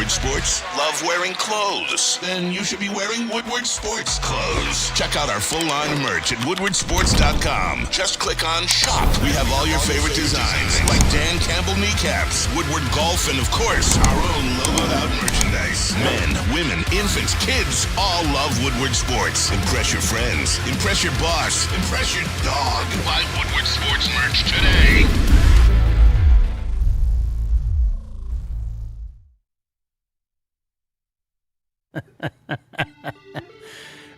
Woodward Sports? Love wearing clothes? Then you should be wearing Woodward Sports clothes. Check out our full line of merch at woodwardsports.com. Just click on shop. We have all your favorite designs, like Dan Campbell kneecaps, Woodward Golf, and of course, our own logoed out merchandise. Men, women, infants, kids all love Woodward Sports. Impress your friends. Impress your boss. Impress your dog. Buy Woodward Sports merch today.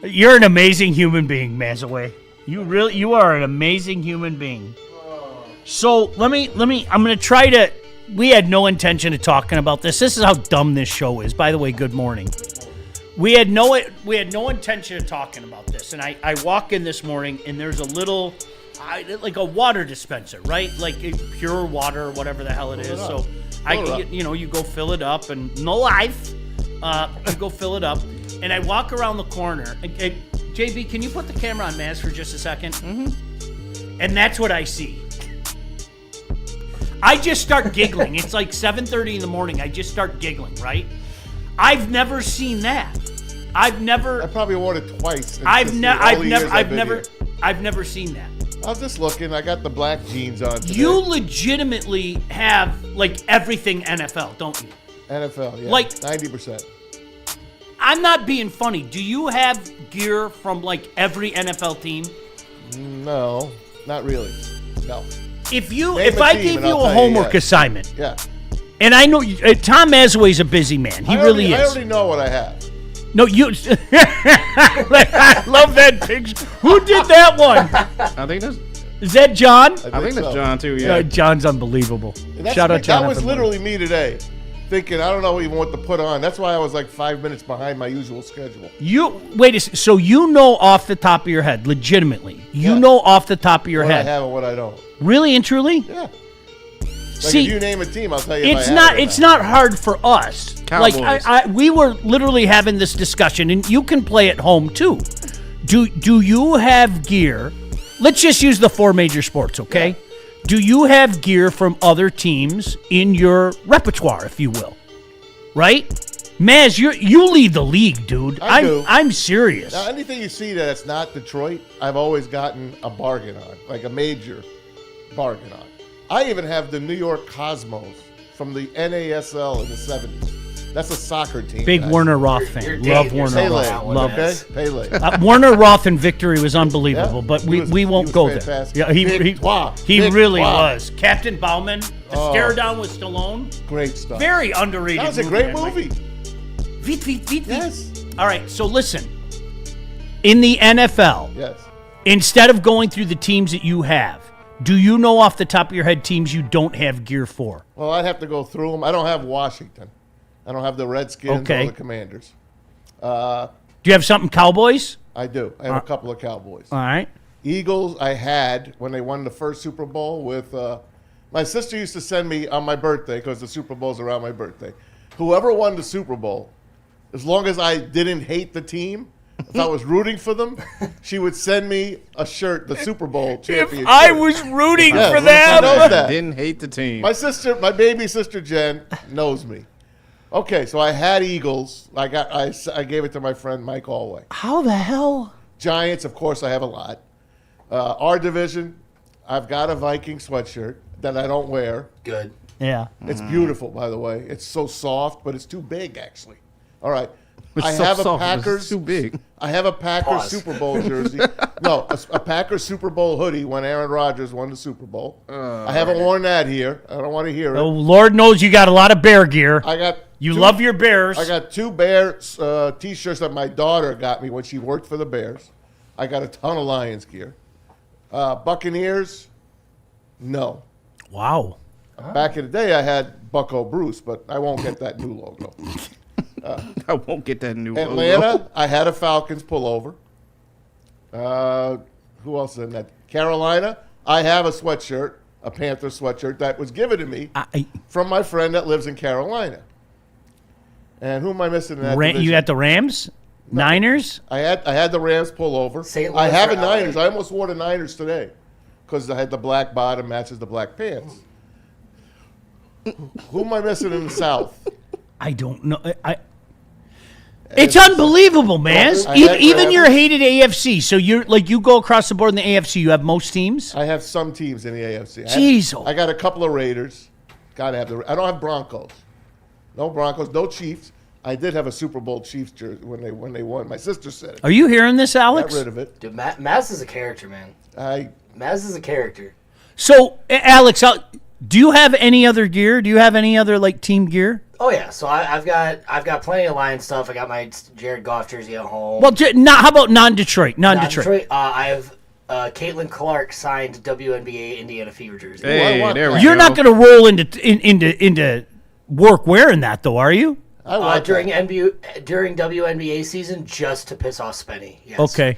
You're an amazing human being, Mazaway. You are an amazing human being. So let me I'm gonna try to. We had no intention of talking about this. This is how dumb this show is. By the way, good morning. We had no intention of talking about this, and I walk in this morning and there's a little like a water dispenser, right? Like pure water or whatever the hell it is. So you go fill it up, and no life. I go fill it up, and I walk around the corner. JB, can you put the camera on Maz for just a second? Mm-hmm. And that's what I see. I just start giggling. It's like 7:30 in the morning. I just start giggling, right? I've never seen that. I probably worn it twice. I've never seen that. I was just looking. I got the black jeans on today. You legitimately have like everything NFL, don't you? NFL, yeah. Like 90%. I'm not being funny. Do you have gear from like every NFL team? No, not really. No. If I gave you a homework assignment, yeah, and I know Tom Mazaway's a busy man. He really is. I already know what I have. No, you. I love that picture. Who did that one? I think that's. Is that John? I think that's John too. Yeah, John's unbelievable. Shout out John. That was literally me today. Thinking, I don't know even what to put on. That's why I was like 5 minutes behind my usual schedule. So you know off the top of your head, legitimately, know off the top of your head. What I have and what I don't. Really and truly? Yeah. See, if you name a team, I'll tell you. It's not hard for us. Cowboys. Like we were literally having this discussion, and you can play at home too. Do you have gear? Let's just use the four major sports, okay? Yeah. Do you have gear from other teams in your repertoire, if you will? Right? Maz, you lead the league, dude. I do. I'm serious. Now, anything you see that's not Detroit, I've always gotten a bargain on, like a major bargain on. I even have the New York Cosmos from the NASL in the 70s. That's a soccer team. Big Warner Roth fan. Love Warner Roth. Love it. Pele. Warner Roth in victory was unbelievable, but we won't go fantastic. there. Yeah, he really was. Captain Bauman, the stare down with Stallone. Great stuff. Very underrated. That was a great movie. Yes. All right, so listen. In the NFL, yes. Instead of going through the teams that you have, do you know off the top of your head teams you don't have gear for? Well, I'd have to go through them. I don't have Washington. I don't have the Redskins or the Commanders. Do you have something Cowboys? I do. I have a couple of Cowboys. All right. Eagles I had when they won the first Super Bowl with my sister used to send me on my birthday, because the Super Bowl's around my birthday. Whoever won the Super Bowl, as long as I didn't hate the team, if I was rooting for them, she would send me a shirt, the Super Bowl championship. If I was rooting for them. Knows that. Didn't hate the team. My baby sister Jen knows me. Okay, so I had Eagles. I gave it to my friend Mike Allway. How the hell? Giants, of course, I have a lot. Our division, I've got a Viking sweatshirt that I don't wear. Good. Yeah. It's beautiful, by the way. It's so soft, but it's too big, actually. All right. I have a Packers. It's too big. I have a Packers Super Bowl jersey. No, a Packers Super Bowl hoodie when Aaron Rodgers won the Super Bowl. I haven't worn that here. I don't want to hear it. Oh, Lord knows you got a lot of Bear gear. You love your Bears. I got two Bears T-shirts that my daughter got me when she worked for the Bears. I got a ton of Lions gear. Buccaneers, no. Wow. Back in the day, I had Bucko Bruce, but I won't get that new logo. I won't get that new Atlanta, logo. I had a Falcons pullover. Who else is in that? Carolina, I have a sweatshirt, a Panther sweatshirt that was given to me from my friend that lives in Carolina. And who am I missing in that division? You got the Rams? No. Niners? I had the Rams pullover. I have a Niners. I almost wore the Niners today because I had the black bottom matches the black pants. Who am I missing in the South? I don't know. It's unbelievable, man. Even your hated AFC. So you're like you go across the board in the AFC. You have most teams. I have some teams in the AFC. Jeez. I got a couple of Raiders. Gotta have I don't have Broncos. No Broncos. No Chiefs. I did have a Super Bowl Chiefs jersey when they won. My sister said it. Are you hearing this, Alex? Got rid of it. Dude, Maz is a character, man. Maz is a character. So, Alex, do you have any other gear? Do you have any other like team gear? Oh yeah, so I've got plenty of Lions stuff. I got my Jared Goff jersey at home. Well, how about non-Detroit? Non-Detroit. I have Caitlin Clark signed WNBA Indiana Fever jersey. Hey, there we You're go. not going to roll into work wearing that, though, are you? During WNBA season, just to piss off Spenny. Yes. Okay.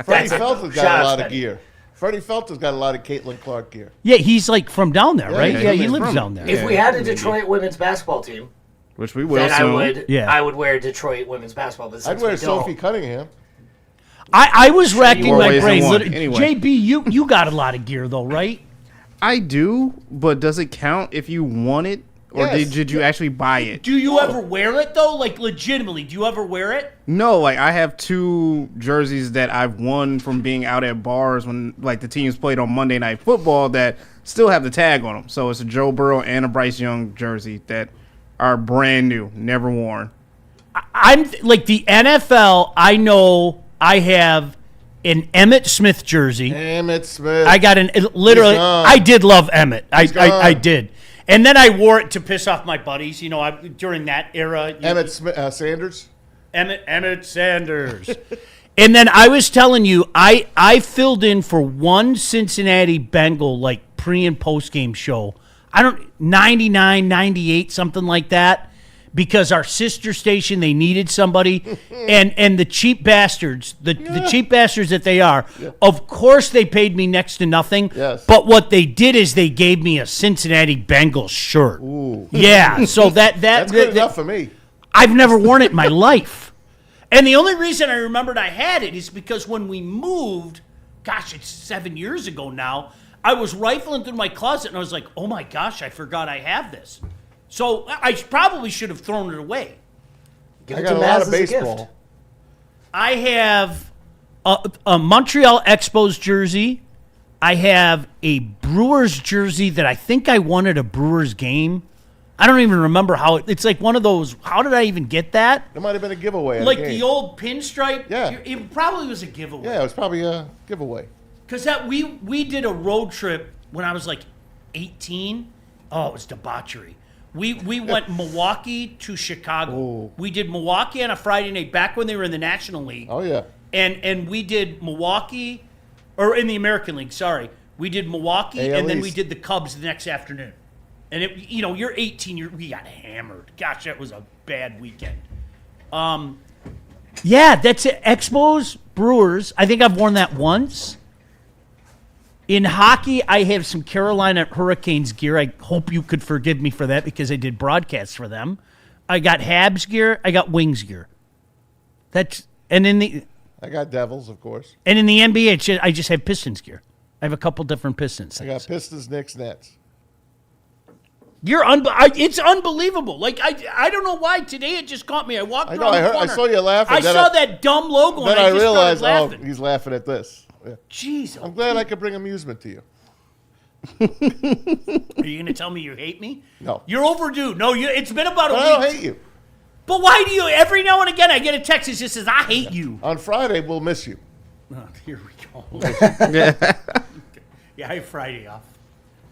Freddie Felton's got Shout a out lot of Spenny. gear. Freddie Felton's got a lot of Caitlin Clark gear. Yeah, he's like from down there, right? yeah, Yeah, he he's lives from- down there. If we had a Detroit women's basketball team, Which we will then soon. I would wear Detroit women's basketball. But I'd since wear we don't, Sophie Cunningham. I was racking more my ways than brain. one. Anyway. JB, you got a lot of gear though, right? I do, but does it count if you want it? Or Yes. did you actually buy it? Do you ever wear it though? Like legitimately, do you ever wear it? No, like I have 2 jerseys that I've won from being out at bars when like the teams played on Monday Night Football that still have the tag on them. So it's a Joe Burrow and a Bryce Young jersey that are brand new, never worn. I'm like the NFL. I know I have an Emmett Smith jersey. Emmett Smith. I got literally. He's gone. I did love Emmett. I gone. did. And then I wore it to piss off my buddies. You know, during that era. Emmett Smith, Sanders. Emmett Sanders. And then I was telling you, I filled in for one Cincinnati Bengal like pre and post game show. 99, 98, something like that. Because our sister station, they needed somebody, and the cheap bastards, the cheap bastards that they are, of course they paid me next to nothing. Yes. But what they did is they gave me a Cincinnati Bengals shirt. Ooh. Yeah, so That's good enough for me. I've never worn it in my life. And the only reason I remembered I had it is because when we moved, gosh, it's 7 years ago now, I was rifling through my closet and I was like, oh my gosh, I forgot I have this. So I probably should have thrown it away. give I it got to a Maz lot of as a gift. baseball. I have a Montreal Expos jersey. I have a Brewers jersey that I think I won at a Brewers game. I don't even remember how it's like one of those. How did I even get that? There might have been a giveaway. at Like a game. the old pinstripe. Yeah. It probably was a giveaway. Yeah, it was probably a giveaway. Because we did a road trip when I was like 18. Oh, it was debauchery. We went Milwaukee to Chicago. Ooh. We did Milwaukee on a Friday night back when they were in the National League. Oh yeah. And we did Milwaukee, or in the American League, sorry. We did Milwaukee, AL and then we East. did the Cubs the next afternoon. And you're 18, we got hammered. Gosh, that was a bad weekend. Yeah, that's it. Expos, Brewers. I think I've worn that once. In hockey, I have some Carolina Hurricanes gear. I hope you could forgive me for that because I did broadcasts for them. I got Habs gear. I got Wings gear. I got Devils, of course. And in the NBA, I just have Pistons gear. I have a couple different Pistons I things. got Pistons, Knicks, Nets. It's unbelievable. Like I don't know why today it just caught me. I walked I around know. the I corner. saw you laughing. I Then saw that dumb logo Then and I I just realized, started laughing. he's laughing at this. Yeah. Jeez, I'm glad I could bring amusement to you. are you going to tell me you hate me? No. You're overdue. No, it's been about a But week. I don't hate you. But why do you? Every now and again, I get a text that just says, "I hate you." On Friday, we'll miss you. Oh, here we go. Yeah. Yeah, I have Friday off.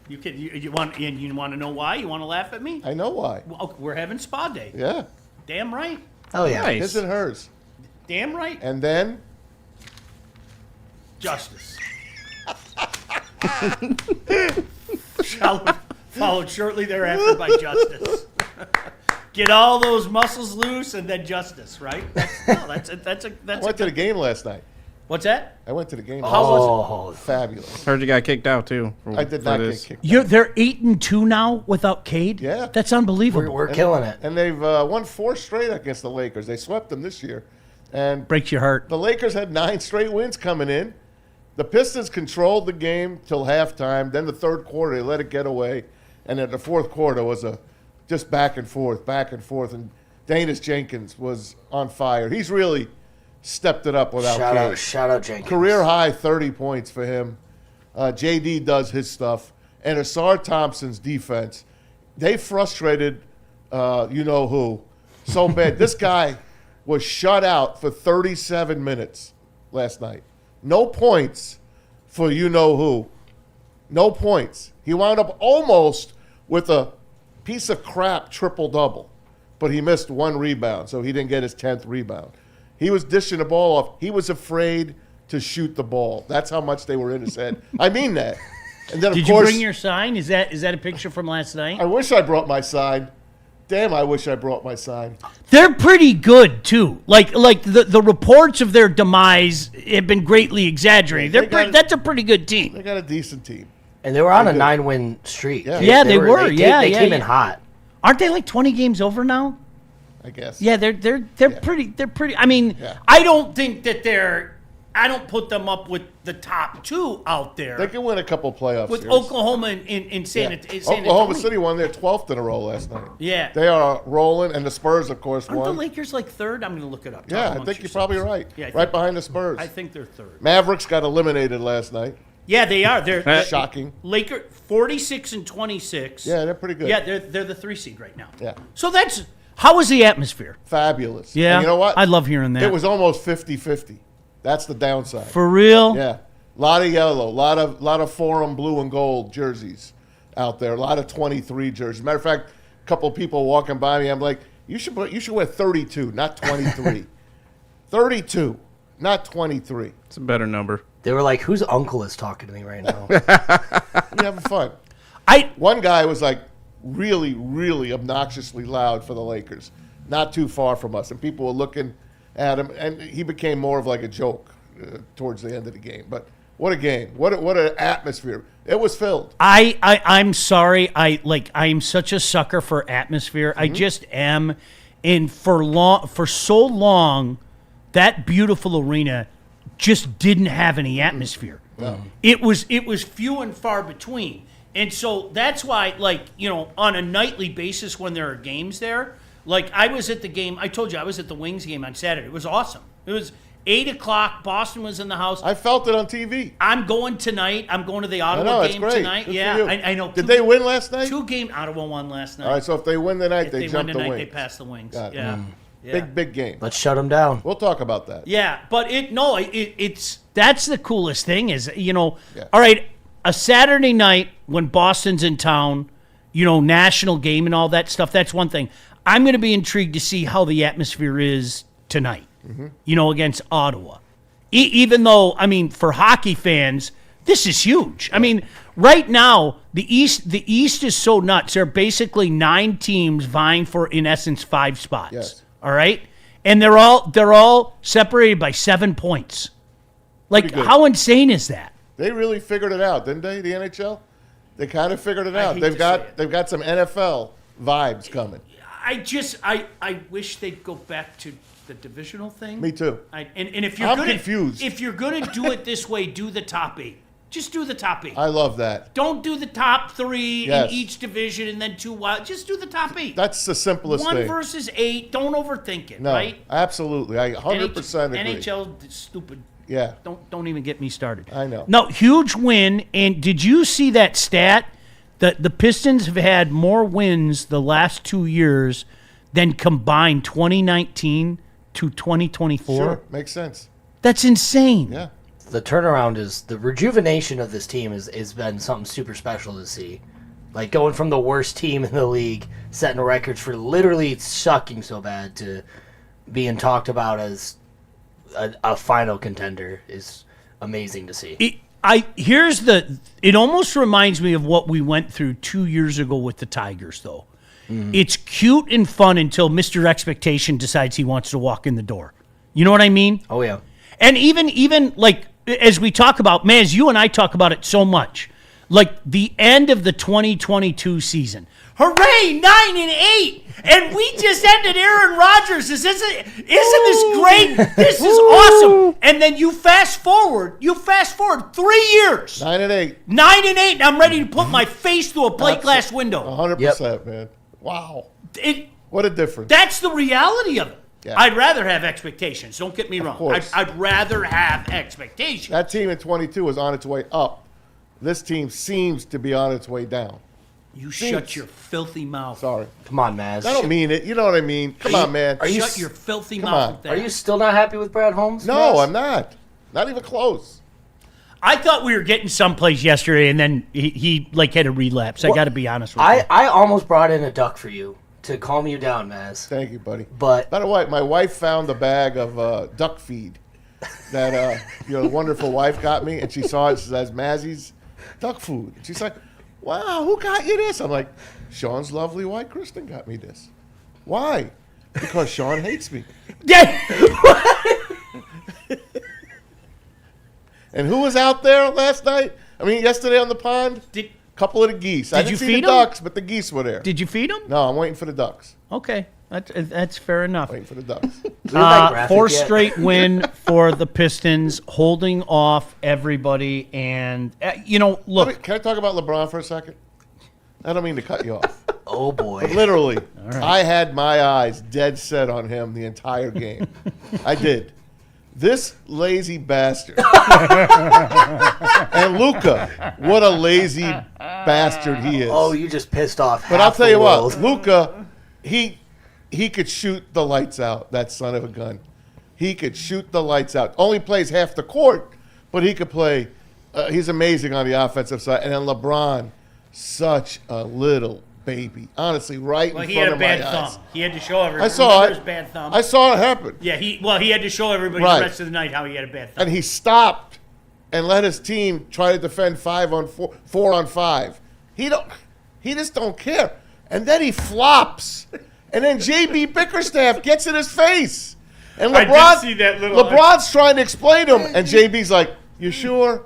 You want to know why? You want to laugh at me? I know why. Well, we're having spa day. Yeah. Damn right. Oh yeah. Nice. His and hers. Damn right. And then Justice. Followed shortly thereafter by Justice. Get all those muscles loose and then Justice, right? That's I went to the game last night. What's that? I went to the game. How was Oh, Fabulous. Heard you got kicked out too. I did not get kicked. They're 8-2 now without Cade. Yeah. That's unbelievable. we're killing it. And they've won 4 straight against the Lakers. They swept them this year. And Breaks your heart. the Lakers had 9 straight wins coming in. The Pistons controlled the game till halftime. Then the third quarter, they let it get away. And then the fourth quarter was just back and forth. And Danis Jenkins was on fire. He's really stepped it up without Cade. Shout out Jenkins. Career high 30 points for him. JD does his stuff. And Asar Thompson's defense, they frustrated you-know-who so bad. This guy was shut out for 37 minutes last night. No points for you-know-who. No points. He wound up almost with a piece of crap triple-double, but he missed one rebound, so he didn't get his 10th rebound. He was dishing the ball off. He was afraid to shoot the ball. That's how much they were in his head. I mean that. And then, Did of course, you bring your sign? Is that a picture from last night? I wish I brought my sign. Damn, I wish I brought my sign. They're pretty good too. Like the reports of their demise have been greatly exaggerated. That's a pretty good team. They got a decent team. And they were on a 9-win streak. Yeah. Yeah, they were. They came in hot. Aren't they like 20 games over now? I guess. Yeah, they're pretty. I mean, Yeah. I don't think that I don't put them up with the top two out there. They can win a couple playoff with series. Oklahoma and San Oklahoma Antonio. City won their 12th in a row last night. Yeah. They are rolling, and the Spurs, of course, Aren't won. the Lakers like third? I'm going to look it up. Yeah, I think you're probably right. Yeah, right behind the Spurs. I think they're third. Mavericks got eliminated last night. Yeah, they are. They're Shocking. Laker 46 and 26. Yeah, they're pretty good. Yeah, they're the 3 seed right now. Yeah. So how was the atmosphere? Fabulous. Yeah. And you know what? I love hearing that. It was almost 50-50. That's the downside. For real? Yeah. A lot of yellow, a lot of Forum blue and gold jerseys out there. A lot of 23 jerseys. Matter of fact, a couple of people walking by me, I'm like, you should wear 32, not 23. 32, not 23. It's a better number. They were like, whose uncle is talking to me right now? You're having fun. One guy was like really, really obnoxiously loud for the Lakers, not too far from us, and people were looking at him, and he became more of like a joke towards the end of the game. But what a game! What an atmosphere! It was filled. I'm sorry. I'm such a sucker for atmosphere. Mm-hmm. I just am, and for so long, that beautiful arena just didn't have any atmosphere. No. It was few and far between. And so that's why, on a nightly basis when there are games there, I was at the game. I told you I was at the Wings game on Saturday. It was awesome. It was 8 o'clock. Boston was in the house. I felt it on TV. I'm going tonight. I'm going to the Ottawa game tonight. Good yeah, for you. I know. Did they win last night? 2 games. Ottawa won last night. All right, so if they win tonight, they jump the win tonight, Wings. they pass the Wings. Got it. Yeah. Yeah. Big game. Let's shut them down. We'll talk about that. Yeah, but it's that's the coolest thing is, Yeah. all right, a Saturday night when Boston's in town, national game and all that stuff, that's one thing. I'm going to be intrigued to see how the atmosphere is tonight, against Ottawa. Even though, for hockey fans, this is huge. I mean, right now, the East is so nuts. There are basically 9 teams vying for, in essence, 5 spots. Yes. All right? And they're all separated by 7 points. Pretty good. How insane is that? They really figured it out, didn't they? The NHL, they kind of figured it out. hate They've to got say it. they've got some NFL vibes coming. I wish they'd go back to the divisional thing. Me too. And if you're I'm gonna, confused. If you're gonna do it this way, do the top 8. Just do the top 8. I love that. Don't do the top 3 Yes. in each division and then 2 wild. Just do the top 8. That's the simplest 1 thing. versus 8. Don't overthink it. No, right? absolutely. I 100% agree. NHL stupid. Yeah. Don't even get me started. I know. No, huge win. And did you see that stat? The Pistons have had more wins the last 2 years than combined 2019 to 2024. Sure, makes sense. That's insane. Yeah. The turnaround the rejuvenation of this team has been something super special to see. Like going from the worst team in the league, setting records for literally sucking so bad to being talked about as a final contender is amazing to see. It almost reminds me of what we went through 2 years ago with the Tigers, though. It's cute and fun until Mr. Expectation decides he wants to walk in the door. You know what I mean? Oh yeah. And even as we talk about, man, as you and I talk about it so much, like the end of the 2022 season. Hooray, 9-8, and we just ended Aaron Rodgers. Isn't this great? This is awesome. And then you fast forward 3 years. 9-8. 9-8, and I'm ready to put my face through a plate glass window. 100%, man. Wow. It What a difference. That's the reality of it. Yeah. I'd rather have expectations. Don't get me wrong. course. I'd rather have expectations. That team in 22 is on its way up. This team seems to be on its way down. You shut your filthy mouth. Sorry. Come on, Maz. I don't mean it. You know what I mean. Come on, man. Shut your filthy Come mouth on. with that. Are you still not happy with Brad Holmes? No, Maz? I'm not. Not even close. I thought we were getting someplace yesterday, and then he like had a relapse. I got to be honest with you. I almost brought in a duck for you to calm you down, Maz. Thank you, buddy. But By the way, my wife found a bag of duck feed that your wonderful wife got me, and she saw it. It says Mazzy's duck food. She's like, "Wow, who got you this?" I'm like, "Sean's lovely wife, Kristen, got me this." Why? Because Sean hates me. And who was out there last night? I mean, yesterday on the pond? Couple of the geese. I Did didn't you see feed the 'em? ducks, but the geese were there. Did you feed him? No, I'm waiting for the ducks. Okay, that's fair enough. Waiting for the ducks. Fourth straight win for the Pistons, holding off everybody. And, look. Can I talk about LeBron for a second? I don't mean to cut you off. oh boy, But literally, I had my eyes dead set on him the entire game. I did. This lazy bastard. And Luka, what a lazy bastard he is. oh, you just pissed off. But I'll half tell the you world. what, Luka, he could shoot the lights out, that son of a gun. He could shoot the lights out. Only plays half the court, but he could play. He's amazing on the offensive side. And then LeBron, such a little baby. Honestly, right Well, in he front had a of bad my thumb. eyes. He had to show everybody. I saw Remember it. his bad thumb? I saw it happen. Yeah, he had to show everybody Right. the rest of the night how he had a bad thumb. And he stopped and let his team try to defend 4 on 5. He just don't care. And then he flops. And then JB Bickerstaff gets in his face. And I LeBron, did see that little- LeBron's trying to explain to him, and JB's like, "You sure?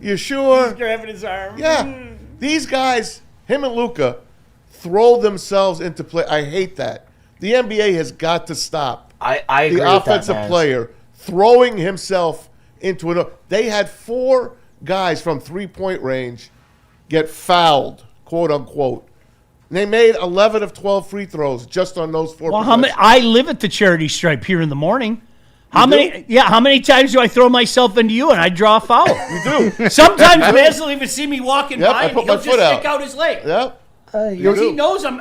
You sure?" grabbing his arm. Yeah. These guys, him and Luka, throw themselves into play. I hate that. The NBA has got to stop I agree the with that, offensive Maz. player throwing himself into an. They had 4 guys from 3-point range get fouled, quote unquote. They made 11 of 12 free throws just on those 4 Well, how many? possessions. I live at the charity stripe here in the morning. How do? many? Yeah, how many times do I throw myself into you and I draw a foul? You do. Sometimes Maz will even see me walking Yep, by I and put he'll my just foot out. stick out his leg. Yep. Because do. he knows I'm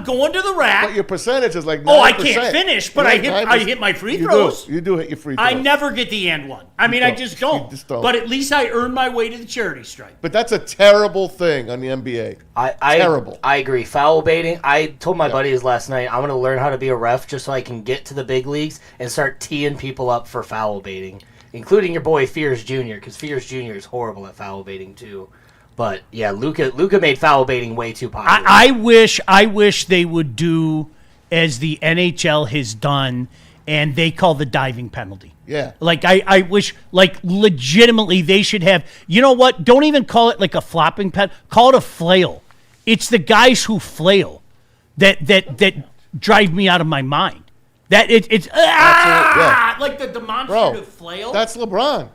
going to the But rack. your percentage is like 9%. Oh, I can't finish, but I hit my free throws. You do hit your free throws. I never get the and one. I mean, I don't. just don't. You just don't. But at least I earn my way to the charity stripe. But that's a terrible thing on the NBA. Terrible. I agree. Foul baiting. I told my buddies last night I'm going to learn how to be a ref just so I can get to the big leagues and start teeing people up for foul baiting, including your boy Fears Jr. because Fears Jr. is horrible at foul baiting too. But yeah, Luka made foul baiting way too popular. I wish they would do as the NHL has done, and they call the diving penalty. Yeah. Like I wish, like legitimately, they should have. You know what? Don't even call it like a flopping pen. Call it a flail. It's the guys who flail that drive me out of my mind. That it's yeah. like the demonstrative flail. That's LeBron.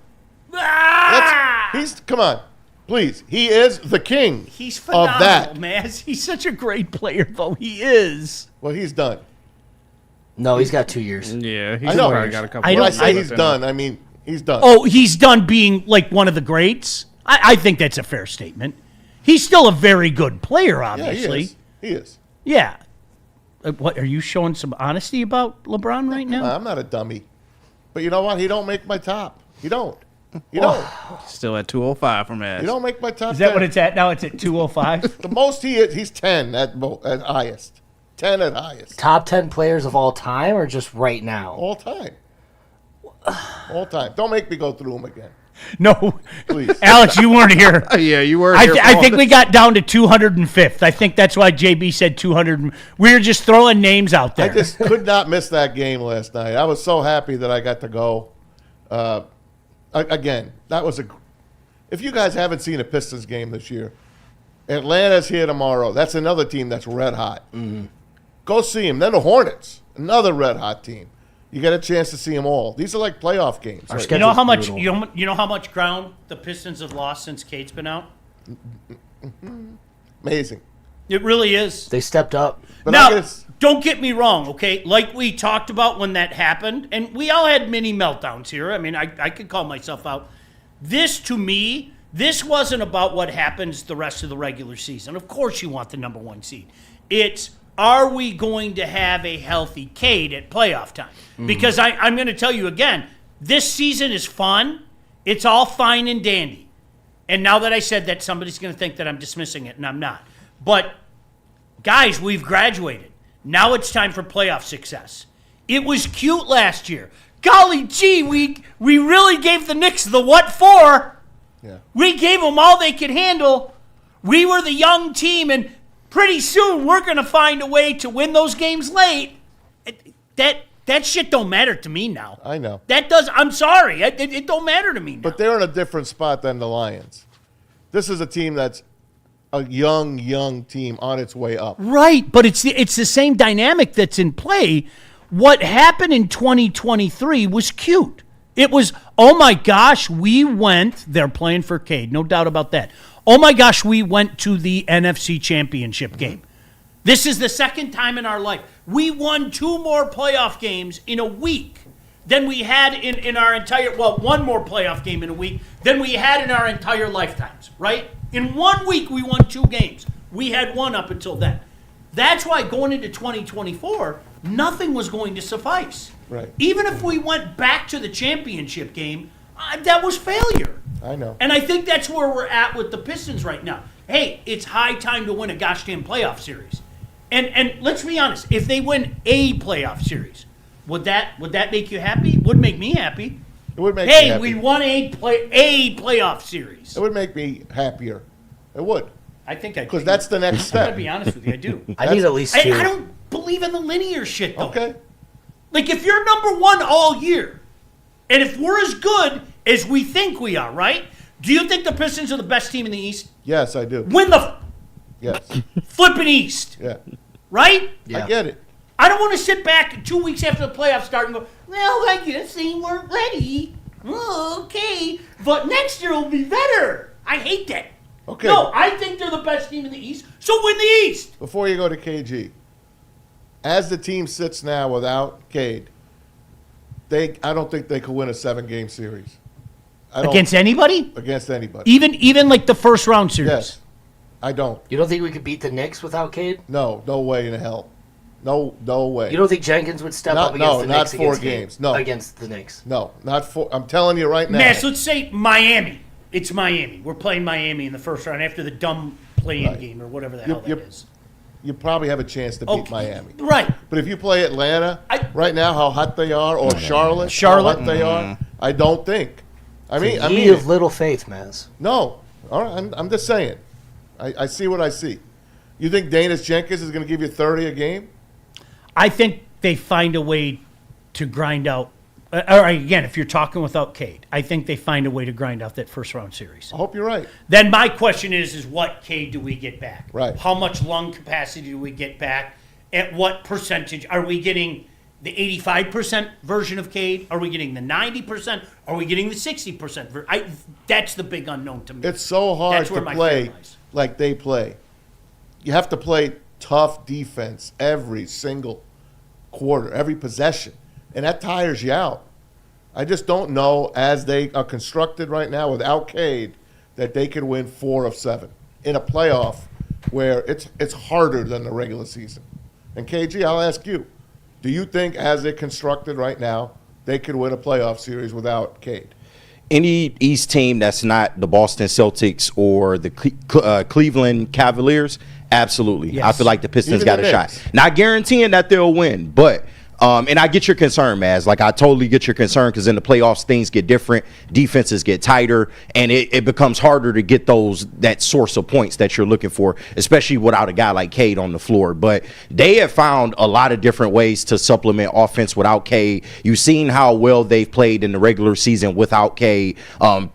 Ah! Come on, please. He is the king. He's of phenomenal, that. man. He's such a great player, though. He is. Well, he's done. No, he's got 2 years. Yeah, he's I know. probably got a couple. I When I don't- say he's done, I mean he's done. Oh, he's done being like one of the greats. I think that's a fair statement. He's still a very good player, yeah, obviously. he is. Yeah. What are you showing some honesty about LeBron right now? I'm not a dummy. But you know what? He don't make my top. He don't. You don't. Still at 205 from Ash. You don't make my top. Is that 10. what it's at now? It's at 205. The most he is, he's 10 at highest. 10 at highest. Top 10 players of all time or just right now? All time. All time. Don't make me go through them again. No, Please. Alex, you weren't here. Yeah, you were. I, here th- for I all think this. we got down to 205th. I think that's why JB said 200. We were just throwing names out there. I just could not miss that game last night. I was so happy that I got to go. Again, that was if you guys haven't seen a Pistons game this year, Atlanta's here tomorrow. That's another team that's red hot. Mm-hmm. Go see them. Then the Hornets, another red hot team. You get a chance to see them all. These are like playoff games. Like, You know how much Brutal. you know how much ground the Pistons have lost since Kate's been out? amazing. It really is. They stepped up. But Now, don't get me wrong, okay? Like we talked about when that happened, and we all had mini meltdowns here. I mean, I could call myself out. This, to me, this wasn't about what happens the rest of the regular season. Of course you want the number 1 seed. It's, are we going to have a healthy Cade at playoff time? Because I'm going to tell you again, this season is fun. It's all fine and dandy. And now that I said that, somebody's going to think that I'm dismissing it, and I'm not. But, guys, we've graduated. Now it's time for playoff success. It was cute last year. Golly gee, we really gave the Knicks the what for. Yeah. We gave them all they could handle. We were the young team, and pretty soon we're going to find a way to win those games late. That shit don't matter to me now. I know. I'm sorry. It don't matter to me now. But they're in a different spot than the Lions. This is a team that's a young team on its way up. Right, but it's the same dynamic that's in play. What happened in 2023 was cute. It was, oh my gosh, they're playing for Cade, no doubt about that. Oh my gosh, we went to the NFC Championship game. This is the second time in our life. We won 2 more playoff games in a week than we had in our entire, one more playoff game in a week than we had in our entire lifetimes, right? In 1 week, we won 2 games. We had 1 up until then. That's why going into 2024, nothing was going to suffice. Right. Even if we went back to the championship game, that was failure. I know. And I think that's where we're at with the Pistons right now. Hey, it's high time to win a gosh damn playoff series. And let's be honest, if they win a playoff series, would that make you happy? Would make me happy. It would make me happy. We won a playoff series. It would make me happier. It would. I think I do. Because that's the next I step. gotta be honest with you, I do. I need at least 2. I don't believe in the linear shit though. Okay. Like if you're number 1 all year, and if we're as good as we think we are, right? Do you think the Pistons are the best team in the East? Yes, I do. Win the Yes. flipping East, Yeah. right? Yeah. I get it. I don't want to sit back 2 weeks after the playoffs start and go, well, I guess they weren't ready. Oh, okay. But next year will be better. I hate that. Okay. No, I think they're the best team in the East, so win the East. Before you go to KG, as the team sits now without Cade, I don't think they could win a 7-game series. Against anybody? Against anybody. Even like the first round series? Yes. I don't. You don't think we could beat the Knicks without Cade? No way in hell. No way. You don't think Jenkins would step up against the Knicks? Not 4 games. No. Against the Knicks. No, not 4. I'm telling you right now. Mass, let's say Miami. It's Miami. We're playing Miami in the first round after the dumb play-in Right. game or whatever the hell that is. You probably have a chance to beat Okay. Miami. Right. But if you play Atlanta right now, how hot they are, or Charlotte, how hot they are, I don't think. I mean, Ye of little faith, Maz. no. All right, I'm just saying. I see what I see. You think Danis Jenkins is going to give you 30 a game? I think they find a way to grind out. All right, again, if you're talking without Cade, I think they find a way to grind out that first round series. I hope you're right. Then my question is what Cade do we get back? Right. How much lung capacity do we get back? At what percentage? Are we getting the 85% version of Cade? Are we getting the 90%? Are we getting the 60%? That's the big unknown to me. It's so hard That's where to my play fear lies. like they play. You have to play tough defense every single quarter, every possession, and that tires you out. I just don't know, as they are constructed right now without Cade, that they could win 4 of 7 in a playoff where it's harder than the regular season. And KG, I'll ask you, do you think, as they're constructed right now, they could win a playoff series without Cade? Any East team that's not the Boston Celtics or the Cleveland Cavaliers, absolutely. Yes. I feel like the Pistons Even got the a Knicks. shot. Not guaranteeing that they'll win, but and I get your concern, Maz. Like, I totally get your concern because in the playoffs, things get different. Defenses get tighter, and it becomes harder to get that source of points that you're looking for, especially without a guy like Cade on the floor. But they have found a lot of different ways to supplement offense without Cade. You've seen how well they've played in the regular season without Cade.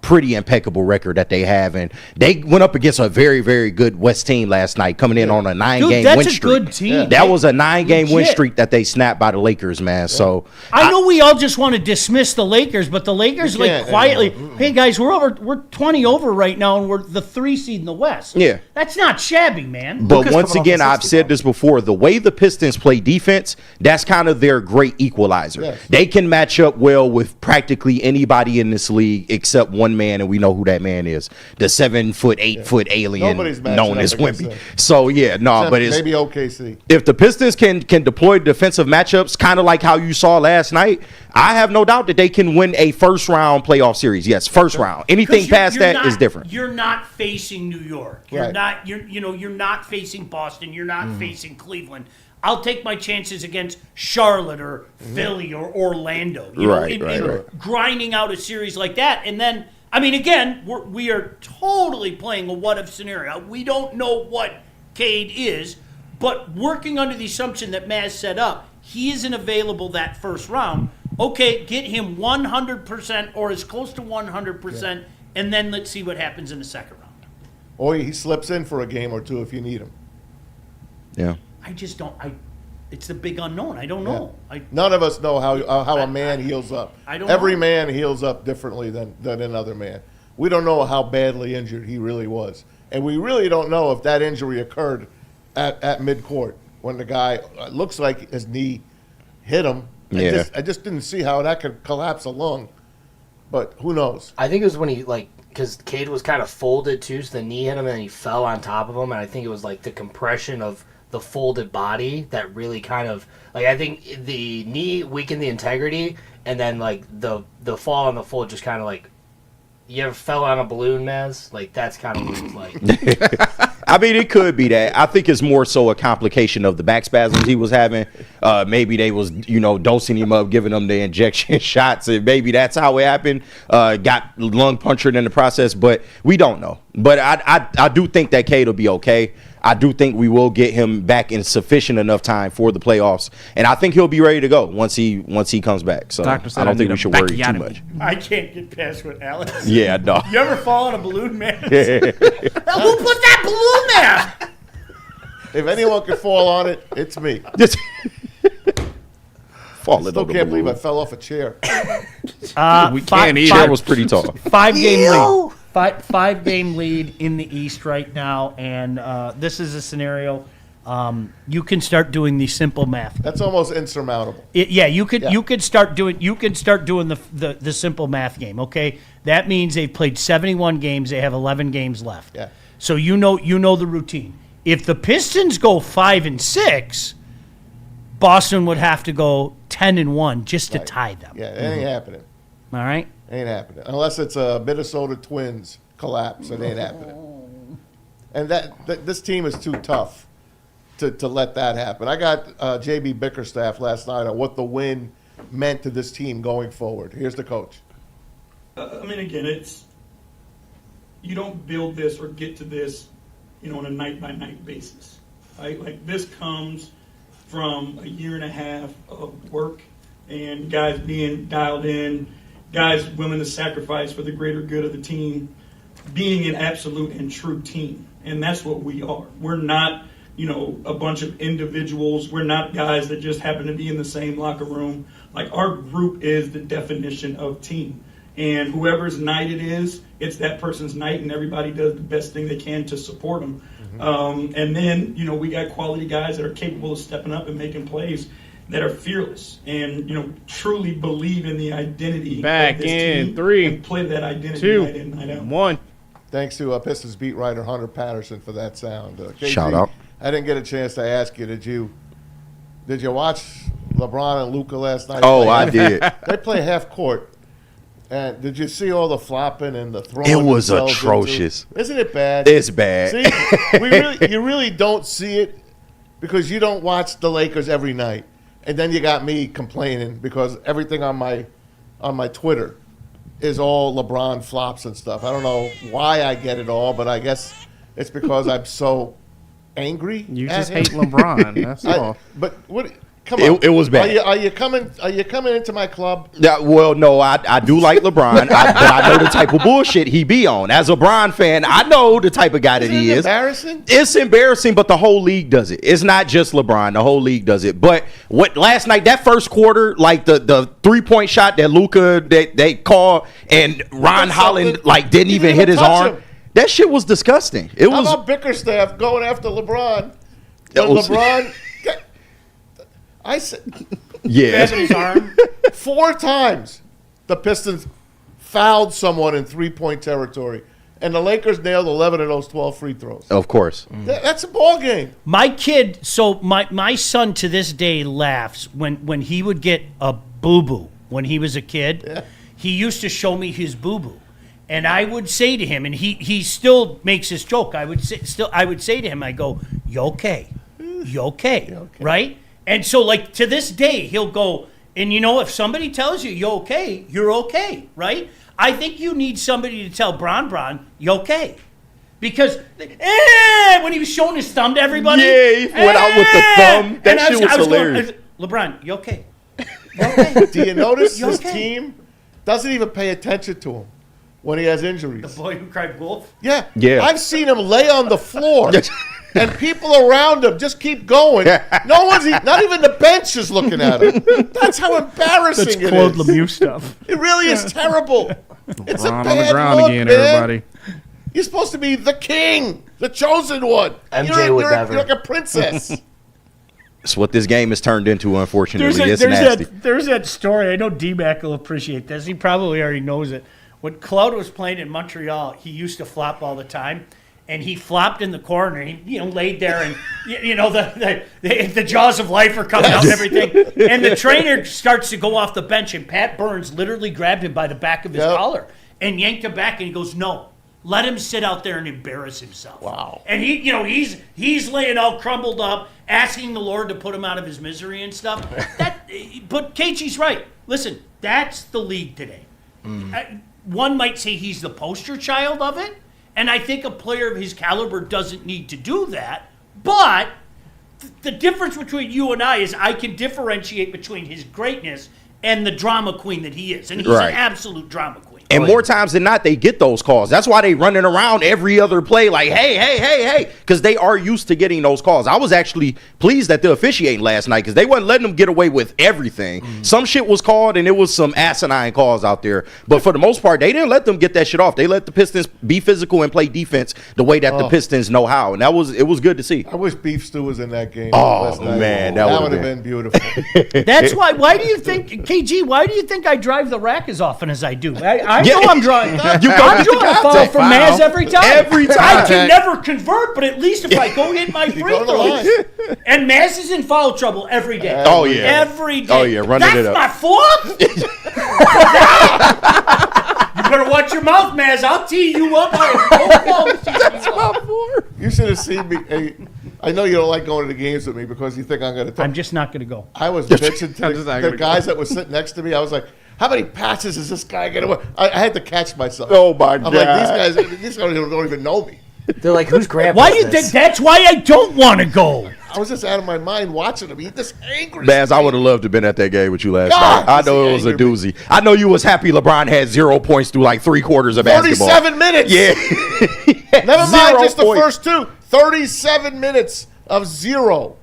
Pretty impeccable record that they have. And they went up against a very, very good West team last night, coming in on a 9-game that's win a streak. good team. That was a 9-game win Legit. streak that they snapped by the Lakers Lakers, man. So I know we all just want to dismiss the Lakers, but the Lakers like quietly, hey guys, we're 20 over right now, and we're the 3 seed in the West. Yeah. That's not shabby, man. But Luka's once coming off again, a I've 60 said this before, the way the Pistons play defense, that's kind of their great equalizer. Yes. They can match up well with practically anybody in this league except one man, and we know who that man is. The 7-foot, 8-foot alien Nobody's matching known up as against Wemby. them. So yeah, no, but it's maybe OKC. if the Pistons can deploy defensive matchups, kind of like how you saw last night, I have no doubt that they can win a first round playoff series. Yes, first round. Anything past that is different. You're not facing New York. You're Right. not. You're not facing Boston. You're not facing Cleveland. I'll take my chances against Charlotte or Philly or Orlando. Right, right. Grinding out a series like that, and then I mean, again, we are totally playing a what if scenario. We don't know what Cade is, but working under the assumption that Maz set up, he isn't available that first round. Okay, get him 100% or as close to 100%, and then let's see what happens in the second round. Or he slips in for a game or two if you need him. Yeah. I just don't. It's the big unknown. I don't know. None of us know how a man heals up. I don't Every know. man heals up differently than another man. We don't know how badly injured he really was. And we really don't know if that injury occurred at midcourt when the guy looks like his knee hit him. Yeah. I just didn't see how that could collapse a lung. But who knows? I think it was when he, because Cade was kind of folded too, so the knee hit him and he fell on top of him. And I think it was like the compression of the folded body that really kind of, I think the knee weakened the integrity, and then the fall on the fold just kind of you ever fell on a balloon, Maz? That's kind of what it was like. I mean, it could be that. I think it's more so a complication of the back spasms he was having. Maybe they was, dosing him up, giving him the injection shots, and maybe that's how it happened. Got lung punctured in the process, but we don't know. But I do think that Cade will be okay. I do think we will get him back in sufficient enough time for the playoffs, and I think he'll be ready to go once he comes back. So Doctor said I don't I think need we a should worry too Baligian. much. I can't get past what Alex. Yeah, no. You ever fall on a balloon, man? Who put that balloon there? If anyone could fall on it, it's me. Just fall Still can't believe I fell off a chair. We can't either. That was pretty tall. 5-game lead. Five-game lead in the East right now, and this is a scenario. You can start doing the simple math. That's almost insurmountable. You could start doing the simple math game. Okay, that means they've played 71 games. They have 11 games left. Yeah. So you know the routine. If the Pistons go 5-6, Boston would have to go 10-1 just to tie them. Yeah, it ain't happening. All right. Ain't happening. Unless it's a Minnesota Twins collapse, it ain't happening. And this team is too tough to let that happen. I got JB Bickerstaff last night on what the win meant to this team going forward. Here's the coach. I mean, again, you don't build this or get to this, on a night-by-night basis. Right? This comes from a year and a half of work and guys being dialed in, guys willing to sacrifice for the greater good of the team, being an absolute and true team. And that's what we are. We're not, a bunch of individuals. We're not guys that just happen to be in the same locker room. Our group is the definition of team. And whoever's night it is, it's that person's night, and everybody does the best thing they can to support them. And then, we got quality guys that are capable of stepping up and making plays that are fearless and, truly believe in the identity Back of this in team 3, and play that identity 2, night in, night out. 1. Thanks to Pistons beat writer Hunter Patterson for that sound. KG, Shout out. I didn't get a chance to ask you, did you watch LeBron and Luka last night? Oh, play? I did. They play half court. And did you see all the flopping and the throwing? It was themselves atrocious. into? Isn't it bad? It's bad. See, you really don't see it because you don't watch the Lakers every night. And then you got me complaining because everything on my Twitter is all LeBron flops and stuff. I don't know why I get it all, but I guess it's because I'm so angry. You at just him. hate LeBron. That's all. But what Come on. It was bad. Are you coming into my club? Yeah, well, no, I do like LeBron, but I know the type of bullshit he be on. As a Bron fan, I know the type of guy that he is. Embarrassing? It's embarrassing, but the whole league does it. It's not just LeBron. The whole league does it. But what last night, that first quarter, like the 3-point shot that Luka they called and Ron Holland didn't even hit his arm. Him. That shit was disgusting. How about Bickerstaff going after LeBron? LeBron, I said, yeah, His arm. 4 times the Pistons fouled someone in 3-point territory, and the Lakers nailed 11 of those 12 free throws. of course. That's a ball game. My kid, so my son to this day laughs when he would get a boo-boo when he was a kid. Yeah. He used to show me his boo-boo. And I would say to him, and he still makes this joke. I would say to him, I go, "You okay? You okay? Right?" And so, like, to this day, he'll go, and if somebody tells you you're okay, right? I think you need somebody to tell Bron, you okay? Because when he was showing his thumb to everybody, Yeah, he went out with the thumb. That shit was hilarious. LeBron, you okay? You okay? Do you notice You his okay? team doesn't even pay attention to him when he has injuries? The boy who cried wolf. Yeah. Yeah. I've seen him lay on the floor, and people around him just keep going. No one's, not even the bench is looking at him. That's how embarrassing it Claude is. Lemieux stuff. It really is terrible. It's a LeBron bad on the ground look, again, man. everybody. You're supposed to be the king, the chosen one. MJ would never. You're like a princess. It's what this game has turned into, unfortunately. It's There's nasty. that story. I know D-Mac will appreciate this. He probably already knows it. When Claude was playing in Montreal, he used to flop all the time. And he flopped in the corner. He, laid there, and the jaws of life are coming out and everything. And the trainer starts to go off the bench, and Pat Burns literally grabbed him by the back of his collar and yanked him back. And he goes, "No, let him sit out there and embarrass himself." Wow. And he's laying all crumbled up, asking the Lord to put him out of his misery and stuff. But KG's right. Listen, that's the league today. One might say he's the poster child of it. And I think a player of his caliber doesn't need to do that. But the difference between you and I is I can differentiate between his greatness and the drama queen that he is. And he's Right. an absolute drama queen. And more times than not, they get those calls. That's why they running around every other play like, hey, because they are used to getting those calls. I was actually pleased that they're officiating last night because they wasn't letting them get away with everything. Some shit was called, and it was some asinine calls out there. But for the most part, they didn't let them get that shit off. They let the Pistons be physical and play defense the way that the Pistons know how. And it was good to see. I wish Beef Stew was in that game. Oh, last night. man, that that would would've have been beautiful. That's why. Why do you think, KG, why do you think I drive the rack as often as I do? I know I'm driving. You go I'm with the doing a foul contact. from Maz every time. Every time. I can never convert, but at least if I go hit my free go to the line. throws. And Maz is in foul trouble every day. Oh, yeah. Every day. Oh, yeah, running it up. That's my fault? You better watch your mouth, Maz. I'll tee you up. That's my fault. You should have seen me. Hey, I know you don't like going to the games with me because you think I'm going to talk. I'm just not going to go. I was bitching to I'm just not the gonna guys that were sitting next to me. I was like, how many passes is this guy going to I had to catch myself. Oh, my I'm God. like, these guys don't even know me. They're like, whose grandpa? Why do you think that's why I don't want to go? I was just out of my mind watching him. He's just angry. Baz, I would have loved to have been at that game with you last God, night. I know it was a angry. doozy. I know you was happy LeBron had 0 points through like 3 quarters of basketball. 37 minutes. Yeah. Never mind 0 just the points. first 2. 37 minutes of 0.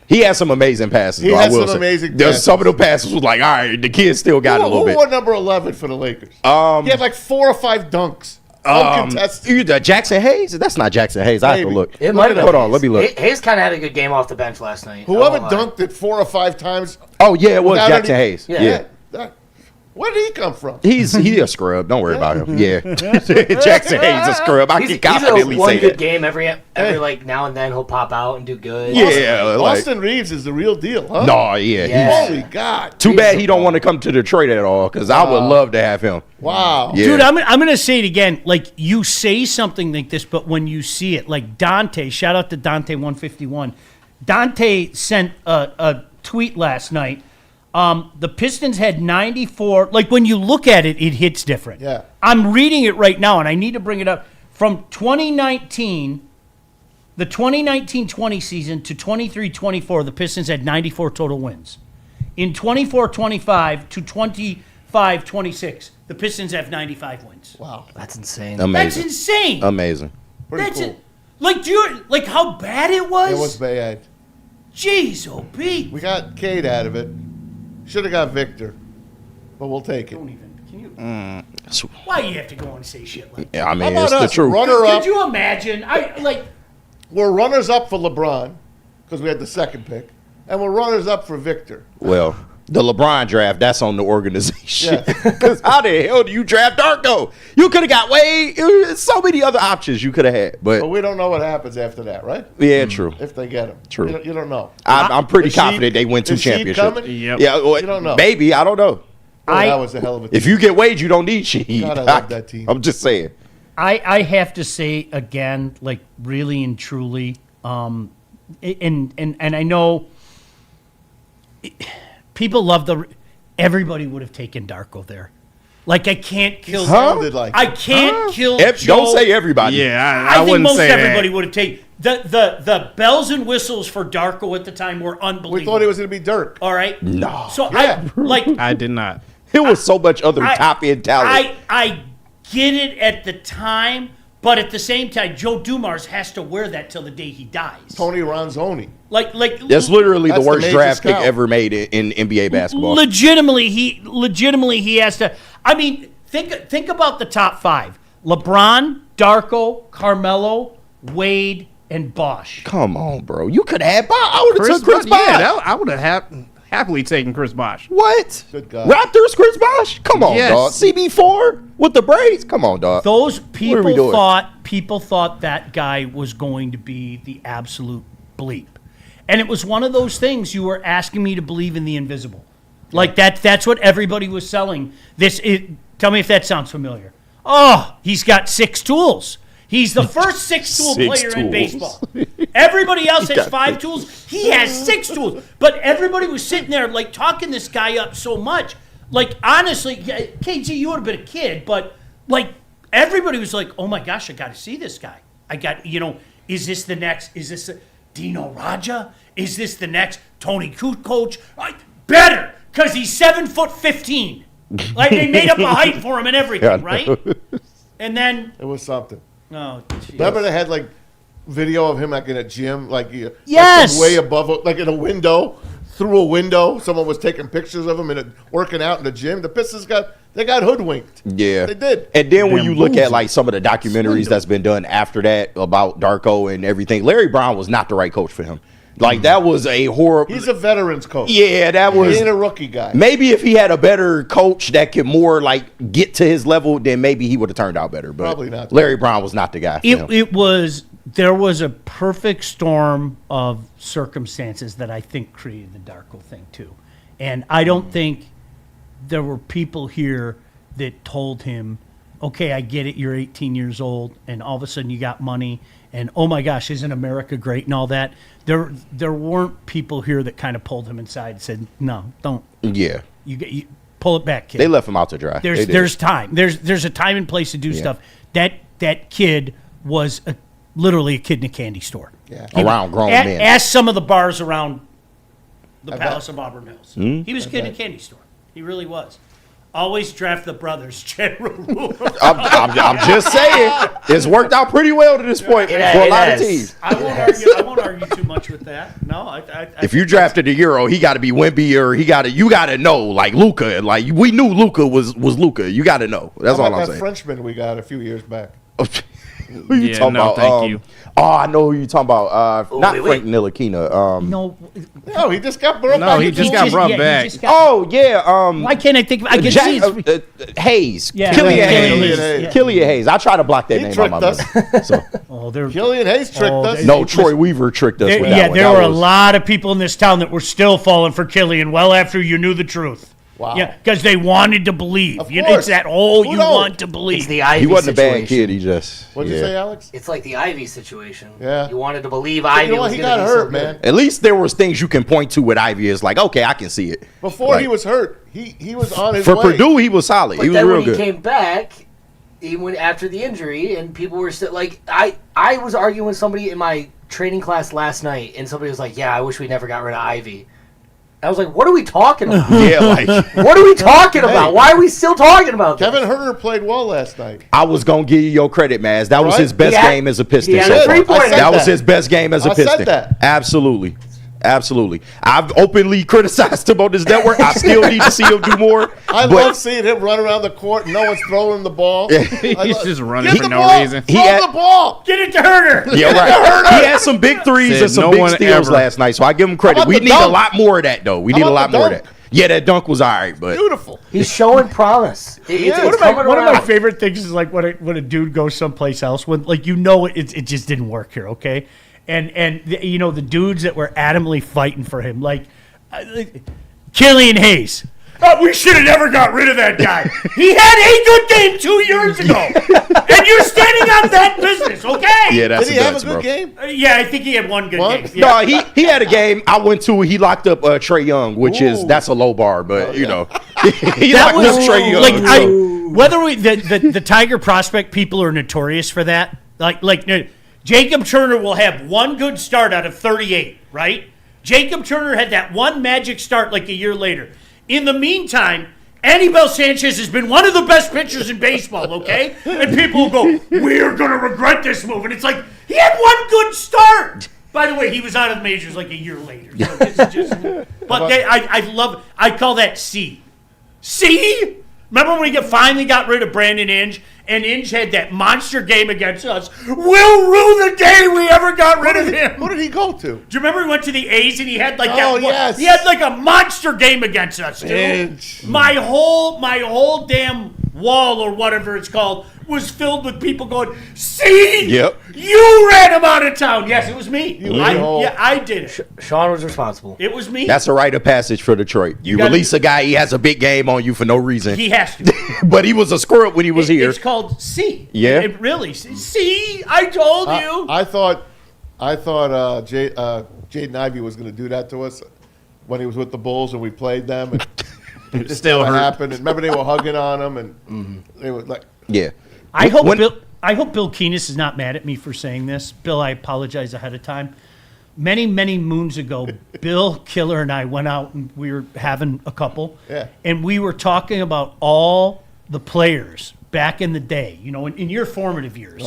He had some amazing passes. He though, I had will some say. amazing There's passes. some of the passes was like, all right, the kids still got it a little Who bit. wore number 11 for the Lakers? He had like 4 or 5 dunks. Uncontested. Either Jackson Hayes? That's not Jackson Hayes. I have to Maybe. look. It might have been. Hold on, let me look. Hayes kind of had a good game off the bench last night. Whoever I won't lie. dunked it 4 or 5 times. Oh, yeah, it was without Jackson any- Hayes. Yeah. Yeah. Where did he come from? He a scrub. Don't worry about him. Yeah. Jackson Hayes a scrub. I He's can a confidently one say good that. game every like now and then he'll pop out and do good. Yeah, like, Austin Reeves is the real deal, huh? no, yeah. Yeah. Holy God. Too bad he don't want to come to Detroit at all, because I would love to have him. Wow. Yeah. Dude, I'm going to say it again. Like, you say something like this, but when you see it, like Dante, shout out to Dante151. Dante sent a tweet last night. The Pistons had 94. Like, when you look at it, it hits different. Yeah. I'm reading it right now, and I need to bring it up. From 2019 The 2019-20 season to 23-24, the Pistons had 94 total wins. In 24-25 to 25-26, the Pistons have 95 wins. Wow. That's insane. That's Amazing. insane. Amazing. Pretty That's cool. it. Like, do you like how bad it was? It was bad. Jeez, Pete. We got Cade out of it. Should have got Victor, but we'll take it. Don't even. Can you? Why do you have to go and say shit like that? Yeah, I mean, How it's about the us? truth. Runner up. Could you imagine? We're runners up for LeBron because we had the second pick, and we're runners up for Victor. Well, the LeBron draft, that's on the organization. Yes. Because how the hell do you draft Darko? You could have got so many other options you could have had. But But, we don't know what happens after that, right? yeah, true. If they get him. True. You don't know. I'm pretty Is she- confident they win 2 is she championships. coming? Yep. Yeah, well, You don't know. Maybe, I don't know. Oh, that was a hell of a team. If you get Wade, you don't need Sheed. God, I love that team. I'm just saying. I have to say again, like really and truly, and I know people love everybody would have taken Darko there. Like I can't kill. Sounded like I it. can't kill. Joe. Don't say everybody. Yeah, I I think wouldn't most say everybody that. would have taken the bells and whistles for Darko at the time were unbelievable. We thought he was going to be Dirk. all right. No. So Yeah. I did not. It was so much other I- top end talent. I get it at the time, but at the same time, Joe Dumars has to wear that till the day he dies. Tony Ronzoni. Like That's literally That's the the worst major draft pick scout. ever made in NBA basketball. legitimately he has to. I mean, think about the top 5: LeBron, Darko, Carmelo, Wade, and Bosh. Come on, bro. You could have had Bosh. I would have took Chris Bosh. Yeah, I would have happily taken Chris Bosh. What? Good God. Raptors, Chris Bosh? Come on, Yes. dog. CB4 with the braids? Come on, dog. Those What are people we doing? thought that guy was going to be the absolute bleep. And it was one of those things you were asking me to believe in the invisible. Like that's what everybody was selling. Tell me if that sounds familiar. Oh, he's got 6 tools. He's the first 6-tool 6 player in tools. baseball. Everybody else has got 5 tools. He has 6 tools. But everybody was sitting there like talking this guy up so much. Like honestly, KG, you would have been a kid, but like everybody was like, "Oh my gosh, I got to see this guy. I got, is this the next? Is this Dino Raja? Is this the next Tony Kukoc? Better, because he's 7'15". Like they made up a height for him and everything, Yeah, I right? know. And then, It was something. oh, geez. Remember they had like video of him like in a gym, like Yes! like, way above, like in a window, through a window. Someone was taking pictures of him and working out in the gym. The Pistons got hoodwinked. Yeah. They did. And then when you look Bamboozled. at like some of the documentaries that's been done after that about Darko and everything, Larry Brown was not the right coach for him. Like that was a horrible. He's a veterans coach. Yeah, that He was. ain't a rookie guy. Maybe if he had a better coach that could more like get to his level, then maybe he would have turned out better. But Probably not. Larry Brown was not the guy for him. There was a perfect storm of circumstances that I think created the Darko thing too. And I don't think there were people here that told him, okay, I get it, you're 18 years old, and all of a sudden you got money, and oh my gosh, isn't America great and all that. There weren't people here that kind of pulled him inside and said, no, don't. Yeah. You pull it back, kid. They left him out to dry. They did. There's time. There's a time and place to do stuff. That kid was literally a kid in a candy store. Yeah. Around grown men. Ask some of the bars around the I Palace bet. of Auburn Hills. Hmm? He was a kid in a candy store. He really was. Always draft the brothers. General rule. I'm just saying, it's worked out pretty well to this point for a lot of teams. I won't argue too much with that. No, I If you drafted a Euro, he got to be Wemby or you got to know like Luka. Like we knew Luka was Luka. You got to know. That's How all about I'm that saying. Frenchman we got a few years back? Who you Yeah, talking no, about? thank you. Oh, I know who you talking about. Not wait, Frank Ntilikina. no. No, he just got brought No, back. he just got brought back. Oh yeah. Why can't I think of? I can see his, Hayes. Yeah, Killian Killian Hayes. Hayes. Yeah. Killian Hayes. I try to block that He name on my tricked mind. So Oh, they're Killian Hayes tricked Oh, us. they- no, Troy Weaver tricked us with that yeah, one. there That were a was- lot of people in this town that were still falling for Killian well after you knew the truth. Wow. Yeah, because they wanted to believe. Of It's course. that whole Who you don't? want to believe. It's the Ivy He wasn't a bad situation. kid. He just. What'd you yeah. say, Alex? It's like the Ivy situation. Yeah. You wanted to believe But Ivy you know what? was He going to got be so hurt, good. man. At least there was things you can point to with Ivy. It's like, okay, I can see it. Before he Like, was hurt, he was on his for way. Purdue, he was solid. But He was then real when he good. came back, he went after the injury, and people were still like, I was arguing with somebody in my training class last night, and somebody was like, "Yeah, I wish we never got rid of Ivy." I was like, "What are we talking about? Yeah, like What are we talking about? Why are we still talking about this?" Kevin Herter played well last night. I was gonna give you your credit, Maz. That was Right? his best He had- game as a Piston. he had So a far. three-pointer. That was that. his best game as a I said Piston. that. Absolutely. Absolutely. I've openly criticized him on this network. I still need to see him do more. I but love seeing him run around the court and no one's throwing the ball. He's just running Get for the no ball. reason. He Throw had- the ball. Get it to Herter. Yeah, right. He had some big threes Said and some no big one steals ever. last night, so I give him credit. about We the need a dunk? lot more of that, though. We How need a about lot the more of dunk? that. Yeah, that dunk was all right, but He's showing promise. It's One coming of my around. favorite things is like when a dude goes someplace else when like it just didn't work here, okay? And the dudes that were adamantly fighting for him, like Killian Hayes. Oh, we should have never got rid of that guy. He had a good game 2 years ago, and you're standing on that business, okay? yeah, that's Did he have a nuts, good bro. game? Yeah, I think he had one good One? game. Yeah. No, he had a game I went to. He locked up Trey Young, which is that's a low bar, but you know he That locked up was Trey Young. like so- whether the Tiger prospect people are notorious for that. Like Jacob Turner will have one good start out of 38, right? Jacob Turner had that one magic start like a year later. In the meantime, Anibal Sanchez has been one of the best pitchers in baseball, okay? And people will go, we're going to regret this move. And it's like, he had one good start. By the way, he was out of the majors like a year later. So this is just, but I call that C. C? Remember when we finally got rid of Brandon Inge, and Inge had that monster game against us? We'll rue the day we ever got rid of him. Who did he go to? Do you remember he went to the A's and he had like Oh, that? yes. He had like a monster game against us, dude. Inge. My whole damn wall or whatever it's called was filled with people going, "See, Yep. you ran him out of town." Yes, it was me. a-hole. I did it. Sean was responsible. It was me. That's a rite of passage for Detroit. You gotta- release a guy, he has a big game on you for no reason. He has to. But he was a screw-up when he was here. It's called C. Yeah? It really. See, I told you. I thought Jaden Ivey was going to do that to us when he was with the Bulls and we played them. And it just Still never hurt. happened. And remember they were hugging on him and they were like, Yeah. I hope When- Bill Keenis is not mad at me for saying this. Bill, I apologize ahead of time. Many moons ago, Bill Killer and I went out and we were having a couple. Yeah. And we were talking about all the players back in the day, in your formative years,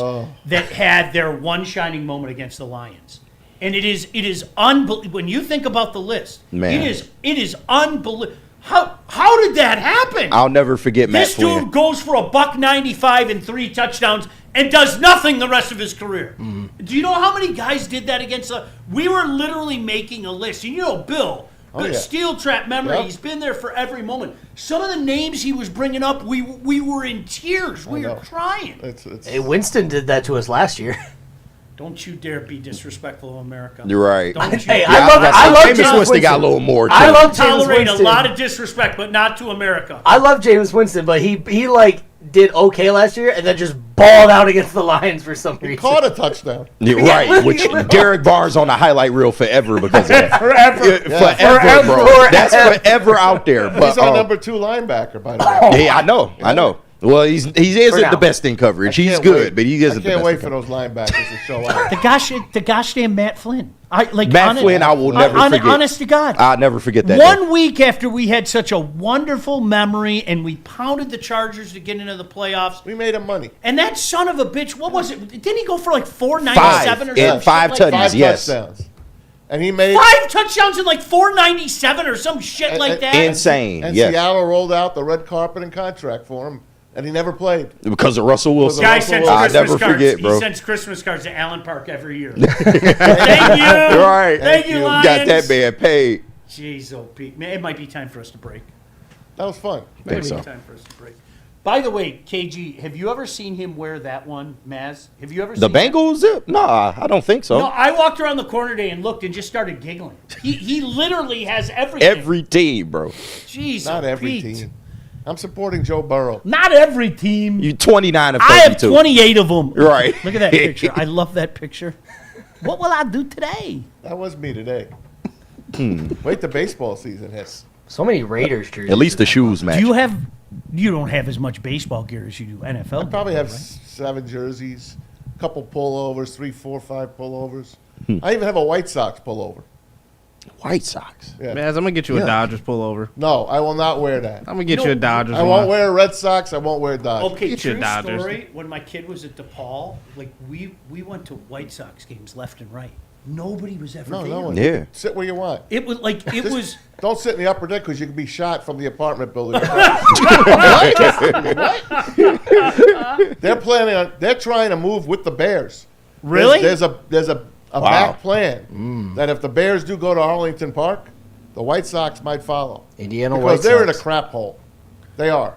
that had their one shining moment against the Lions. And it is unbelievable. When you think about the list, Man. it is unbelievable. How did that happen? I'll never forget Matt This Flynn. dude goes for $195 and 3 touchdowns and does nothing the rest of his career. Do you know how many guys did that against us? We were literally making a list. And Bill, yeah. steel trap memory. Yep. He's been there for every moment. Some of the names he was bringing up, we were in tears. We were know. crying. it's Hey, Winston did that to us last year. Don't you dare be disrespectful of America. You're right. Don't you Hey, dare. I love James James Winston got a Winston. little more. I too. love James Tolerate a Winston. lot of disrespect, but not to America. I love James Winston, but he did okay last year and then just balled out against the Lions for some reason. caught a touchdown. You're right. Which Derek Barnes on the highlight reel forever because of that. Forever. Yeah, Yeah. forever, bro. Forever. That's forever out there. But He's our number 2 linebacker, by the way. yeah, I know. Well, he isn't now. the best in coverage. He's Can't good, wait. but he isn't the I best. can't wait in for coverage. those linebackers to show out. The gosh damn Matt Flynn. Matt Flynn, I will never forget. Honest to God. I'll never forget that. One week after we had such a wonderful memory and we pounded the Chargers to get into the playoffs, We made him money. and that son of a bitch, what was it? Didn't he go for like 497 or something? Five like tutties, that? 5 yes. touchdowns. And he made 5 touchdowns and like 497 or some shit like that. Insane. and Yes. Seattle rolled out the red carpet and contract for him, and he never played. Because of Russell Wilson. Guy Russell sends Wilson. I'll Christmas never cards. forget, bro. He sends Christmas cards to Allen Park every year. Thank you. Right. Thank you, Lions. Got that man paid. Jeez, oh Pete. Man, it might be time for us to break. That was fun. Think Maybe so. time for us to break. By the way, KG, have you ever seen him wear that one, Maz? Have you ever The seen that? Bengals zip? Nah, I don't think so. No, I walked around the corner today and looked and just started giggling. He literally has everything. Every team, bro. Jeez, Not oh, every Pete. team. I'm supporting Joe Burrow. Not every team. You 29 of I 32. have 28 of them. Right. Look at that picture. I love that picture. What will I do today? That was me today. Wait till baseball season hits. So many Raiders jerseys. At least the shoes match. You don't have as much baseball gear as you do NFL. I probably gear, have right? 7 jerseys, a couple pullovers, 3, 4, 5 pullovers. I even have a White Sox pullover. White Sox. Yeah. Man, I'm gonna get you a Dodgers pullover. No, I will not wear that. I'm gonna get you a Dodgers I one. won't wear Red Sox. I won't wear Dodgers. Okay, Get your true Dodgers. story. When my kid was at DePaul, like we went to White Sox games left and right. Nobody was ever No, there. no one. Yeah. Sit where you want. It was like it was. Don't sit in the upper deck because you can be shot from the apartment building. They're planning on. They're trying to move with the Bears. Really? There's a back plan that if the Bears do go to Arlington Park, the White Sox might follow. Indiana Because White they're in a Sox. crap hole. They are.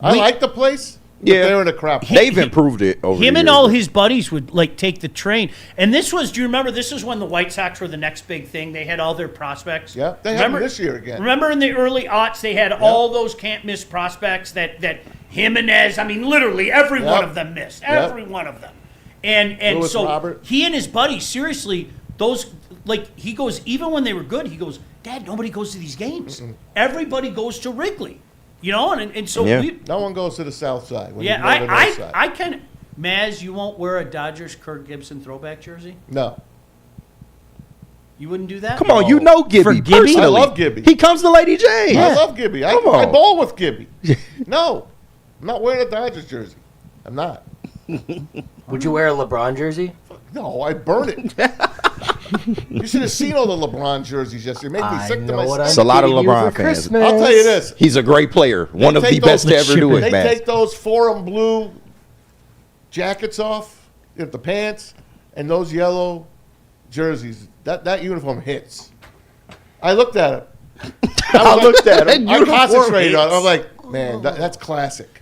I like the place. But Yeah. they're in a crap hole. They've improved it over Him the and years. all his buddies would like take the train, and this was. Do you remember? This is when the White Sox were the next big thing. They had all their prospects. Yeah, they have them this year again. Remember in the early aughts, they had all those can't miss prospects that Jimenez. I mean, literally every one of them missed. Every one of them, and Lewis so Robert. he and his buddies seriously those like he goes even when they were good. He goes, Dad, nobody goes to these games. Everybody goes to Wrigley. You know, and so Yeah. we. No one goes to the South Side. When Yeah, you go to the North Side. I kind of. Maz, you won't wear a Dodgers Kirk Gibson throwback jersey? No. You wouldn't do that? Come on, you know Gibby. For Gibby? Personally. I love Gibby. He comes to Lady Jane. I love Gibby. I Come on. I bowl with Gibby. No. I'm not wearing a Dodgers jersey. I'm not. Would you wear a LeBron jersey? No, I burn it. You should have seen all the LeBron jerseys yesterday. It made me I sick to know my what I'm It's stomach. a lot of getting you LeBron for fans. Christmas. I'll tell you this. He's a great player. One of the take best to those- ever do it, They man. take those Forum blue jackets off, the pants, and those yellow jerseys. That uniform hits. I looked at it. I looked at him. I concentrated on it. I'm like, man, that's classic.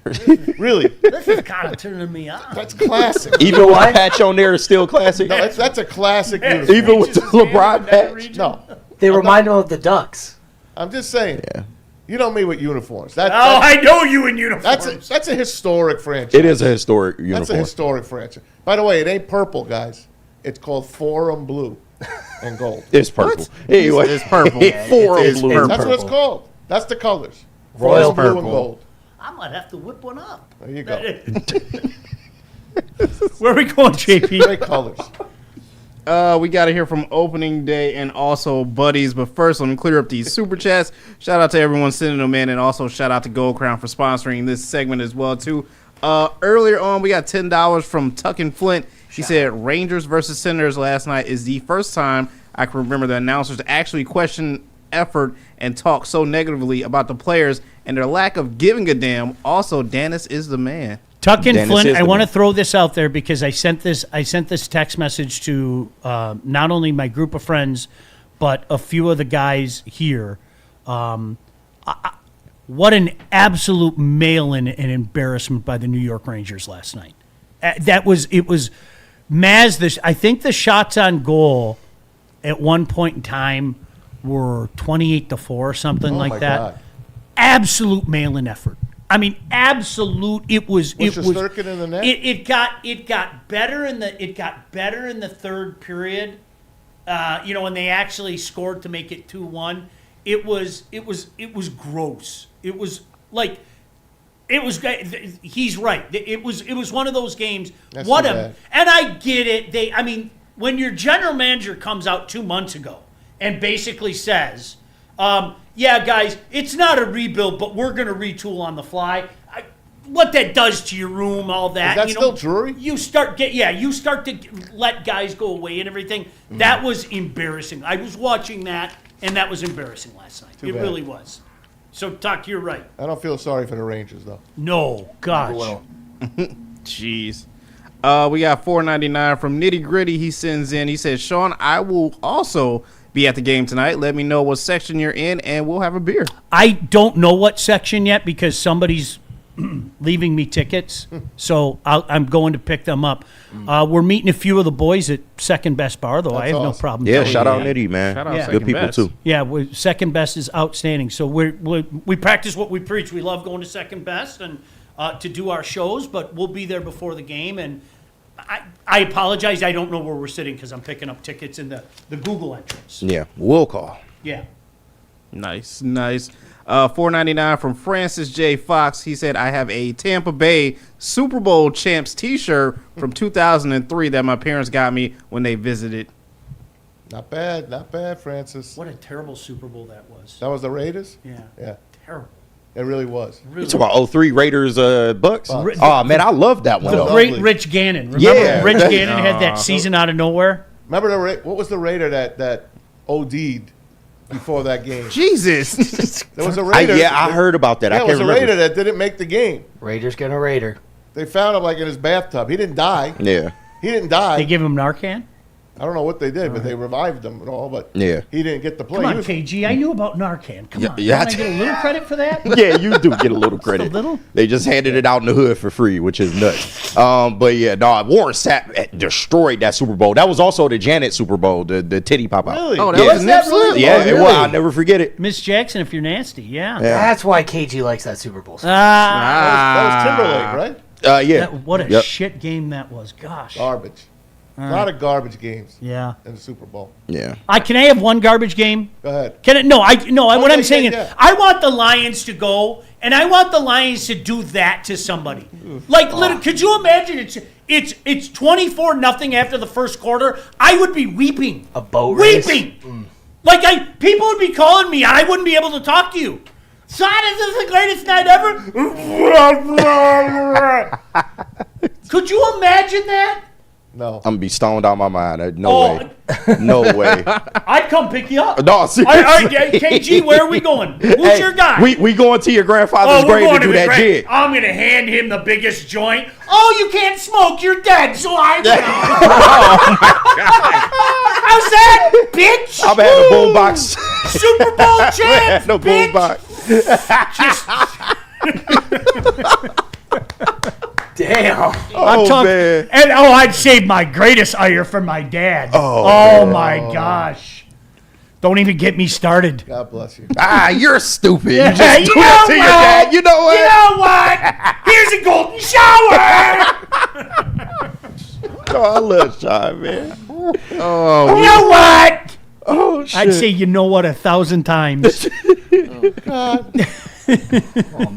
Really, This is kind of turning me on. that's classic. Even with the patch on there, it's still classic. No, that's a classic uniform. Even with the LeBron patch. No, They remind him of the Ducks. I'm just saying. Yeah. You know me with uniforms. Oh, I know you in uniforms. That's a historic franchise. It is a historic That's a uniform. historic franchise. By the way, it ain't purple, guys. It's called Forum blue and gold. It's purple. Anyway, It's purple. Four It of is blue. purple. That's what it's called. That's the colors. Royal Forum blue and purple. gold. I might have to whip one up. There you go. Where are we going, JP? Great colors. We got to hear from opening day and also buddies. But first, let me clear up these super chats. Shout out to everyone sending them in, and also shout out to Gold Crown for sponsoring this segment as well too. Earlier on, we got $10 from Tuck and Flint. He said Rangers versus Senators last night is the first time I can remember the announcers actually question effort and talk so negatively about the players and their lack of giving a damn. Also, Dennis is the man. Tuck and Dennis Flint, is I the want to man. throw this out there because I sent this text message to not only my group of friends, but a few of the guys here. What an absolute mail-in and embarrassment by the New York Rangers last night. It was Maz. I think the shots on goal at one point in time were 28-4 or something Oh like my that. God. Absolute mail-in effort. I mean, absolute. It was. Shesterkin in the net? It got better in the third period. When they actually scored to make it 2-1. It was gross. It was like. It was. He's right. It was one of those games. That's What too a. bad. And I get it. When your general manager comes out 2 months ago and basically says, "Yeah, guys, it's not a rebuild, but we're going to retool on the fly." What that does to your room, all that. Is that still Drury? You start to let guys go away and everything. That was embarrassing. I was watching that, and that was embarrassing last night. Too It bad. really was. So, Tuck, you're right. I don't feel sorry for the Rangers, though. No, gosh. Well, Jeez. We got $4.99 from Nitty Gritty. He sends in. He says, Sean, I will also be at the game tonight. Let me know what section you're in, and we'll have a beer. I don't know what section yet because somebody's leaving me tickets, so I'm going to pick them up. We're meeting a few of the boys at Second Best Bar, though. I That's have no awesome. problem. Yeah, telling shout you out that. Nitty, man. Shout out Yeah. Good Second people Best. too. Yeah, Second Best is outstanding. So we practice what we preach. We love going to Second Best and to do our shows, but we'll be there before the game. And I apologize. I don't know where we're sitting because I'm picking up tickets in the Google entrance. Yeah, we'll call. Yeah. Nice. $4.99 from Francis J. Fox. He said, I have a Tampa Bay Super Bowl champs t-shirt from 2003 that my parents got me when they visited. Not bad, Francis. What a terrible Super Bowl that was. That was the Raiders? Yeah. Yeah, Terrible. it really was. You talking about 03 Raiders Bucks? Bucks. Oh, man, I love that one, The though. great Rich Gannon. Remember Yeah. Rich Gannon had that season out of nowhere? Remember what was the Raider that OD'd before that game? Jesus. There was a Raider. I heard about that. I Yeah, it can't was a remember. Raider that didn't make the game. Raiders gonna Raider. They found him like in his bathtub. He didn't die. Yeah. He didn't die. They give him Narcan? I don't know what they did, but they revived him and all. But Yeah. he didn't get the play. Come He on, was- KG. I knew about Narcan. Come on. yeah, Don't I get a little credit for that? Yeah, you do get a little credit. a little? They just handed it out in the hood for free, which is nuts. But yeah, no, Warren Sapp destroyed that Super Bowl. That was also the Janet Super Bowl, the titty pop out. Really? Oh, that Yeah. was Nip Slip? Yeah, Oh, really? well, I'll never forget it. Miss Jackson, if you're nasty, yeah. That's why KG likes that Super Bowl. That was Timberlake, right? Yeah. What a Yep. shit game that was. Gosh. Garbage. A lot of garbage games Yeah. in the Super Bowl. Yeah. Can I have one garbage game? Go ahead. Can it? No, what yeah, I'm saying yeah. is, I want the Lions to go, and I want the Lions to do that to somebody. Like, could you imagine? It's 24-0 after the first quarter. I would be weeping. A boat race? Weeping. Like people would be calling me, and I wouldn't be able to talk to you. Son, is this the greatest night ever? Could you imagine that? No. I'm going to be stoned out my mind. No Oh. way. No way. I'd come pick you up. No, seriously. KG, where are we going? Who's Hey, your guy? We going to your grandfather's we're grave going to do the that grave. jig. I'm going to hand him the biggest joint. Oh, you can't smoke. You're dead. So I will. How's that, bitch? I'm having a boombox. Super Bowl champs, No bitch. boombox. Damn. I'm talking, man. and I'd save my greatest ire for my dad. Oh, my gosh! Don't even get me started. God bless you. You're stupid. Yeah, You just do that to your dad. You know what? You know what? Here's a golden shower. Oh, I love Sean, man. You know what? Oh, shit. I'd say you know what 1,000 times.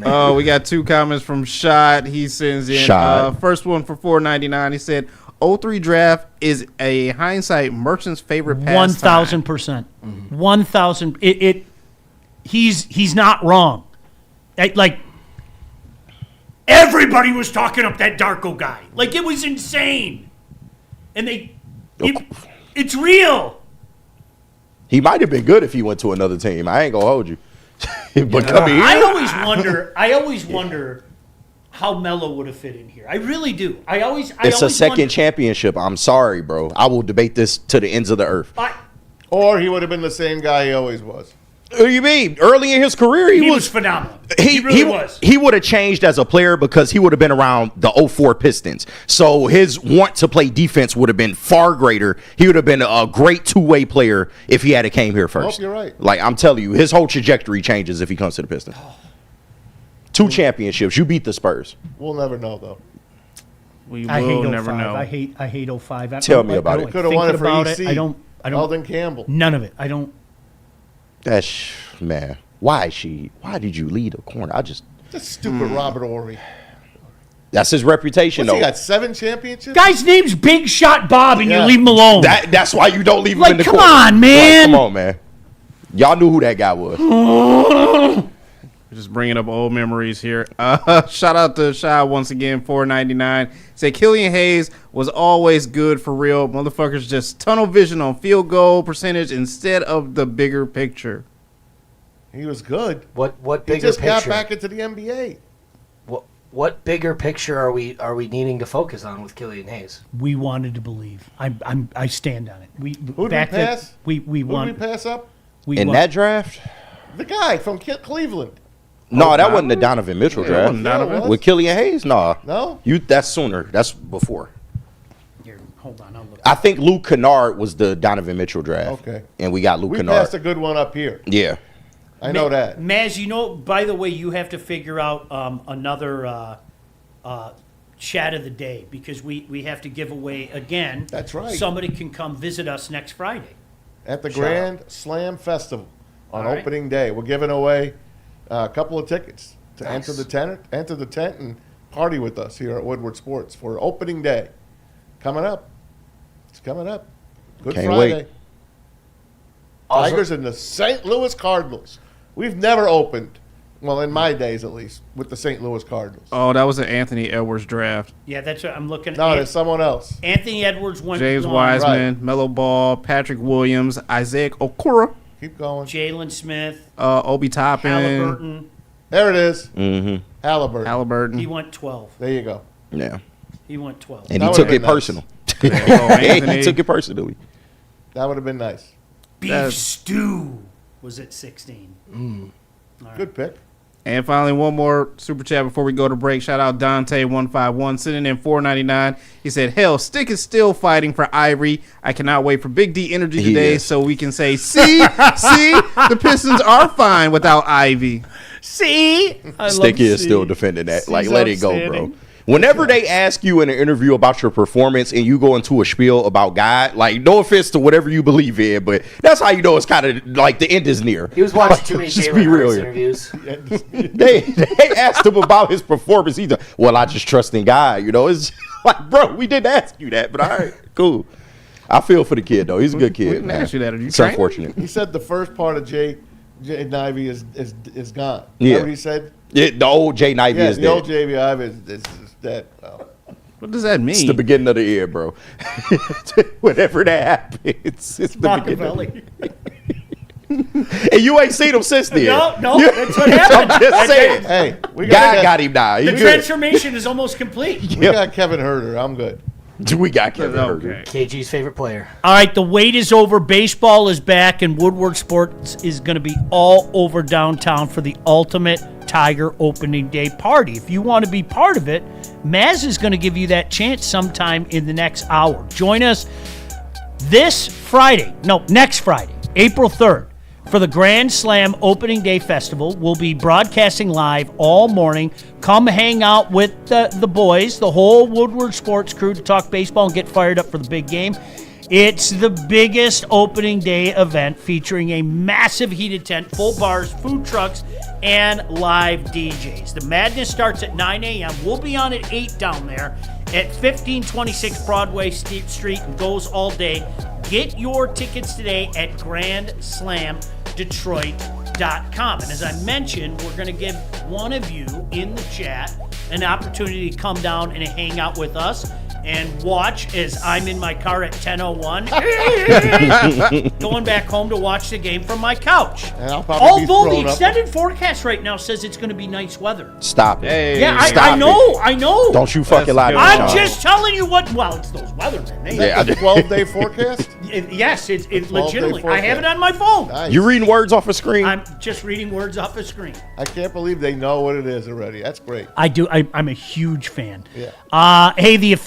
Oh, we got two comments from Shot. He sends in Shot. First one for $4.99. He said, "03 draft is a hindsight merchant's favorite pastime." 1,000%. 1,000. He's not wrong. Like everybody was talking up that Darko guy. Like it was insane. And it's real. He might have been good if he went to another team. I ain't gonna hold you. But coming here, I always wonder how Melo would have fit in here. I really do. it's a second championship. I'm sorry, bro. I will debate this to the ends of the earth. Or he would have been the same guy he always was. What do you mean? Early in his career, He was phenomenal. He really was. He would have changed as a player because he would have been around the 04 Pistons. So his want to play defense would have been far greater. He would have been a great two-way player if he had came here first. You're right. Like, I'm telling you, his whole trajectory changes if he comes to the Pistons. 2 championships. You beat the Spurs. We'll never know, though. We I hate will 05. never know. I hate 05. Tell me about it. Could have won it for EC. I don't. Eldon Campbell. None of it. I don't. That's, man. Why did you lead a corner? Just stupid Robert Ory. That's his reputation, What's he though. got, 7 championships? Guy's name's Big Shot Bob, and Yeah. you leave him alone. That's why you don't leave him Like, in the come corner. on, man. Like, come on, man. Y'all knew who that guy was. Just bringing up old memories here. Shout out to Shy once again, $4.99. Say Killian Hayes was always good for real. Motherfuckers just tunnel vision on field goal percentage instead of the bigger picture. He was good. What He bigger just got picture? back into the NBA. What bigger picture are we needing to focus on with Killian Hayes? We wanted to believe. I stand on it. Who'd we back then, pass? we Who did we want. pass up? In that draft? The guy from Cleveland. No, that wasn't the Donovan Mitchell draft. wasn't Donovan. Yeah, it was. With Killian Hayes? No. No? That's sooner. That's before. Here, hold on. I'll look. I think Luke Kennard was the Donovan Mitchell draft. Okay. And we got Luke We Kennard. passed a good one up here. Yeah. I know that. Maz, you know, by the way, you have to figure out another chat of the day because we have to give away again. That's right. Somebody can come visit us next Friday. At the Grand Slam Festival on All right. opening day. We're giving away a couple of tickets to Nice. enter the tent and party with us here at Woodward Sports for opening day. Coming up. It's coming up. Good Can't Friday. wait. Tigers and the St. Louis Cardinals. We've never opened, well, in my days at least, with the St. Louis Cardinals. Oh, that was an Anthony Edwards draft. Yeah, that's what I'm looking at. No, there's someone else. Anthony Edwards went James one. Wiseman, Right. Melo Ball, Patrick Williams, Isaac Okura, Keep going. Jalen Smith, Obi Toppin, Halliburton. There it is. Mm-hmm. Halliburton. Halliburton. He went 12. There you go. Yeah. He went 12. And That he would've took been it nice. personal. Anthony. He took it personally. That would have been nice. Beef stew was at 16. Good pick. And finally, one more super chat before we go to break. Shout out Dante151 sitting in $4.99. He said, "Hell, Stick is still fighting for Ivory. I cannot wait for Big D energy He today is. so we can say, see, the Pistons are fine without Ivy." See? I Sticky love is still C. defending that. Like, C's let it go, bro. outstanding. Whenever they ask you in an interview about your performance and you go into a spiel about God, like, no offense to whatever you believe in, but that's how you know it's kind of like the end is near. He was watching too many Just be Jalen real Hurts here. interviews. They asked him about his performance. He's like, well, I just trust in God. You know, it's like, bro, we didn't ask you that, but all right, cool. I feel for the kid, though. He's a good We kid. didn't man. ask you that. Are you It's training? unfortunate. He said the first part of Jay Ivy is gone. Yeah. Is that what he said? The old Jay Ivy Yeah, is the old dead. JV Ivy is dead. Oh. What does that mean? It's the beginning of the year, bro. Whenever that happens, it's the beginning. Of the Machiavelli. And you ain't seen him since then. No, You- that's what happened. I'm just saying. Hey, we God got him now. He The good. transformation is almost complete. We got Kevin Herter. I'm good. We got Kevin Herter. Okay. KG's favorite player. All right, the wait is over. Baseball is back, and Woodward Sports is going to be all over downtown for the ultimate Tiger opening day party. If you want to be part of it, Maz is going to give you that chance sometime in the next hour. Join us next Friday, April 3rd, for the Grand Slam Opening Day Festival. We'll be broadcasting live all morning. Come hang out with the boys, the whole Woodward Sports crew, to talk baseball and get fired up for the big game. It's the biggest opening day event featuring a massive heated tent, full bars, food trucks, and live DJs. The madness starts at 9 a.m. We'll be on at 8 down there at 1526 Broadway Street and goes all day. Get your tickets today at GrandSlamDetroit.com. And as I mentioned, we're going to give one of you in the chat an opportunity to come down and hang out with us and watch as I'm in my car at 10:01, going back home to watch the game from my couch. And I'll probably be Although the thrown up. extended forecast right now says it's going to be nice weather. Stop it. Hey, Yeah, Stop I know. Don't you fucking lie to me, I'm Sean. just telling you what. Well, it's those weathermen. They, Yeah, I The did. 12-day forecast? yes, it 12-day legitimately. I have it forecast. on my phone. Nice. You reading words off a screen? I'm just reading words off a screen. I can't believe they know what it is already. That's great. I do. I'm a huge fan. Yeah. Hey, the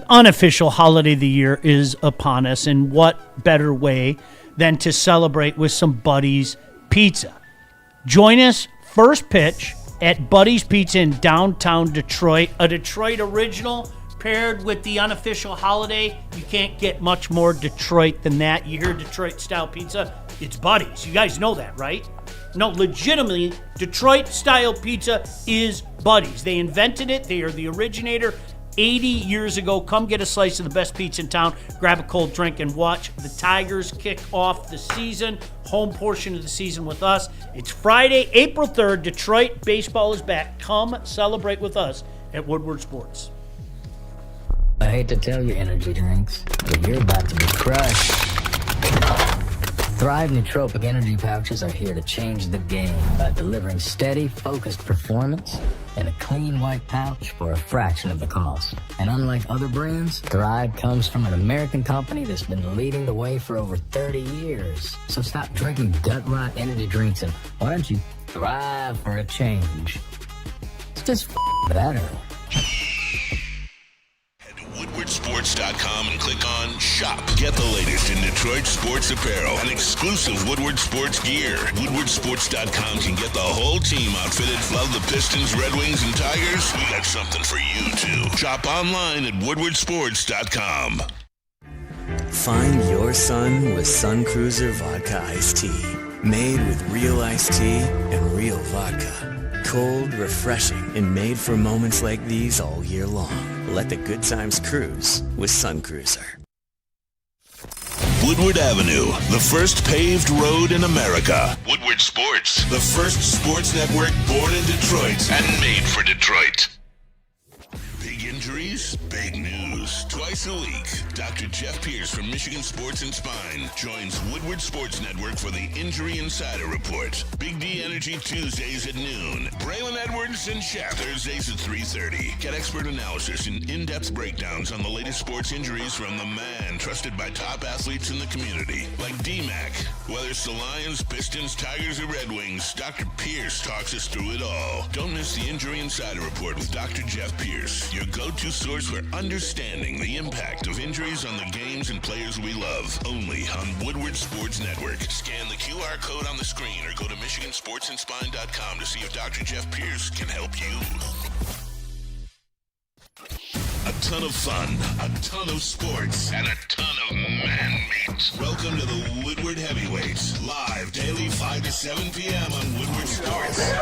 unofficial holiday of the year is upon us, and what better way than to celebrate with some Buddy's Pizza? Join us first pitch at Buddy's Pizza in downtown Detroit, a Detroit original paired with the unofficial holiday. You can't get much more Detroit than that. You hear Detroit style pizza, it's Buddy's. You guys know that, right? No, legitimately, Detroit style pizza is Buddy's. They invented it. They are the originator 80 years ago. Come get a slice of the best pizza in town, grab a cold drink, and watch the Tigers kick off the season, home portion of the season with us. It's Friday, April 3rd. Detroit baseball is back. Come celebrate with us at Woodward Sports. I hate to tell you, energy drinks, but you're about to be crushed. Thrive nootropic energy pouches are here to change the game by delivering steady, focused performance in a clean white pouch for a fraction of the cost. And unlike other brands, Thrive comes from an American company that's been leading the way for over 30 years. So stop drinking gut-rot energy drinks and why don't you thrive for a change? It's just better. WoodwardSports.com and click on Shop. Get the latest in Detroit sports apparel and exclusive Woodward Sports gear. WoodwardSports.com can get the whole team outfitted. Love the Pistons, Red Wings, and Tigers? We got something for you, too. Shop online at WoodwardSports.com. Find your sun with Sun Cruiser Vodka Iced Tea. Made with real iced tea and real vodka. Cold, refreshing, and made for moments like these all year long. Let the good times cruise with Sun Cruiser. Woodward Avenue, the first paved road in America. Woodward Sports, the first sports network born in Detroit and made for Detroit. Big injuries, big news. Twice a week, Dr. Jeff Pierce from Michigan Sports and Spine joins Woodward Sports Network for the Injury Insider Report. Big D Energy Tuesdays at noon. Braylon Edwards and Shaq Thursdays at 3:30. Get expert analysis and in-depth breakdowns on the latest sports injuries from the man trusted by top athletes in the community, like D-Mac. Whether it's the Lions, Pistons, Tigers, or Red Wings, Dr. Pierce talks us through it all. Don't miss the Injury Insider Report with Dr. Jeff Pierce, your go-to source for understanding the impact of injuries on the games and players we love. Only on Woodward Sports Network. Scan the QR code on the screen or go to MichiganSportsandSpine.com to see if Dr. Jeff Pierce can help you. A ton of fun, a ton of sports, and a ton of man meat. Welcome to the Woodward Heavyweights, live daily 5 to 7 p.m. on Woodward Sports.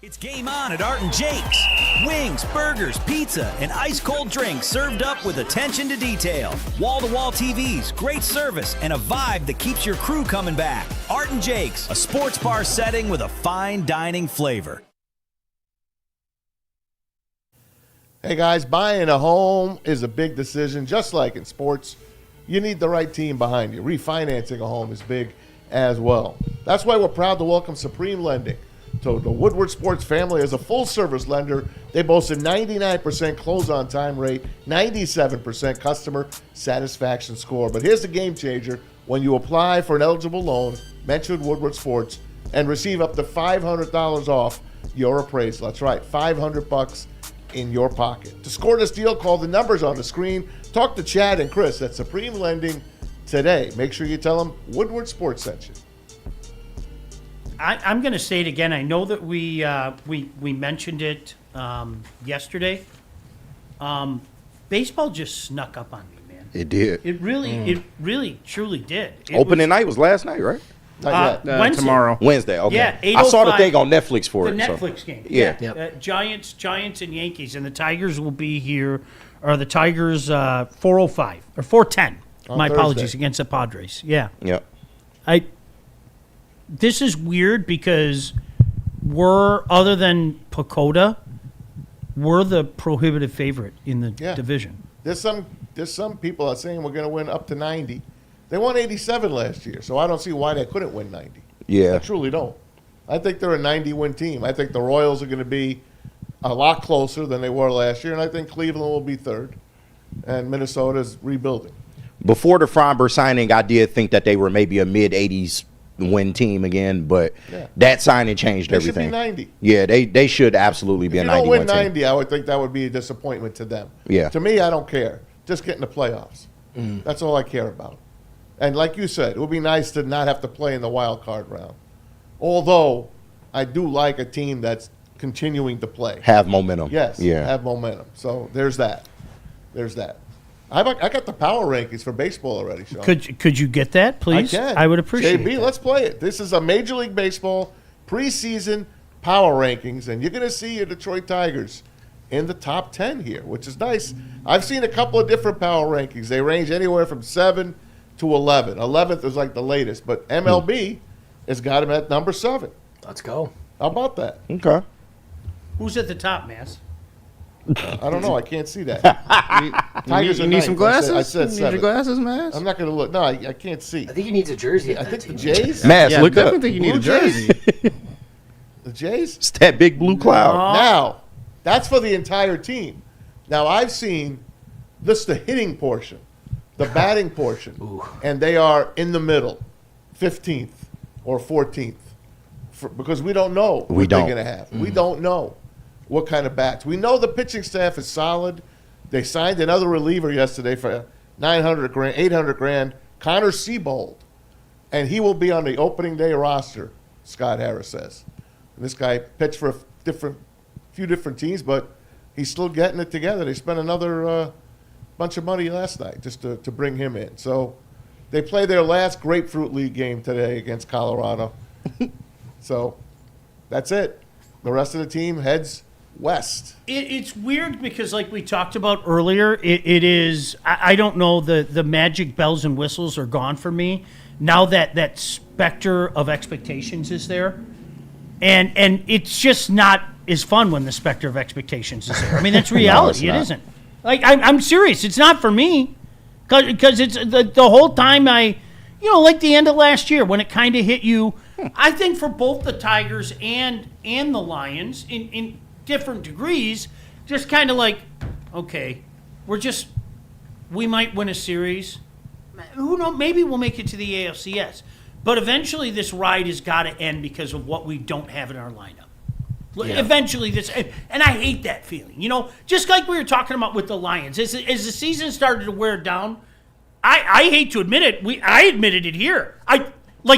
It's game on at Art and Jake's. Wings, burgers, pizza, and ice-cold drinks served up with attention to detail. Wall-to-wall TVs, great service, and a vibe that keeps your crew coming back. Art and Jake's, a sports bar setting with a fine dining flavor. Hey guys, buying a home is a big decision, just like in sports. You need the right team behind you. Refinancing a home is big as well. That's why we're proud to welcome Supreme Lending to the Woodward Sports family as a full-service lender. They boast a 99% close-on-time rate, 97% customer satisfaction score. But here's the game changer. When you apply for an eligible loan, mention Woodward Sports, and receive up to $500 off your appraisal. That's right, $500 in your pocket. To score this deal, call the numbers on the screen. Talk to Chad and Chris at Supreme Lending today. Make sure you tell them Woodward Sports sent you. I'm going to say it again. I know that we mentioned it yesterday. Baseball just snuck up on me, man. It did. It really, truly did. Opening night was last night, right? Wednesday. Tomorrow. Wednesday, okay. Yeah, I saw the 8:05, thing on Netflix for the it. Netflix game. Yeah. Yep. Giants and Yankees, and the Tigers will be here, or the Tigers 4:05 or 4:10. My Thursday. apologies, against the Padres. Yeah. Yep. This is weird because other than Pacoda, we're the prohibitive favorite in the division. There's some people are saying we're going to win up to 90. They won 87 last year, so I don't see why they couldn't win 90. Yeah. I truly don't. I think they're a 90-win team. I think the Royals are going to be a lot closer than they were last year, and I think Cleveland will be third, and Minnesota's rebuilding. Before the Fromber signing, I did think that they were maybe a mid-80s win team again, but that signing changed everything. They should be 90. Yeah, they should absolutely be a 91 team. If you don't win 90, team. I would think that would be a disappointment to them. Yeah. To me, I don't care. Just get in the playoffs. That's all I care about. And like you said, it would be nice to not have to play in the wild card round. Although, I do like a team that's continuing to play. Have momentum. Yes, Yeah. have momentum. So there's that. I got the power rankings for baseball already, Sean. Could you get that, please? I can. I would appreciate JB, that. let's play it. This is a Major League Baseball preseason power rankings, and you're going to see your Detroit Tigers in the top 10 here, which is nice. I've seen a couple of different power rankings. They range anywhere from 7 to 11. 11th is like the latest, but MLB has got him at number 7. Let's go. How about that? Okay. Who's at the top, Mass? I don't know. I can't see that. Tigers You are need some ninth. glasses? I said You need 7. your glasses, man? I'm not going to look. No, I can't see. I think he needs a jersey. I think the Jays. Mass, Yeah, I look definitely up. think you need Blue a jersey. The Jays? It's that big blue cloud. Now, that's for the entire team. Now, I've seen this the hitting portion, the batting portion, and they are in the middle, 15th or 14th, because we don't know what they're going to have. We don't know what kind of bats. We know the pitching staff is solid. They signed another reliever yesterday for $800 grand, Connor Seabold, and he will be on the opening day roster, Scott Harris says. And this guy pitched for a few different teams, but he's still getting it together. They spent another bunch of money last night just to bring him in. So they play their last Grapefruit League game today against Colorado. So that's it. The rest of the team heads west. It's weird because, like we talked about earlier, it is. I don't know, the magic bells and whistles are gone for me now that specter of expectations is there, and it's just not as fun when the specter of expectations is there. I mean, that's reality. No, it isn't. Like I'm serious. It's not for me because it's the whole time like the end of last year when it kind of hit you. I think for both the Tigers and the Lions in different degrees, just kind of like, okay, we might win a series. Who knows? Maybe we'll make it to the ALCS. But eventually this ride has got to end because of what we don't have in our lineup. Yeah. Eventually this, and I hate that feeling. Just like we were talking about with the Lions. As the season started to wear down, I hate to admit it, I admitted it here.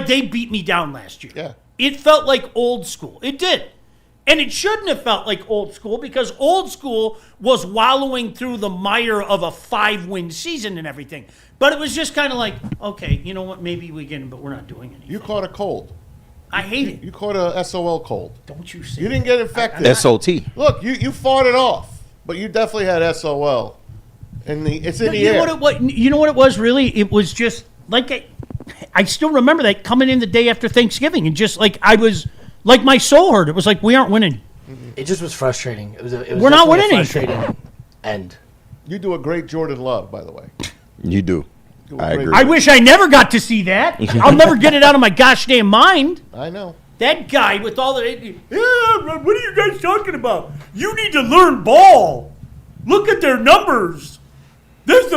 They beat me down last year. Yeah. It felt like old school. It did. And it shouldn't have felt like old school because old school was wallowing through the mire of a 5-win season and everything. But it was just kind of like, okay, you know what? Maybe we get him, but we're not doing anything. You caught a cold. I hate it. You caught a SOL cold. Don't you say You didn't get infected. SOT. Look, you fought it off, but you definitely had SOL. It's in the air. You know what it was really? It was just like I still remember that coming in the day after Thanksgiving and just like I was like my soul hurt. It was like we aren't winning. It just was frustrating. It was We're not winning frustrating end. You do a great Jordan Love, by the way. You do. I agree. I wish I never got to see that. I'll never get it out of my gosh damn mind. I know. That guy with all the what are you guys talking about? You need to learn ball. Look at their numbers. This is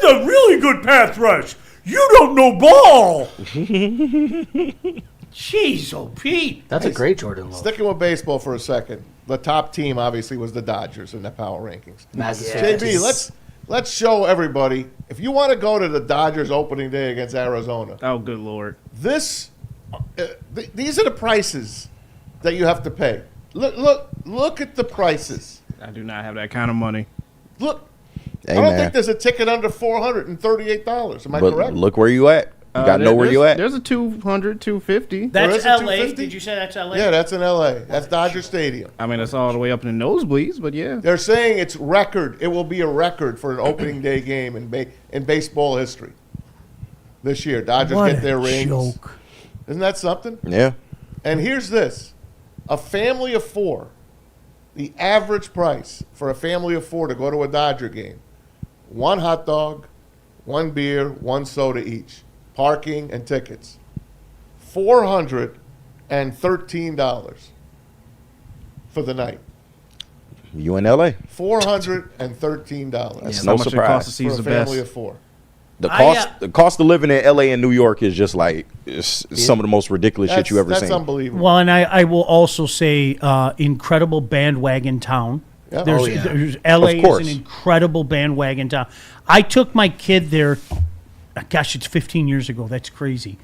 a really good pass rush. You don't know ball. Jeez, oh Pete. That's a great Jordan Love. Sticking with baseball for a second, the top team obviously was the Dodgers in the power rankings. JB, let's show everybody. If you want to go to the Dodgers opening day against Arizona, Oh, good Lord. these are the prices that you have to pay. Look at the prices. I do not have that kind of money. Look, Hey, I don't man. think there's a ticket under $438. Am I But correct? look where you at. You got to know where you at. There's a 200, 250. That's is a LA. 250? Did you say that's LA? Yeah, that's in LA. That's Dodger Stadium. I mean, it's all the way up in the nosebleeds, but yeah. They're saying it's record. It will be a record for an opening day game in baseball history this year. Dodgers What get their a rings. joke. Isn't that something? Yeah. And here's this. A family of 4, the average price for a family of 4 to go to a Dodger game, 1 hot dog, 1 beer, 1 soda each, parking and tickets, $413 for the night. You in LA. $413 That's How no much it surprise. costs to see for a the family best. of 4. The cost of living in LA and New York is just like some of the most ridiculous shit you ever That's seen. unbelievable. Well, and I will also say incredible bandwagon town. Yeah. There's LA Of course. is an incredible bandwagon town. I took my kid there, gosh, it's 15 years ago. That's crazy.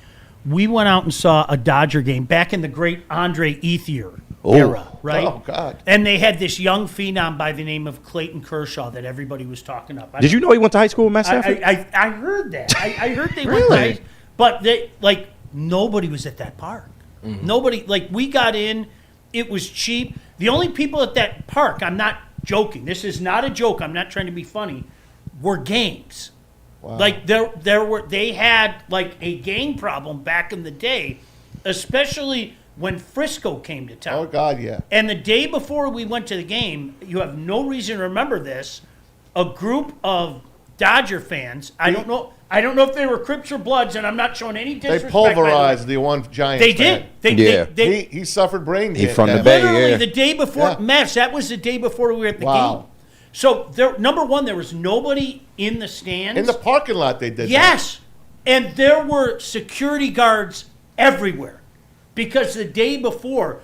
We went out and saw a Dodger game back in the great Andre Ethier era, right? Oh, God. And they had this young phenom by the name of Clayton Kershaw that everybody was talking up. Did you know he went to high school with Matt Stafford? I heard that. I heard they went nice, but nobody was at that park. Mm-hmm. Nobody, we got in, it was cheap. The only people at that park, I'm not joking, this is not a joke, I'm not trying to be funny, were gangs. Wow. They had a gang problem back in the day, especially when Frisco came to town. Oh, God, yeah. And the day before we went to the game, you have no reason to remember this, a group of Dodger fans, I don't know if they were Crips or Bloods, and I'm not showing any They disrespect. by the way. pulverized the one Giants They fan. did. He suffered brain He damage. from the Bay. Literally yeah. the day before, Yeah. Mavs, that was the day before we were at the Wow. game. So, number one, there was nobody in the stands. In the parking lot they did Yes. And there were security guards everywhere. Because the day before,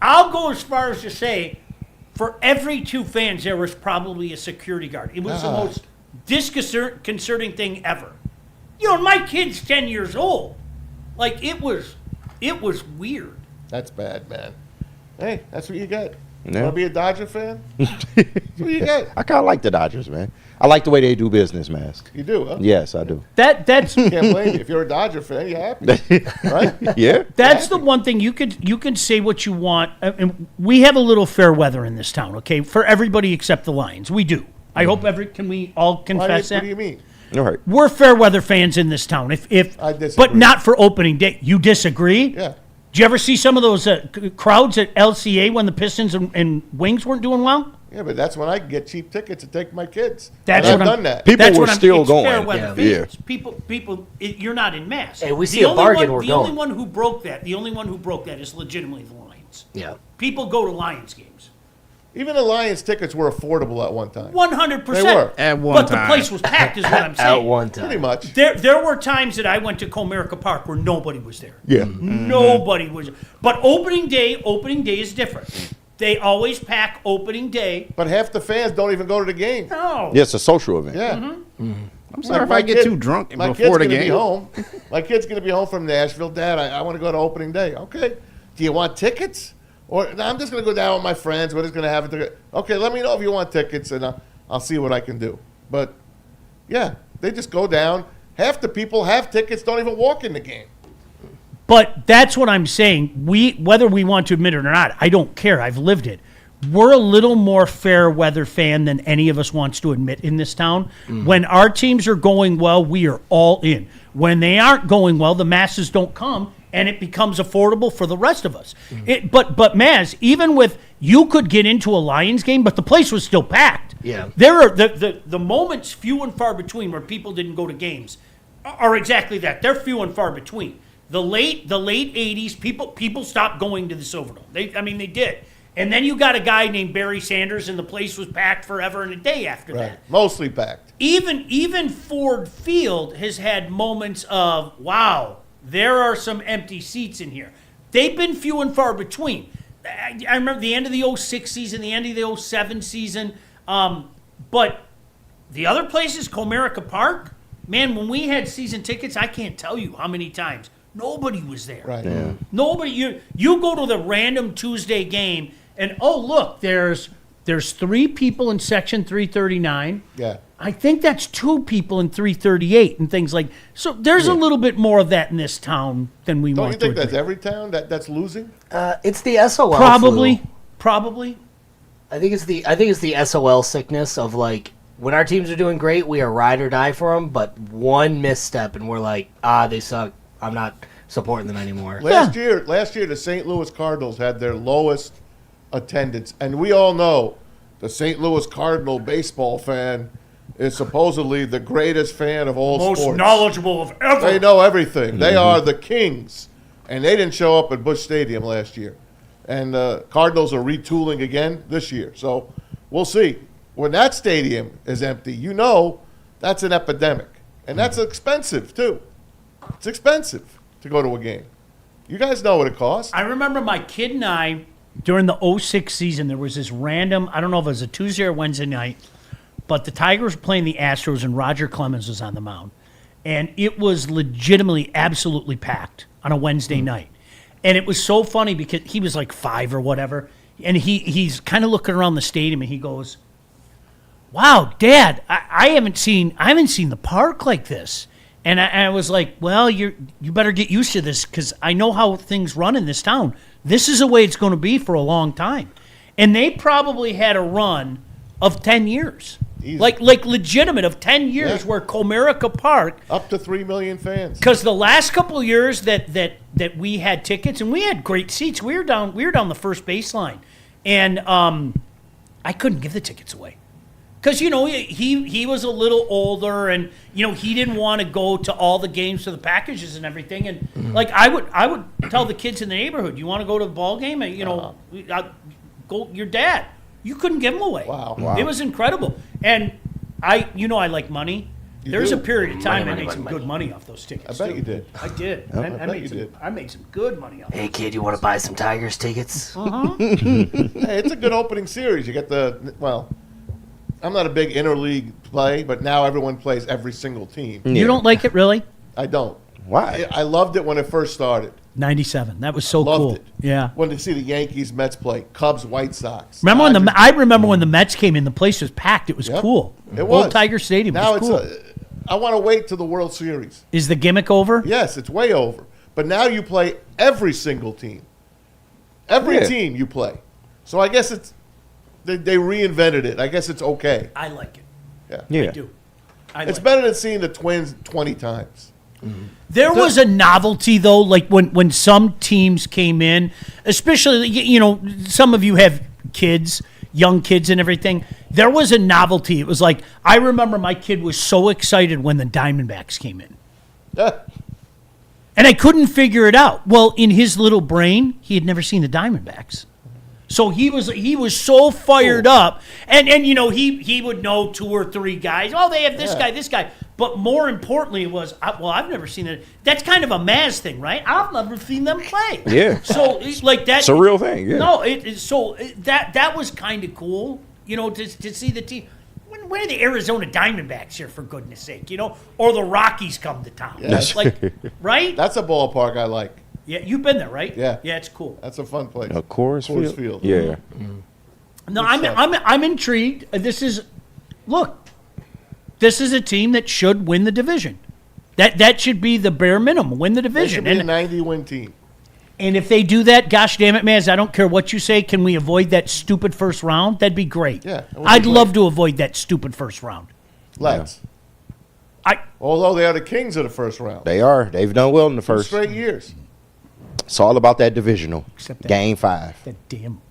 I'll go as far as to say, for every 2 fans, there was probably a security guard. It was the most disconcerting thing ever. My kid's 10 years old. It was weird. That's bad, man. Hey, that's what you get. Want to be a Dodger fan? What do you get? I kind of like the Dodgers, man. I like the way they do business, man. You do, huh? Yes, I do. That's Can't blame you. If you're a Dodger fan, you're happy, right? Yeah. That's the one thing you can say what you want. And we have a little fair weather in this town, okay? For everybody except the Lions, we do. I hope can we all confess that? What do you mean? All right. We're fair weather fans in this town. If I disagree. but not for opening day. You disagree? Yeah. Did you ever see some of those crowds at LCA when the Pistons and Wings weren't doing well? Yeah, but that's when I can get cheap tickets to take my kids. That's and what I've I'm- done that. People That's were what I'm- still it's fair going. weather Yeah. fans. You're not in mass. Hey, we see The a only bargain, one- we're the going. only one who broke that. The only one who broke that is legitimately the Lions. Yeah. People go to Lions games. Even the Lions tickets were affordable at one time. 100%. They were. At one But time. the place was packed, is what I'm At saying. one time. Pretty much. There were times that I went to Comerica Park where nobody was there. Yeah. Nobody was. But opening day is different. They always pack opening day. But half the fans don't even go to the game. No. Yeah, it's a social event. Yeah. I'm sorry if I get too drunk My before the kid's gonna be game. home. My kid's going to be home from Nashville. Dad, I want to go to opening day. Okay. Do you want tickets? Or no, I'm just going to go down with my friends. We're just going to have it. Okay, let me know if you want tickets, and I'll see what I can do. But, yeah, they just go down. Half the people have tickets, don't even walk in the game. But that's what I'm saying. Whether we want to admit it or not, I don't care. I've lived it. We're a little more fair weather fan than any of us wants to admit in this town. When our teams are going well, we are all in. When they aren't going well, the masses don't come, and it becomes affordable for the rest of us. But Maz, even with you could get into a Lions game, but the place was still packed. Yeah. There are the moments few and far between where people didn't go to games are exactly that. They're few and far between. The late 80s, people stopped going to the Silverdome. They did. And then you got a guy named Barry Sanders, and the place was packed forever and a day after that. Mostly packed. Even Ford Field has had moments of, wow, there are some empty seats in here. They've been few and far between. I remember the end of the 06 season, the end of the 07 season. But the other places, Comerica Park, man, when we had season tickets, I can't tell you how many times. Nobody was there. Right. Yeah. Nobody. You go to the random Tuesday game, and oh look, there's 3 people in section 339. Yeah. I think that's 2 people in 338 and things like. So there's a little bit more of that in this town than we Don't want you think to that's admit. every town that's losing? It's the SOL. Probably. flu. Probably. I think it's the SOL sickness of like when our teams are doing great, we are ride or die for them. But one misstep and we're like, they suck. I'm not supporting them anymore. Last year, the St. Louis Cardinals had their lowest attendance, and we all know the St. Louis Cardinal baseball fan is supposedly the greatest fan of all Most sports. knowledgeable of ever. They know everything. They are the kings, and they didn't show up at Busch Stadium last year. And the Cardinals are retooling again this year, so we'll see. When that stadium is empty, that's an epidemic, and that's expensive too. It's expensive to go to a game. You guys know what it costs. I remember my kid and I, during the 06 season, there was this random, I don't know if it was a Tuesday or Wednesday night, but the Tigers were playing the Astros and Roger Clemens was on the mound. And it was legitimately absolutely packed on a Wednesday night. And it was so funny because he was like 5 or whatever. And he's kind of looking around the stadium and he goes, wow, Dad, I haven't seen the park like this. And I was like, well, you better get used to this because I know how things run in this town. This is the way it's going to be for a long time. And they probably had a run of 10 years. Easy. Like legitimate of 10 years where Comerica Park, Up to 3 million fans. because the last couple of years that we had tickets and we had great seats, we were down the first baseline. And I couldn't give the tickets away. Because, he was a little older and, he didn't want to go to all the games for the packages and everything. And, like, I would tell the kids in the neighborhood, you want to go to the ball game? Go your dad. You couldn't give them away. Wow. It was incredible. And I like money. There's do? a period of time I Money, made some money. good money off those tickets. I bet too. you did. I did. I bet you did. I made some good money off Hey kid, you want to buy some Tigers tickets? Hey, it's a good opening series. You get I'm not a big interleague play, but now everyone plays every single team. You don't like it, really? I don't. Why? I loved it when it first started. 97. That was so Loved cool. it. Yeah. When to see the Yankees, Mets play, Cubs, White Sox. Remember when Dodgers. I remember when the Mets came in, the place was packed. It was Yep. cool. It was. Old Tiger Stadium Now was cool. I want to wait till the World Series. Is the gimmick over? Yes, it's way over. But now you play every single team. Every team you play. So I guess they reinvented it. I guess it's okay. I like it. Yeah. I do. It's better than seeing the Twins 20 times. There was a novelty, though, like when some teams came in, especially, some of you have kids, young kids and everything. There was a novelty. It was like, I remember my kid was so excited when the Diamondbacks came in. And I couldn't figure it out. Well, in his little brain, he had never seen the Diamondbacks. So he was so fired up. And he would know 2 or 3 guys. Oh, they have this guy, this guy. But more importantly was, I've never seen it. That's kind of a Maz thing, right? I've never seen them play. Yeah. So like that. It's a real thing. Yeah. No, that was kind of cool. To see the team. When are the Arizona Diamondbacks here, for goodness sake? Or the Rockies come to town. Yeah. Right? That's a ballpark I like. Yeah, you've been there, right? Yeah. Yeah, it's cool. That's a fun place. Coors Field. Yeah. No, I'm intrigued. This is a team that should win the division. That should be the bare minimum. Win the They division. should be a 90-win team. And if they do that, gosh damn it, Maz, I don't care what you say. Can we avoid that stupid first round? That'd be great. Yeah, it would be I'd great. love to avoid that stupid first round. Let's. Although they are the kings of the first round. They are. They've done well in the 2 first. straight years. It's all about that divisional. Except that- Game 5. That damn.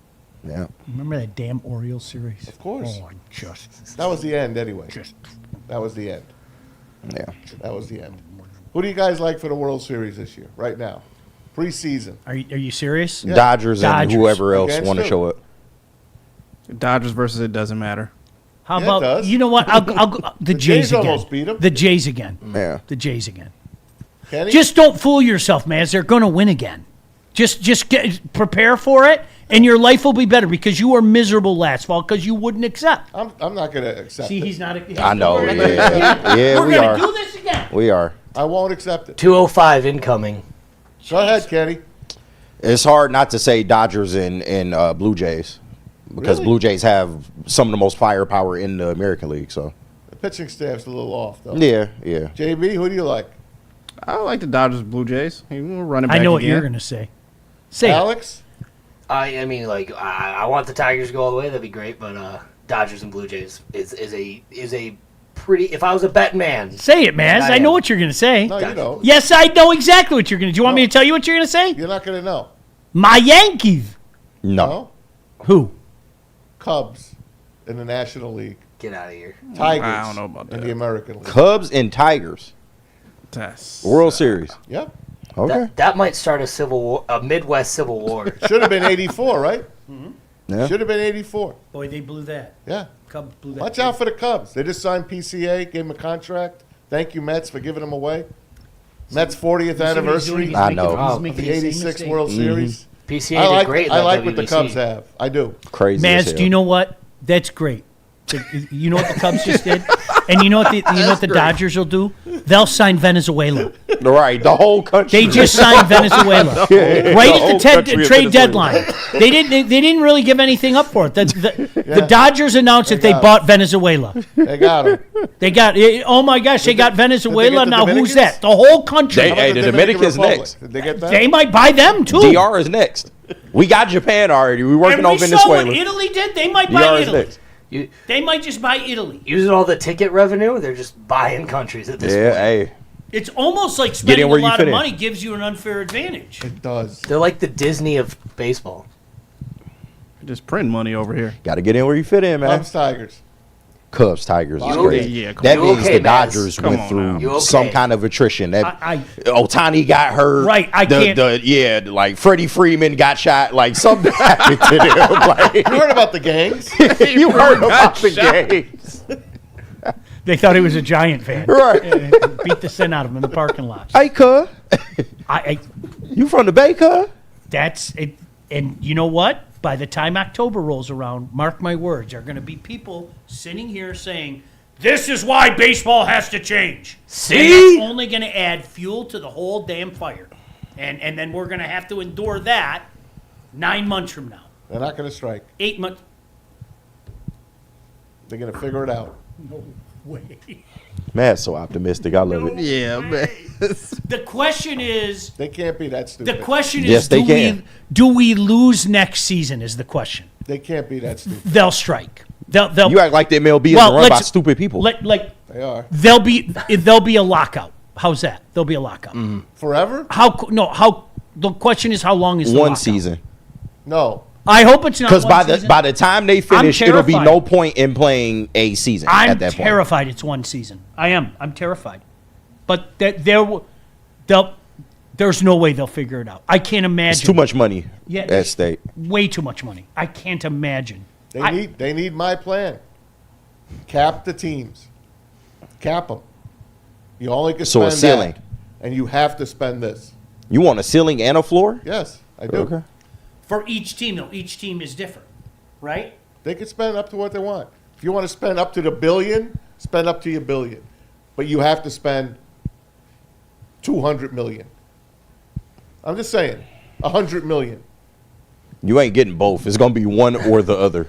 Yeah. Remember that damn Orioles series? Of course. Oh, That was the end anyway. That was the end. Yeah. That was the end. Who do you guys like for the World Series this year, right now? Preseason. Are you serious? Yeah. Dodgers and Dodgers. whoever else Against want to who? show up. Dodgers versus it doesn't matter. How Yeah, it about does. you know what? I'll go the Jays Jays again. almost beat 'em. The Jays again. Yeah. The Jays again. Kenny? Just don't fool yourself, man. They're going to win again. Just prepare for it, and your life will be better because you were miserable last fall because you wouldn't accept. I'm not going to accept See, it. he's not. I know. We're Yeah, we going are. to do this again. We are. I won't accept it. 205 incoming. Go ahead, Kenny. It's hard not to say Dodgers and Blue Jays because Really? Blue Jays have some of the most firepower in the American League. So The pitching staff's a little off, though. yeah. JB, who do you like? I like the Dodgers Blue Jays. We're running back I know what again. you're going to say. Say it. Alex? I mean, like, I want the Tigers to go all the way. That'd be great. But Dodgers and Blue Jays is a pretty. If I was a betting man, Say it, Maz. I know am. what you're going to say. No, you don't. Yes, I know exactly what you're going to do. You want me to tell you what you're going to say? You're not going to know. My Yankees. No. No? Who? Cubs in the National League. get out of here. Tigers I don't know about in that. the American League. Cubs and Tigers. That's World Series. Yep. Okay. That might start a civil war, a Midwest civil war. Should have been 84, right? Yeah. Should have been 84. Boy, they blew that. Yeah. Cubs blew that. Watch out for the Cubs. They just signed PCA, gave him a contract. Thank you, Mets, for giving him away. Mets 40th anniversary I know. of the 86 World Series. PCA I did like, great. In I that like what the WBC. Cubs have. I do. Crazy. as Maz, hell. do you know what? That's great. You know what the Cubs just did? And you know what the Dodgers will do? They'll sign Venezuela. Right, the whole country. They just signed Venezuela right whole at country the of trade Venezuela. deadline. They didn't really give anything up for it. The Dodgers announced that they got bought Venezuela. They got him. They got oh my gosh, they got Venezuela. the Now who's Dominicans? that? The whole country. Hey, the Dominicans Republic. next. Did they get that? They might buy them too. DR is next. We got Japan already. We're working And on we saw what Venezuela. Italy did. They might DR buy is Italy. next. They might just buy Italy. Using all the ticket revenue, they're just buying countries at this Yeah, point. hey. It's almost like in spending a where you lot fit of in. money gives you an unfair advantage. It does. They're like the Disney of baseball. just print money over here. Got to get in where you fit in, man. Cubs, Tigers. Cubs, Tigers is You great. okay? Yeah, come that on. means You okay, the Maz? Dodgers Come went on through now. You some okay? kind of attrition. That I Otani got hurt. Right, I can't- like Freddie Freeman got shot. Like something happened to them. Like, You heard about the gangs? you heard about the games, They thought he was a Giant fan. right? Beat the sin out of him in the parking lot. Hey, cuz, I you from the Bay, cuz? that's it. And you know what? By the time October rolls around, mark my words, there are going to be people sitting here saying This is why baseball has to change. See? And that's only going to add fuel to the whole damn fire. And then we're going to have to endure that 9 months from now. They're not going to strike. 8 months. They're going to figure it out. No way. Matt's so optimistic. I love it. Yeah, man. The question is, They can't be that stupid. the question Yes, is, they can. do we lose next season is the question. They can't be that stupid. They'll strike. They'll You act like the MLB well, is run by let's- stupid people. They are. There'll be a lockout. How's that? There'll be a lockout. Forever? The question is how long is the One lockout? season. No. I hope it's not Because one season. by the time they finish, it'll be terrified. no point in playing a season I'm at that point. terrified it's one season. I am. I'm terrified. But there's no way they'll figure it out. I can't imagine. It's too much money Yeah, at stake. Way too much money. I can't imagine. They need my plan. Cap the teams. Cap them. You only can So a spend ceiling. that, and you have to spend this. You want a ceiling and a floor? Yes, I do. Okay. For each team, though, each team is different, right? They can spend up to what they want. If you want to spend up to the billion, spend up to your billion. But you have to spend $200 million. I'm just saying, $100 million. You ain't getting both. It's gonna be one or the other.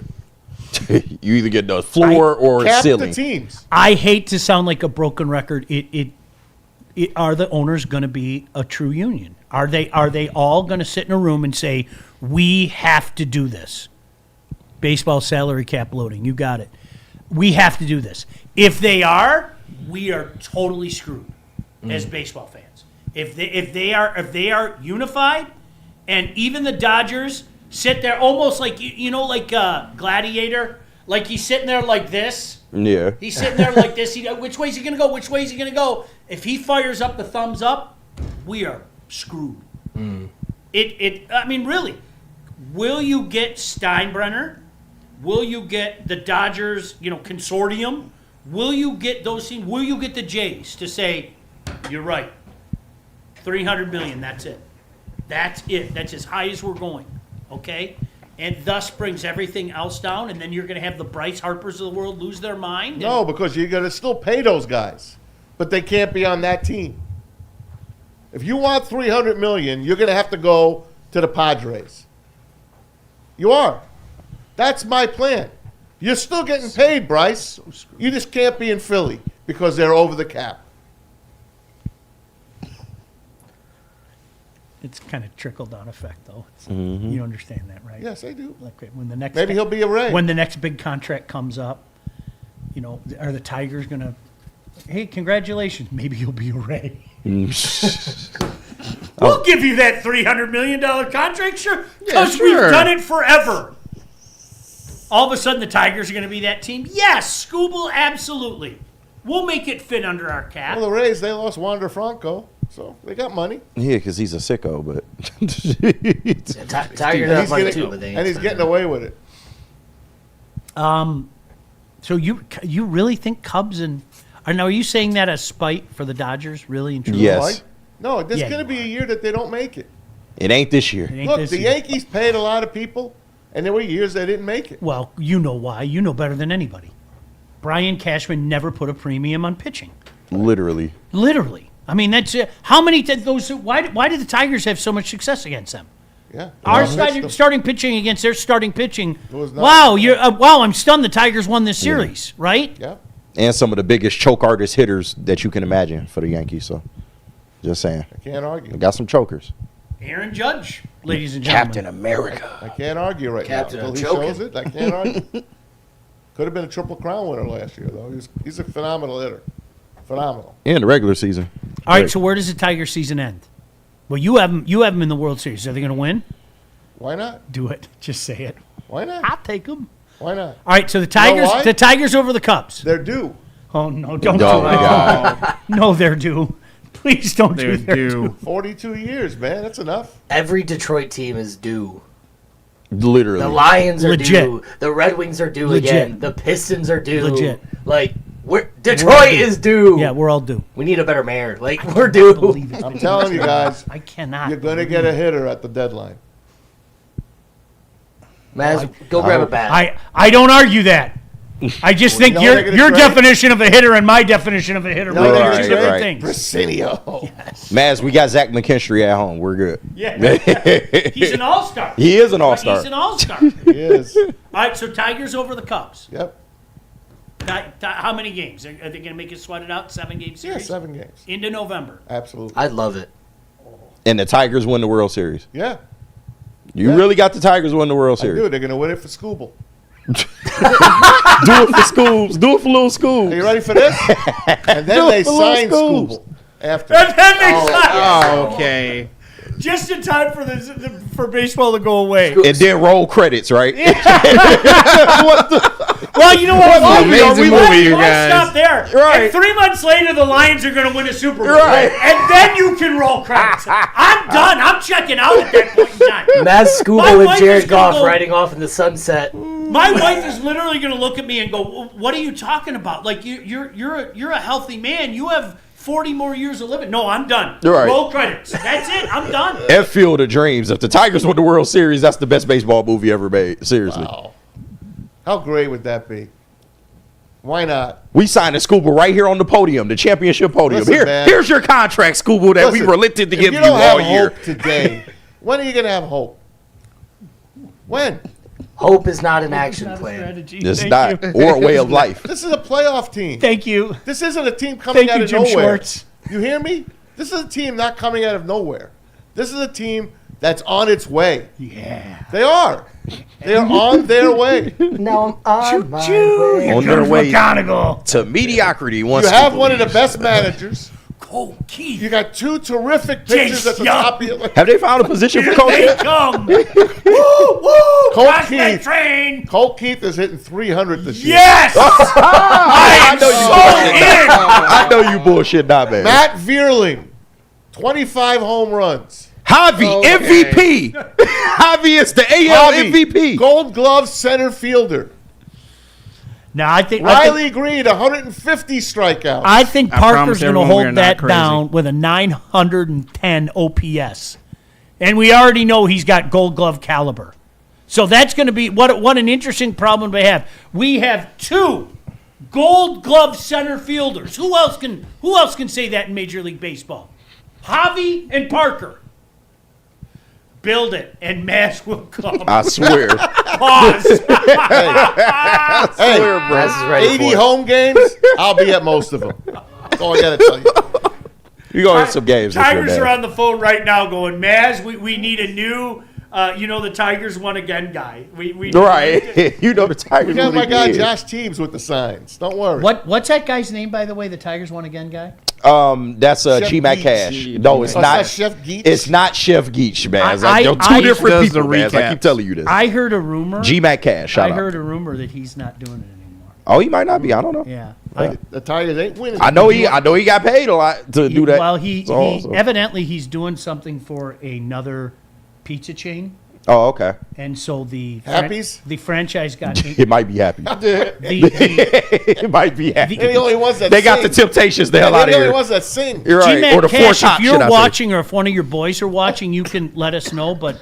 You either get the floor or Cap ceiling. the teams. I hate to sound like a broken record. Are the owners going to be a true union? Are they all going to sit in a room and say, we have to do this? Baseball salary cap loading, you got it. We have to do this. If they are, we are totally screwed as baseball fans. If they are unified, and even the Dodgers sit there almost like like Gladiator, like he's sitting there like this. Yeah. He's sitting there like this. Which way is he going to go? Which way is he going to go? If he fires up the thumbs up, we are screwed. I mean, really, will you get Steinbrenner? Will you get the Dodgers, consortium? Will you get those teams? Will you get the Jays to say, you're right, $300 million, that's it. That's it. That's as high as we're going, okay? And thus brings everything else down, and then you're going to have the Bryce Harpers of the world lose their mind? No, because you're going to still pay those guys, but they can't be on that team. If you want $300 million, you're going to have to go to the Padres. You are. That's my plan. You're still getting paid, Bryce. You just can't be in Philly because they're over the cap. It's kind of trickle-down effect, though. You understand that, right? Yes, I do. Like when the next Maybe he'll be a Ray. When the next big contract comes up, are the Tigers going to, hey, congratulations, maybe he'll be a Ray. We'll give you that $300 million contract, sure, because we've done it forever. All of a sudden, the Tigers are going to be that team? Yes, Scooble, absolutely. We'll make it fit under our cap. Well, the Rays, they lost Wander Franco, so they got money. Yeah, because he's a sicko, but Tigers have money too, but they and he's getting away with it. So you really think Cubs and are you saying that as spite for the Dodgers, really and truly? Yes. Right? No, there's Yeah, going to be a year that they don't make it. it ain't this year. It ain't Look, this the year. Yankees paid a lot of people, and there were years they didn't make it. Well, you know why. You know better than anybody. Brian Cashman never put a premium on pitching. Literally. Literally. I mean, that's how many those. Why did the Tigers have so much success against them? Yeah. Our Well, starting pitching against their starting pitching. was not- Wow, wow! I'm stunned. The Tigers won this series, right? Yeah. And some of the biggest choke artist hitters that you can imagine for the Yankees. So, just saying. I can't argue. They got some chokers. Aaron Judge, ladies and gentlemen. America. I can't argue right Captain now. of Until he choking. shows it, I can't argue. Could have been a Triple Crown winner last year, though. He's a phenomenal hitter. Phenomenal. In the regular season. All right, Great. so where does the Tiger season end? Well, you have them in the World Series. Are they going to win? Why not? Do it. Just say it. Why not? I'll take them. Why not? All right, so the why? Tigers over the Cubs. They're due. Oh no, don't Oh, do my it. God. No, they're due. Please don't They're do their due. 42 years, man. That's enough. Every Detroit team is due. Literally. The Lions are Legit. due. The Red Wings are due Legit. again. The Pistons are due. Legit. Like We're all Detroit due. is due. Yeah, we're all due. We need a better mayor. Like we're due. Believe it. I'm telling you guys, I cannot. you're going to get a hitter at the deadline. Maz, go grab a bat. I don't argue that. I just think You know what they're your gonna trade? definition of a hitter and my definition of a hitter might Right, be two different right. things. Brasinio. Maz, we got Zach McKinstry at home. We're good. Yeah, he's an all-star. He is an all-star. He's an all-star. He is. All right, so Tigers over the Cubs. Yep. How many games? Are they going to make it sweat it out? 7-game Yeah, series? 7 games. Into November. Absolutely. I'd love it. And the Tigers win the World Series. Yeah. You Yeah. really got the Tigers win the World Series. Dude, they're going to win it for Scooble. Do it for schools. Do it for little schools. Are you ready for this? And then they sign Scooble after. And then they sign. Oh, okay. Just in time for for baseball to go away. And then roll credits, right? Well, you know what? Amazing movie, you guys. Stop there. Right. And 3 months later, the Lions are going to win a Super Bowl. Right. And then you can roll credits. I'm done. I'm checking out at that point in time. Maz My Scooble wife and is Jared gonna Goff go- riding off in the sunset. My wife is literally going to look at me and go, "What are you talking about? Like you're a healthy man. You have 40 more years of living." No, I'm done. Right. Roll credits. That's it. I'm done. F Field of Dreams. If the Tigers win the World Series, that's the best baseball movie ever made. Seriously. Wow. How great would that be? Why not? We signed a Scuba right here on the podium, the championship podium. Listen, man. Here's your contract, Scuba, that we Listen, relented to if give you you don't have all year. hope today, when are you going to have hope? When? Hope is not an action plan. It's not. Or a way of life. This is a playoff team. Thank you. This isn't a team coming Thank out you, of Jim nowhere. Schwartz. You hear me? This is a team not coming out of nowhere. This is a team that's on its way. Yeah. They are. They are on their way. Now I'm on my Choo-choo. way. You're On their good, way McGonagall. to mediocrity. Once You have Scuba one of the leaves. best managers. Cole Keith. You got 2 terrific pitchers Jace at the Young. top of your list. Have they found a position for Here Cole? they come. Woo, woo. Colt Prospect Keith. train. Colt Keith is hitting 300 this year. Yes. I am know you so in. I know you bullshit, not man. Matt Vierling, 25 home runs. Javi, MVP. Javi is the AL Javi, MVP. Gold Glove center fielder. Now I think Riley Green, 150 strikeouts. I think I Parker's promise going to everyone we are hold not that crazy. down with a 910 OPS. And we already know he's got Gold Glove caliber. So that's going to be what an interesting problem we have. We have 2 Gold Glove center fielders. Who else can say that in Major League Baseball? Javi and Parker. Build it, and Maz will come. I swear. Pause. Hey, Maz is ready 80 for it. home games, I'll be at most of them. That's all I got to tell you. You're going to hit some games. this year, Tigers man. are on the phone right now going, Maz, we need a new, the Tigers won again guy. We Right. You know the Tigers. We got really my guy did. Josh Teams with the signs. Don't worry. What's that guy's name, by the way, the Tigers won again guy? That's Chef G-Mac Geach. Cash. No, it's Oh, not. it's not Chef Geach? It's not Chef Geach, man. I- You're I- two different does the people, man. I recaps. keep telling you this. I heard a rumor. G-Mac Cash. Shout I out. heard a rumor that he's not doing it anymore. Oh, he might not be. I don't know. Yeah. The Tigers ain't winning. I know he got paid a lot to do that. Well, he So- evidently he's doing something for another pizza chain. Oh, okay. And so the Happy's? the franchise got It might be happy. It might be happy. They're the only ones that They got sing. the Temptations the hell They're out of the only here. ones that sing. You're right. G-Mac Or the four Cash, top if shit you're out watching or if one of your boys are watching, you can let us know. But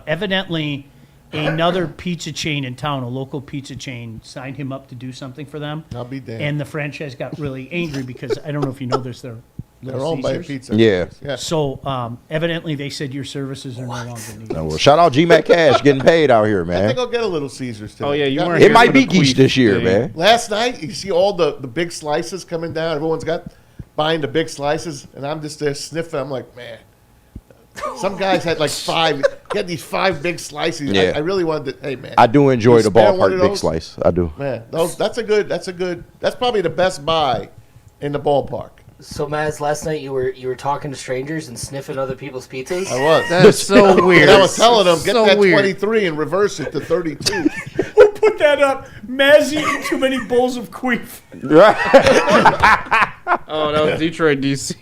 evidently, another pizza chain in town, a local pizza chain, signed him up to do something for them. I'll be damned. And the franchise got really angry because I don't know if you know this, they're They're Little owned by a Caesars. pizza. Yeah. Yeah. So evidently, they said your services are no longer needed. Well, shout out G-Mac Cash getting paid out here, I think man. I'll get a Little Caesars today. Oh, yeah, you Got weren't me. It here might for be the Geach queef this year, thing. man. Last night, you see all the big slices coming down. Everyone's got buying the big slices, and I'm just there sniffing. I'm like, man. Some guys had like 5. He had these 5 big slices. Yeah. I really wanted to. Hey, man. I do enjoy You the spare one ballpark of big those? slice. I do. Man, that's a good. That's probably the best buy in the ballpark. So, Maz, last night you were talking to strangers and sniffing other people's pizzas. I was. That's so weird. And I was telling them, get So that weird. 23 and reverse it to 32. Who put that up? Maz eating too many bowls of queef. Oh, that was Detroit, DC.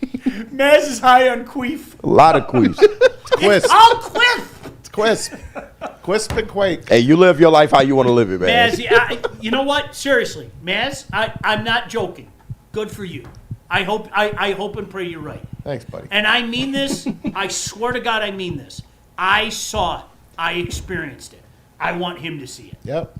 Maz is high on queef. A lot of queefs. Quisp. Oh, queef! It's Quisp. Quisp and Quake. Hey, you live your life how you want to live it, man. Maz, you know what? Seriously, Maz, I'm not joking. Good for you. I hope and pray you're right. Thanks, buddy. And I mean this. I swear to God, I mean this. I saw it. I experienced it. I want him to see it. Yep.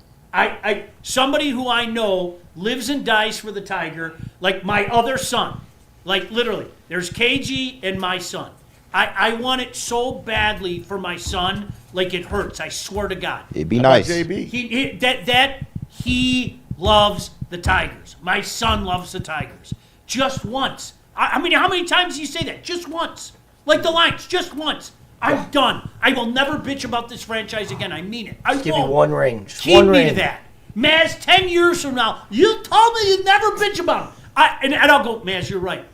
Somebody who I know lives and dies for the Tiger, like my other son. Like, literally, there's KG and my son. I want it so badly for my son, like it hurts. I swear to God. It'd be nice. JB. He loves the Tigers. My son loves the Tigers. Just once. I mean, how many times do you say that? Just once. Like the Lions, just once. I'm done. I will never bitch about this franchise again. I mean it. I Give won't. me one ring. Just Keep one me ring. to that. Maz, 10 years from now, you told me you'd never bitch about him. And I'll go, Maz, you're right.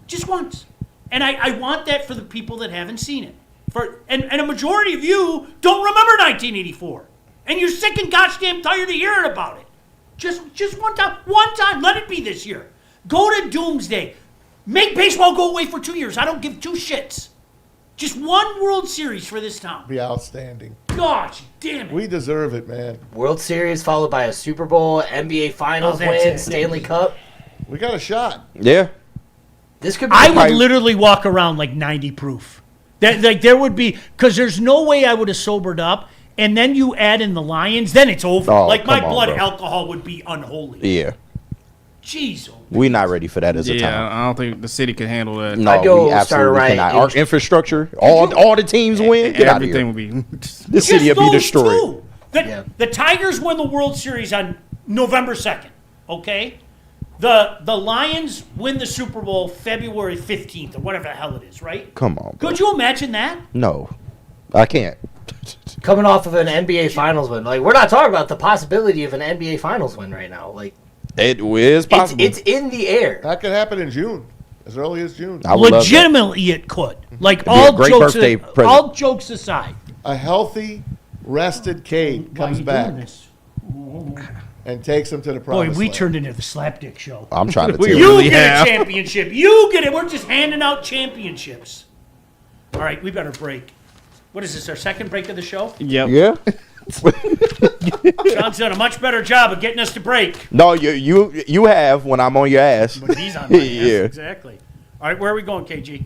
Just once. And I want that for the people that haven't seen it. And a majority of you don't remember 1984. And you're sick and goddamn tired of hearing about it. Just one time. One time. Let it be this year. Go to Doomsday. Make baseball go away for 2 years. I don't give two shits. Just one World Series for this town. Be outstanding. Gosh, damn it. We deserve it, man. World Series followed by a Super Bowl, NBA Finals win, Stanley Cup. We got a shot. Yeah. This could be. I would literally walk around like 90 proof. There would be, because there's no way I would have sobered up. And then you add in the Lions, then it's over. Oh, like my come on, blood bro. alcohol would be unholy. Yeah. Jeez. We're not ready for that as a Yeah, town. I don't think the city can handle that. No, I'd go we start absolutely right cannot. in- Our infrastructure, all the teams win. Get out of Everything here. would be. The city will be those destroyed. two. The Tigers win the World Series on November 2nd, okay? The Lions win the Super Bowl February 15th or whatever the hell it is, right? Come on, bro. Could you imagine that? No, I can't. Coming off of an NBA Finals win. Like, we're not talking about the possibility of an NBA Finals win right now. Like, It is possible. it's in the air. That could happen in June, as early as June. I would love that. Legitimately, it could. Like, be a all great jokes, birthday present. all jokes aside. A healthy, rested Cade Why are comes you back doing this? and takes him to the Boy, promised we land. turned into the slapdick show. I'm trying to tell We you. You really get have. a championship. You get it. We're just handing out championships. All right, we better break. What is this, our second break of the show? Yep. Yeah. John's done a much better job of getting us to break. No, you have when I'm on your ass. But he's on my ass. Yeah. Exactly. All right, where are we going, KG?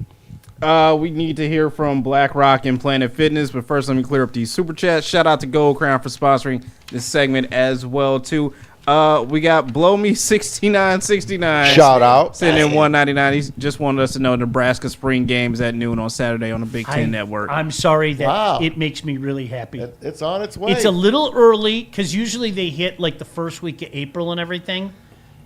We need to hear from BlackRock and Planet Fitness, but first let me clear up these super chats. Shout out to Gold Crown for sponsoring this segment as well too. We got Blow Me 6969. Shout out. Sending in 199. He just wanted us to know Nebraska spring games at noon on Saturday on the Big Ten Network. I'm sorry that Wow. it makes me really happy. It's on its way. It's a little early because usually they hit like the first week of April and everything.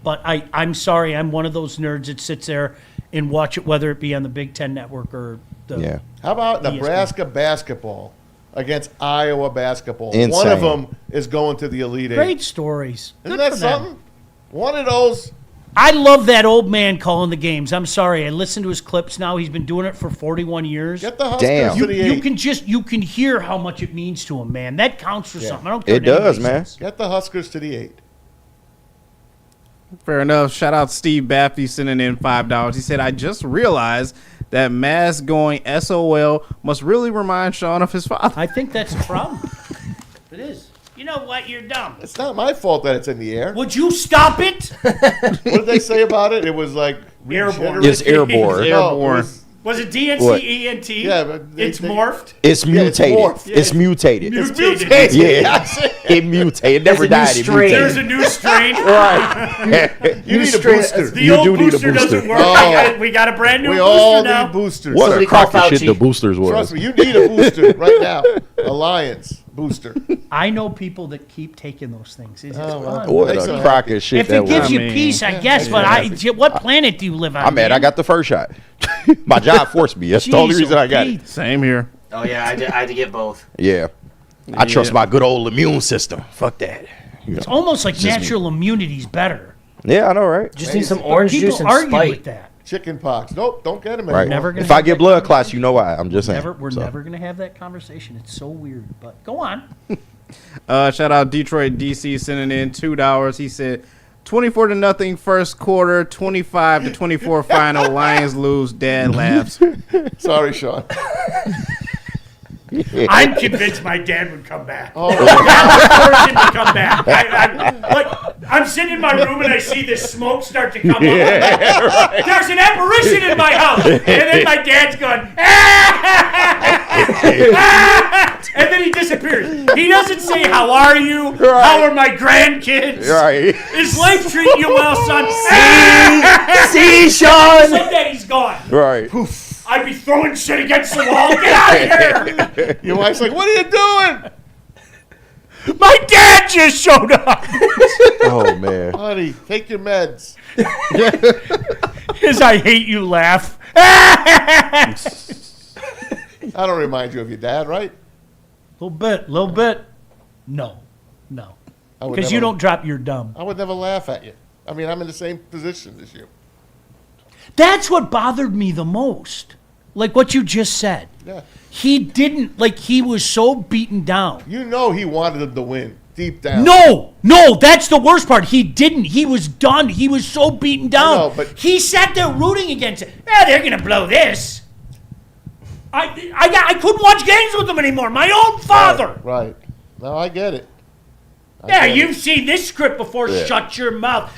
But I'm sorry, I'm one of those nerds that sits there and watch it, whether it be on the Big Ten Network or the. Yeah. How about ESPN. Nebraska basketball against Iowa basketball? Insane. One of them is going to the Elite Eight. Great stories. Isn't Good that for them. something? One of those. I love that old man calling the games. I'm sorry, I listen to his clips now. He's been doing it for 41 years. Get the Huskers Damn. to the You eight. can hear how much it means to him, man. That counts for something. I don't care. It what anybody does, man. says. Get the Huskers to the 8. Fair enough. Shout out Steve Baffy sending in $5. He said, I just realized that Maz going SOL must really remind Sean of his father. I think that's a problem. It is. You know what? You're dumb. It's not my fault that it's in the air. Would you stop it? What did they say about it? It was like Airborne. It's airborne. Airborne. Was it What? DNCENT? Yeah, but It's morphed. It's Yeah, it's mutated. morphed. It's mutated. It's mutated. Yeah. It mutated. It never There's died. a new It strain. There's mutated. a new strain. Right. You need a straight- booster. The You old do need a booster doesn't booster. work. Oh. We got a brand new We booster all now. need boosters. What Somebody a call crock of shit Fauci. the boosters was. Trust me, you need a booster right now. Alliance booster. I know people that keep taking those things. It's Oh, well. fun. What Makes a them crock of shit If that it gives was. you I mean, peace, I guess. But what planet do you live on? I'm mad. I man? got the first shot. My job forced me. That's the only Jeez, reason I got it. Pete. Same here. Oh, yeah, I had to get both. Yeah. I trust my good old immune system. Fuck that. You know. It's almost like Just me. natural immunity's better. Yeah, I know, right? Just need some orange People juice and argue Sprite. with that. Chicken pox. Nope, don't get them Right. anymore. Never gonna If I have get that blood clots, you know why. I'm just saying. We're So. never going to have that conversation. It's so weird. But go on. Shout out Detroit DC sending in $2. He said 24-0 first quarter, 25-24 final. Lions lose. Dad laughs. Sorry, Sean. I'm convinced my dad would come back. Oh, Person to come back. I'm sitting in my room and I see this smoke start to come up. There's an apparition in my house. And then my dad's going, And then he disappears. He doesn't say, how are you? Right. How are my grandkids? Right. Is life treating you well, son? See, Sean. Someday he's gone. Right. I'd be throwing shit against the wall. Get out of here. Your wife's like, what are you doing? My dad just showed up. Oh man. Honey, take your meds. His I hate you laugh. I don't remind you of your dad, right? Little bit. No. I would Because you never- don't drop your dumb. I would never laugh at you. I mean, I'm in the same position as you. That's what bothered me the most. Like what you just said. Yeah. He didn't, like he was so beaten down. You know he wanted him to win deep down. No, that's the worst part. He didn't. He was done. He was so beaten down. know, but- he sat there rooting against it. They're going to blow this. I couldn't watch games with him anymore. My own father. Right. No, I get it. Yeah, you've seen this script before. Yeah. Shut your mouth.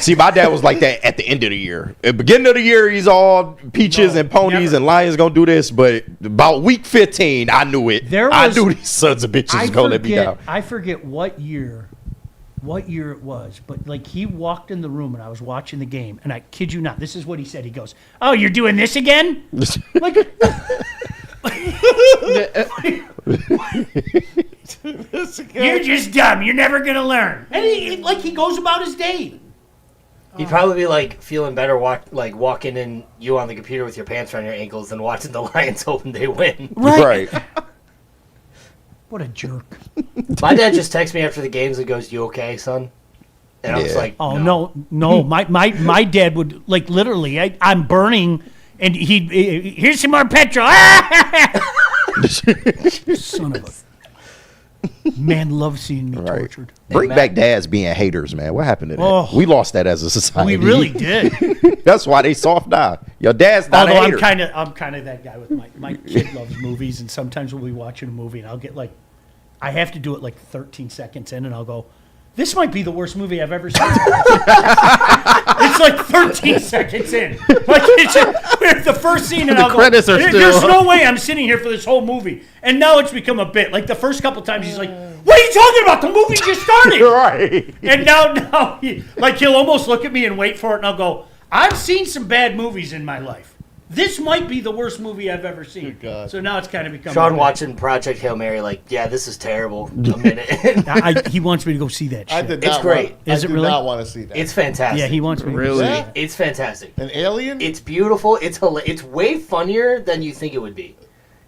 See, my dad was like that at the end of the year. At the beginning of the year, he's all peaches and ponies never. and lions gonna do this. But about week 15, I knew it. I knew these sons of bitches was gonna let me down. I forget what year it was, but like he walked in the room and I was watching the game, and I kid you not, this is what he said. He goes, "Oh, you're doing this again?" Like, you're just dumb. You're never gonna learn. And he goes about his day. You'd probably be like feeling better walking in you on the computer with your pants around your ankles than watching the Lions hoping they win. Right. What a jerk. My dad just texts me after the games and goes, "You okay, son?" And I was like, Oh no. My dad would like literally. I'm burning, and here's some more petrol. Son of a man, loves seeing me tortured. Bring back dads being haters, man. What happened to that? Oh. We lost that as a society. We really did. That's why they soft now. Your dad's not Although a hater. I'm kind of that guy with my kid loves movies, and sometimes we'll be watching a movie and I'll get like, I have to do it like 13 seconds in, and I'll go, this might be the worst movie I've ever seen. It's like 13 seconds in. Like it's the first scene, and I'll go, credits are still there's up." no way I'm sitting here for this whole movie. And now it's become a bit. Like the first couple times he's like, what are you talking about? The movie just started. Right. And now he'll almost look at me and wait for it, and I'll go, I've seen some bad movies in my life. This might be the worst movie I've ever seen. God. So now it's kind of become Sean watching Project Hail Mary, like, yeah, this is terrible. A minute. He wants me to go see that shit. I did It's not great. Want, Is I it do really? not want to see that. It's fantastic. Yeah, he wants me to Really? Yeah? It's fantastic. An alien? It's beautiful. It's it's way funnier than you think it would be.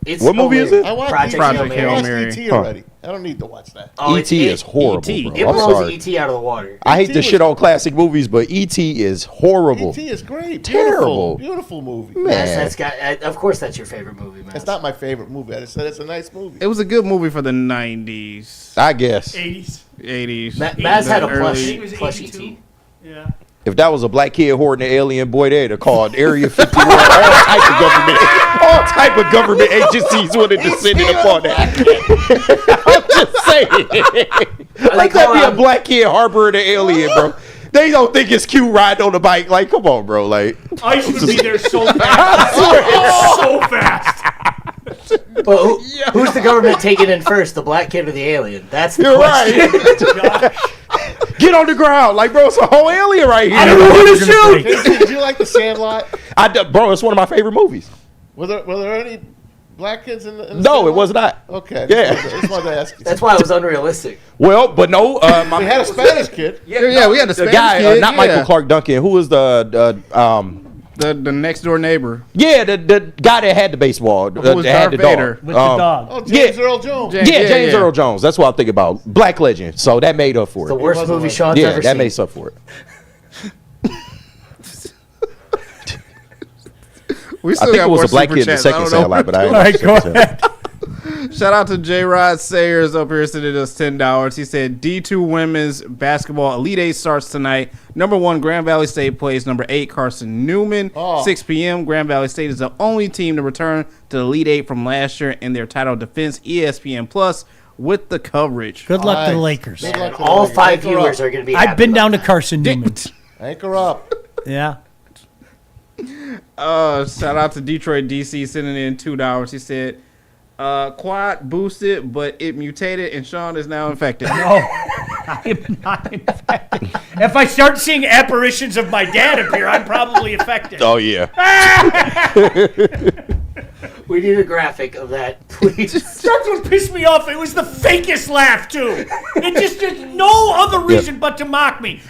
It's What movie is hilarious. it? I watched Project E.T. Hail I watched Mary. E.T. already. I don't need to watch that. Oh, E.T. is horrible, E.T. bro. It I'm blows sorry. E.T. out of the water. I hate E.T. to was- shit on classic movies, but E.T. is horrible. E.T. is great. Terrible. Beautiful movie. Man. Yes, of course, that's your favorite movie, man. It's not my favorite movie. I just said it's a nice movie. It was a good movie for the 90s, I guess. 80s. 80s. Maz had a plush, I think it was plush 82. E.T. Yeah. If that was a black kid hoarding an alien, boy, they'd have called Area 51. All type of government agencies would have descended upon that. I'm just saying. Let that be a black kid harboring an alien, bro. They don't think it's cute riding on the bike. Like, come on, bro. Like, Ice would be there so fast. So fast. But who's the government taking in first, the black kid or the alien? That's the you're question. right. Get on the ground. Like, bro, it's a whole alien right here. I don't know who to shoot. Casey, did you like The Sandlot? Bro, it's one of my favorite movies. Were there any black kids in the No, Sandlot? it was not. Okay. Yeah. I just wanted to ask you. That's why it was unrealistic. Well, but no. We had a Spanish kid. Yeah, we had the Spanish guy, kid, not yeah. Michael Clark Duncan. Who was The next door neighbor. the guy that had the baseball, Who was that had the Darth dog. Vader. With the dog. Oh, James Yeah. Earl Jones. James Earl Jones. That's what I'm thinking about. Black legend. So that made up for The it. worst wasn't movie like- Sean's Yeah, ever that seen. makes up for it. We I still think got it was more a black super kid in the chats. I second don't know Sandlot, but I All right, ain't go know the second ahead. Shout out to J. Rod Sayers up here sending us $10. He said D2 women's basketball Elite 8 starts tonight. Number 1, Grand Valley State plays number 8, Carson Newman. 6 p.m. Grand Valley State is the only team to return to the Elite 8 from last year in their title defense. ESPN Plus with the coverage. Good luck to the Nice. Lakers. Good luck to the All Lakers. 5 Anchor viewers up. are going to be I've happy been about down to that. Carson Newman. Anchor up. Yeah. Shout out to Detroit DC sending in $2. He said, Quad boosted, but it mutated, and Sean is now infected. No, I am not infected. If I start seeing apparitions of my dad appear, I'm probably affected. Oh yeah. We need a graphic of that, please. That's what pissed me off. It was the fakest laugh, too. It just there's no other reason but to mock me.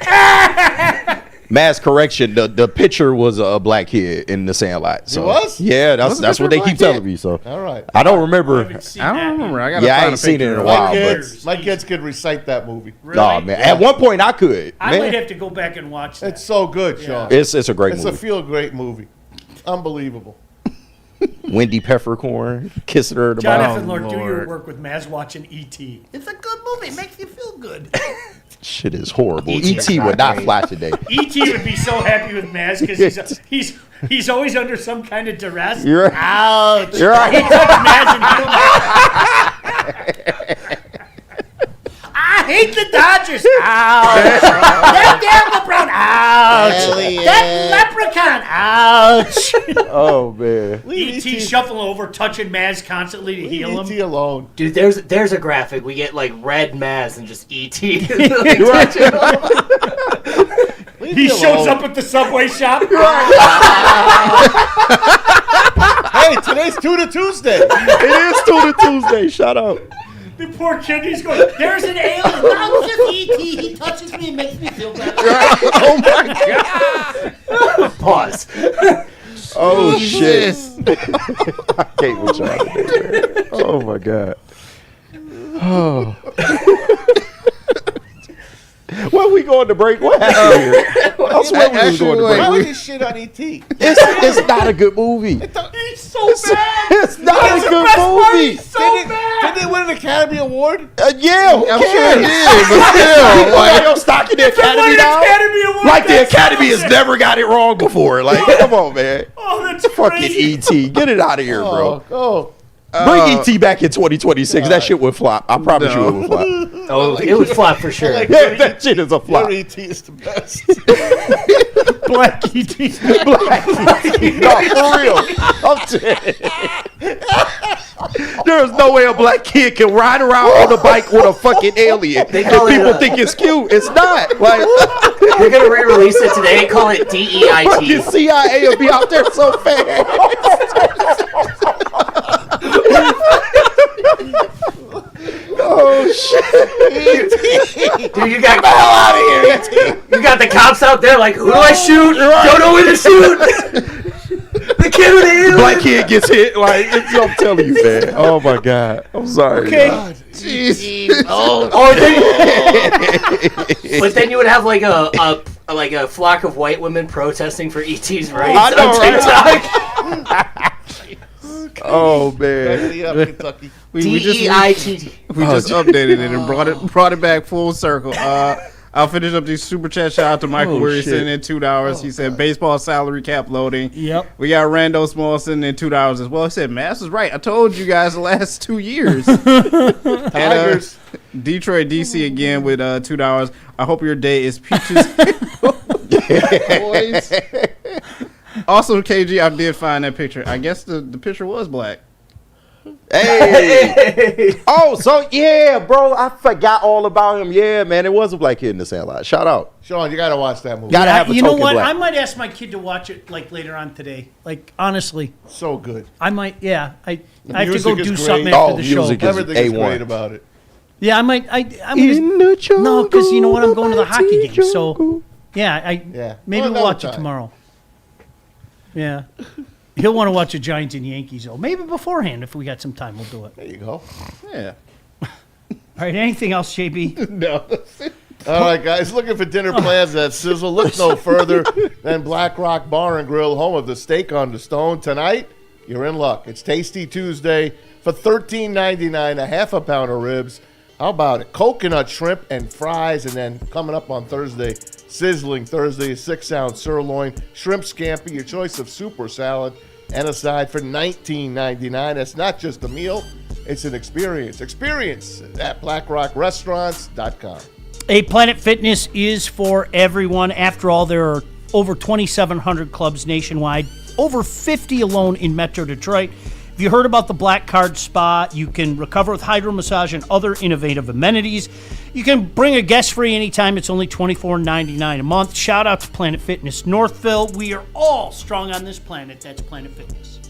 Mass correction. The pitcher was a black kid in the Sandlot. So, He was? Yeah, that's what they keep telling me. So All right. I don't remember. I don't remember. I gotta Yeah, I find ain't a seen it in picture. a while. My kids could recite that movie. Nah, man. At one point, I could. I man. might have to go back and watch that. It's so good, Sean. It's a great It's movie. a feel-great movie. Unbelievable. Wendy Peppercorn kissing her at the John bottom. F. and Lord, do your Lord. work with Maz watching E.T. It's a good movie. It makes you feel good. Shit is horrible. E.T. E.T. is would not not great. fly today. E.T. would be so happy with Maz because he's always under some kind of duress. You're right. Ouch. You're right. He touched Maz and killed him. I hate the Dodgers. Ouch. That damn LeBron. Ouch. That leprechaun. Ouch. Oh man. E.T. shuffling over, touching Maz constantly to heal E.T. him. alone. Dude, there's a graphic. We get like red Maz and just ET. He shows up at the Subway shop. Hey, today's Tuna Tuesday. It is Tuna Tuesday. Shut up. The poor kid, he's going, there's an alien. I'm just E.T. He touches me and makes me feel better. Oh my god. Pause. Oh shit. I can't with y'all today, man. Oh my god. Oh. When we going to break? What happened here? I swear we was going to Why would break. you shit on E.T.? It's not a good movie. He's so bad. It's not That's a the good best part. movie. He's so Didn't bad. they win an Academy Award? Yeah, who I'm cares? sure it is, but still, Like, yo, stocking the Academy Won an now? Academy Award. Like the That's Academy has awesome. never got it wrong before. Like, come on, man. Oh, that's Fucking crazy. E.T. Get it out of here, bro. Oh. Bring E.T. back in 2026. That shit would flop. I promise you it would flop. Oh, it would flop for sure. Like, Yeah, that shit is a flop. Your E.T. is the best. Black E.T. No, for real. I'm dead. There's no way a black kid can ride around on a bike with a fucking alien. They And call it people a- think it's cute. It's not. Like, They're gonna re-release it today. Call it fucking DEIT. CIA will be out there so fast. Oh shit! Dude, you got the hell out of here. You got the cops out there like, who do I shoot? Don't know where to shoot. The kid with the alien. Black kid gets hit. Like, I'm telling you, man. Oh my god. I'm sorry. Okay. But then you would have like a flock of white women protesting for ET's rights I know, on right? TikTok. Oh man. Ready up, Kentucky. We DEIT. just updated it and brought it back full circle. I'll finish up these super chat. Shout out to Michael where he's sending in $2. He said baseball salary cap loading. Yep. We got Rando Small sending in $2 as well. He said Mass is right. I told you guys the last 2 years. Tigers. Detroit DC again with $2. I hope your day is peaches. Boys. Also, KG, I did find that picture. I guess the picture was black. Hey. Oh, so yeah, bro. I forgot all about him. Yeah, man. It was a black kid in the Sandlot. Shout out. Sean, you got to watch that movie. Gotta have a You know token what? black. I might ask my kid to watch it like later on today. Like honestly, So good. I might. Yeah, I have to music go is do great. something Oh, after the show. music is Everything is A1. great about it. Yeah, I might. I'm In gonna. the jungle, No, because you know what? I'm going to the hockey game. So jungle. yeah, Yeah. maybe Well, we'll watch another it time. tomorrow. Yeah. He'll want to watch the Giants and Yankees, though. Maybe beforehand, if we got some time, we'll do it. There you go. Yeah. All right, anything else, JB? No. All right, guys. Looking for dinner plans at Sizzle? Look no further than Black Rock Bar and Grill, home of the steak on the stone. Tonight, you're in luck. It's Tasty Tuesday for $13.99, a half a pound of ribs. How about it? Coconut shrimp and fries, and then coming up on Thursday, Sizzling Thursday, a 6-ounce sirloin, shrimp scampi, your choice of soup or salad, and a side for $19.99. It's not just a meal, it's an experience. Experience at blackrockrestaurants.com. A Planet Fitness is for everyone. After all, there are over 2,700 clubs nationwide, over 50 alone in Metro Detroit. If you heard about the Black Card Spa? You can recover with hydro massage and other innovative amenities. You can bring a guest free anytime. It's only $24.99 a month. Shout out to Planet Fitness Northville. We are all strong on this planet. That's Planet Fitness.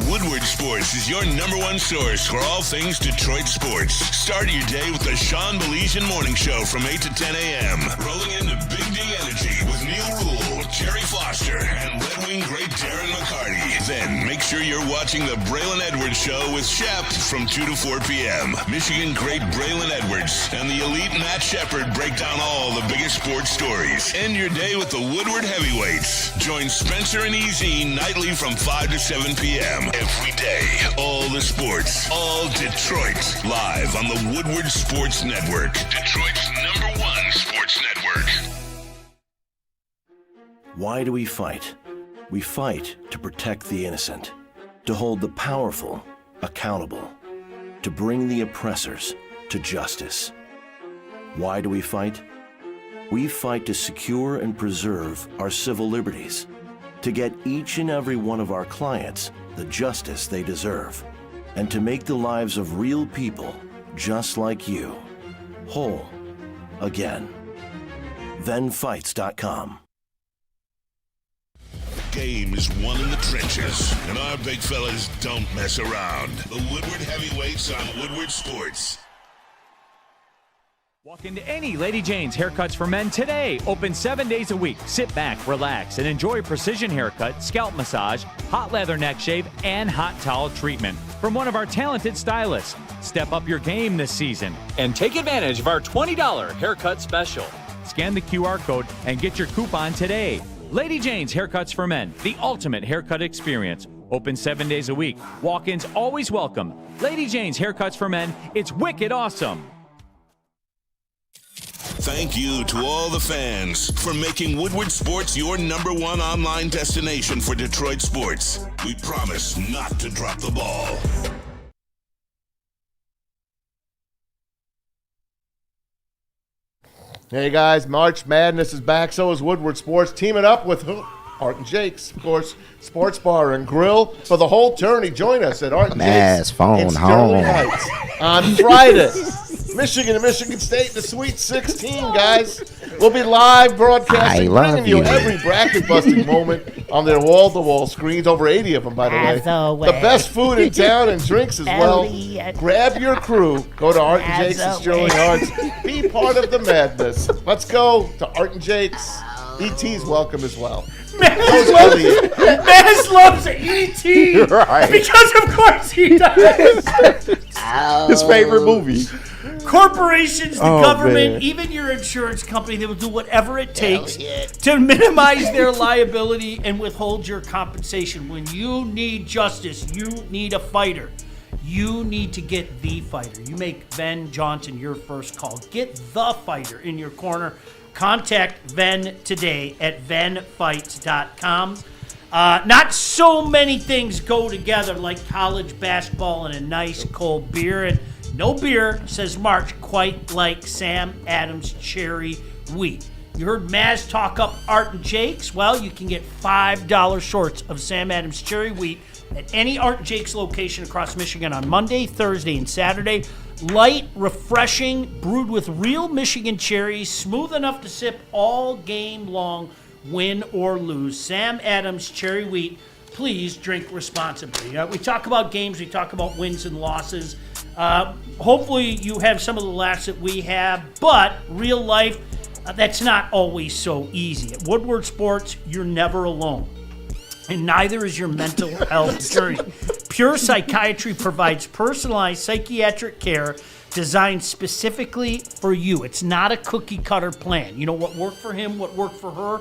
Woodward Sports is your number one source for all things Detroit sports. Start your day with the Sean Baligian Morning Show from 8 to 10 a.m. Rolling into Big D Energy with Neil Rule, Jerry Foster, and Red Wing great Darren McCarty. Then make sure you're watching the Braylon Edwards Show with Shep from 2 to 4 p.m. Michigan great Braylon Edwards and the elite Matt Shepard break down all the biggest sports stories. End your day with the Woodward Heavyweights. Join Spencer and EZ nightly from 5 to 7 p.m. Every day, all the sports, all Detroit, live on the Woodward Sports Network, Detroit's #1 sports network. Why do we fight? We fight to protect the innocent, to hold the powerful accountable, to bring the oppressors to justice. Why do we fight? We fight to secure and preserve our civil liberties, to get each and every one of our clients the justice they deserve, and to make the lives of real people just like you whole again. ThenFights.com. Game is won in the trenches, and our big fellas don't mess around. The Woodward Heavyweights on Woodward Sports. Walk into any Lady Jane's Haircuts for Men today. Open 7 days a week. Sit back, relax, and enjoy precision haircut, scalp massage, hot leather neck shave, and hot towel treatment from one of our talented stylists. Step up your game this season and take advantage of our $20 haircut special. Scan the QR code and get your coupon today. Lady Jane's Haircuts for Men, the ultimate haircut experience. Open 7 days a week. Walk-ins always welcome. Lady Jane's Haircuts for Men. It's wicked awesome. Thank you to all the fans for making Woodward Sports your #1 online destination for Detroit sports. We promise not to drop the ball. Hey guys, March Madness is back. So is Woodward Sports, teaming up with Art and Jake's, of course, Sports Bar and Grill for the whole tourney. Join us at Art and Jake's in Sterling Heights on Friday. Michigan and Michigan State, the Sweet 16, guys. We'll be live broadcasting, bringing you every bracket-busting moment on their wall-to-wall screens. Over 80 of them, by the way. The best food in town and drinks as well. Grab your crew. Go to Art and Jake's and Sterling Heights. Be part of the madness. Let's go to Art and Jake's. E.T.'s welcome as well. Maz loves E.T. Right. Because of course he does. His favorite movie. Corporations, the government, even your insurance company, they will do whatever it takes to minimize their liability and withhold your compensation. When you need justice, you need a fighter. You need to get the fighter. You make Ven Johnson your first call. Get the fighter in your corner. Contact Ven today at venfights.com. Not so many things go together like college basketball and a nice cold beer. And no beer, says March, quite like Sam Adams Cherry Wheat. You heard Maz talk up Art and Jake's? Well, you can get $5 shorts of Sam Adams Cherry Wheat at any Art and Jake's location across Michigan on Monday, Thursday, and Saturday. Light, refreshing, brewed with real Michigan cherries, smooth enough to sip all game long, win or lose. Sam Adams Cherry Wheat. Please drink responsibly. We talk about games, we talk about wins and losses. Hopefully you have some of the laughs that we have, but real life, that's not always so easy. At Woodward Sports, you're never alone. And neither is your mental health journey. Pure Psychiatry provides personalized psychiatric care designed specifically for you. It's not a cookie cutter plan. You know what worked for him, what worked for her?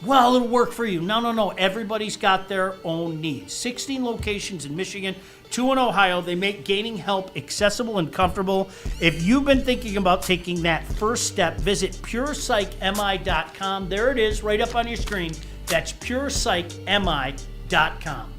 Well, it'll work for you. No. Everybody's got their own needs. 16 locations in Michigan, 2 in Ohio. They make gaining help accessible and comfortable. If you've been thinking about taking that first step, visit PurePsychMI.com. There it is, right up on your screen. That's PurePsychMI.com.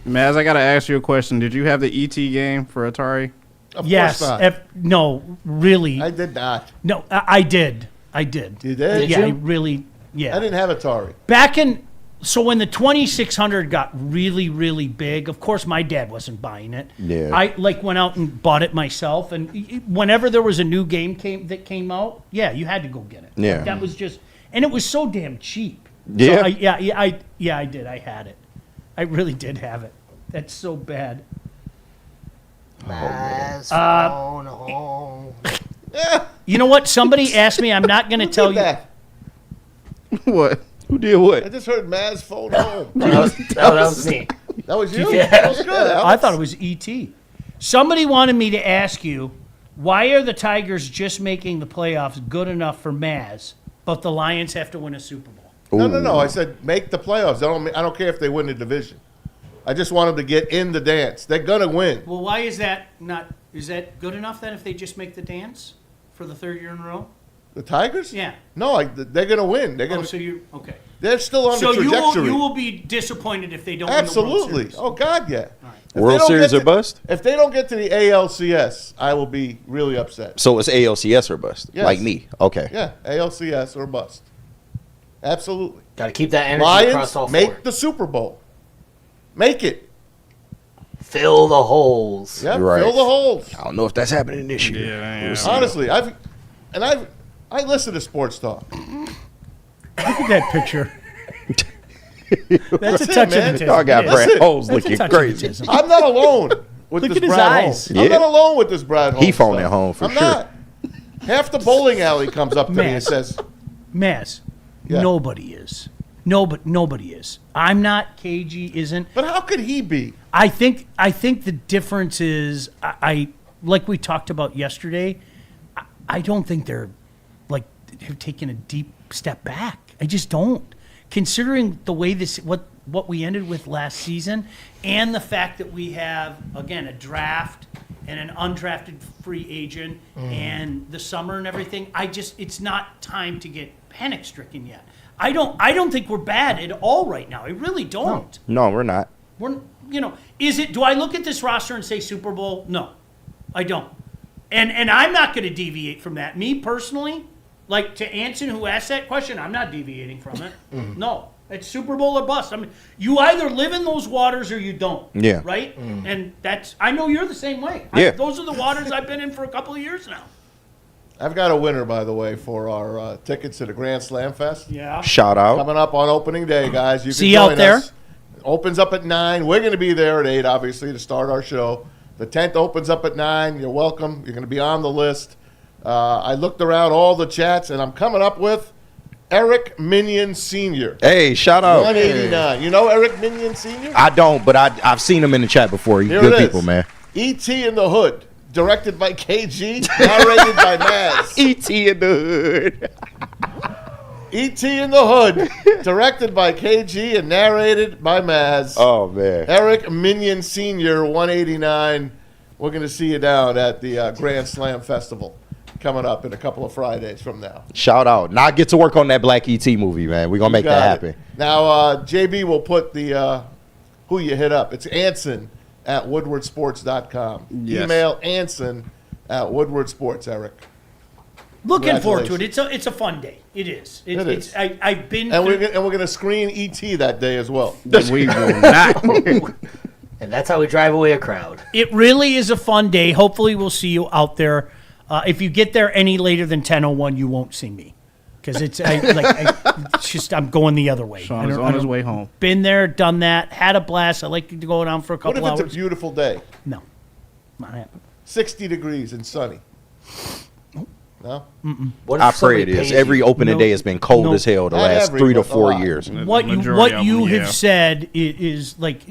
Maz, I got to ask you a question. Did you have the ET game for Atari? Of Yes. course not. No, really. I did not. No, I did. You did? Yeah, I really. Yeah. I didn't have Atari. Back in, so when the 2600 got really, really big, of course my dad wasn't buying it. Yeah. I went out and bought it myself, and whenever there was a new game that came out, yeah, you had to go get it. Yeah. That was just, and it was so damn cheap. Yeah. So I did. I had it. I really did have it. That's so bad. Last phone home. You know what? Somebody asked me. I'm not going to tell you. That. What? Who did what? I just heard Maz phone home. That was me. That was you? Yeah. That was good, Alex. I thought it was E.T. Somebody wanted me to ask you, why are the Tigers just making the playoffs good enough for Maz, but the Lions have to win a Super Bowl? No. I said make the playoffs. I don't care if they win the division. I just want them to get in the dance. They're going to win. Well, why is that not? Is that good enough then if they just make the dance for the third year in a row? The Tigers? Yeah. No, they're going to win. They're going So you're okay. They're still on So the trajectory. you will be disappointed if they don't. Absolutely. Win the World Series. Oh God, yeah. If World they don't Series get or bust? If they don't get to the ALCS, I will be really upset. So it's ALCS or bust? Yes. Like me. Okay. Yeah, ALCS or bust. Absolutely. Got to keep that energy across all Lions, make four. the Super Bowl. Make it. Fill the holes. Yeah, Right. fill the holes. I don't know if that's happening this year. Yeah. Honestly, I listen to sports talk. Look at that picture. That's a it, touch man. of autism. Y'all got It is. Brad Holmes That's a looking touch of crazy. autism. I'm not alone with Look this at his Brad eyes. Holmes. I'm Yeah. not alone with this Brad Holmes. He phoned stuff. at home for I'm sure. not. Half the bowling alley comes up to me and Man. says, Maz, Yeah. nobody is. Nobody is. I'm not. KG isn't. but how could he be? I think the difference is I like we talked about yesterday. I don't think they're like have taken a deep step back. I just don't. Considering the way what we ended with last season, and the fact that we have again a draft and an undrafted free agent and the summer and everything, it's not time to get panic stricken yet. I don't think we're bad at all right now. I really don't. No, we're not. We're, is it? Do I look at this roster and say Super Bowl? No, I don't. And I'm not going to deviate from that. Me personally, like to Anson who asked that question, I'm not deviating from it. No, it's Super Bowl or bust. I mean, you either live in those waters or you don't. Yeah. Right. And I know you're the same way. Yeah. Those are the waters I've been in for a couple of years now. I've got a winner, by the way, for our tickets to the Grand Slam Fest. Yeah. Shout out. Coming up on opening day, guys. You can See you out join there. us. Opens up at 9. We're going to be there at 8, obviously, to start our show. The tent opens up at 9. You're welcome. You're going to be on the list. I looked around all the chats, and I'm coming up with Eric Minion Sr. Hey, shout out. 189. You know Eric Minion Sr.? I don't, but I've seen him in the chat before. He's Here good it is. people, man. E.T. in the Hood. Directed by KG, narrated by Maz. E.T. in the hood. E.T. in the Hood, directed by KG and narrated by Maz. Oh, man. Eric Minion Sr., 189. We're going to see you down at the Grand Slam Festival coming up in a couple of Fridays from now. Shout out. Now I get to work on that Black E.T. movie, man. We're going to make that happen. Now, JB will put the who you hit up. It's Anson at woodwardsports.com. Yes. Email Anson at woodwardsports, Eric. Looking forward to it. It's a fun day. It is. It is. I've been And through- we're going to screen E.T. that day as well. We will not. And that's how we drive away a crowd. It really is a fun day. Hopefully, we'll see you out there. If you get there any later than 10:01, you won't see me because it's just I'm going the other way. Sean is on his way home. Been there, done that, had a blast. I like to go down for a What couple if it's hours. a beautiful day? No, not happening. 60 degrees and sunny. No? What if I pray somebody it is. pays Every you? opening No, day has been cold no. as hell the Not last every, 3 to but a 4 lot. years. What you Majority of them, have yeah. said is like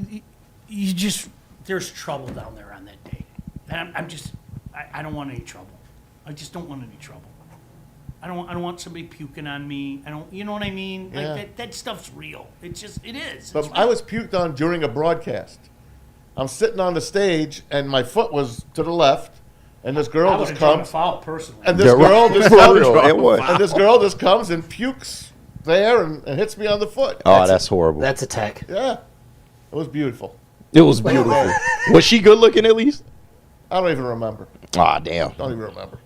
you just there's trouble down there on that day, and I don't want any trouble. I just don't want any trouble. I don't want somebody puking on me. You know what I mean? Yeah. Like that stuff's real. It is. But It's I was puked on during a broadcast. I'm sitting on the stage, and my foot was to the left, and this girl I just would've drawn a comes, foul personally. and this Yeah, right. girl just For comes, real, it was. and this girl just comes and pukes there and hits me on the foot. Oh, that's horrible. That's a tech. Yeah, it was beautiful. It was beautiful. Was she good looking at least? I don't even remember. Ah, damn. Don't even remember.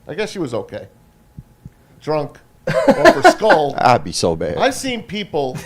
I guess she was okay. Drunk, over skull. I'd be so bad. I've seen people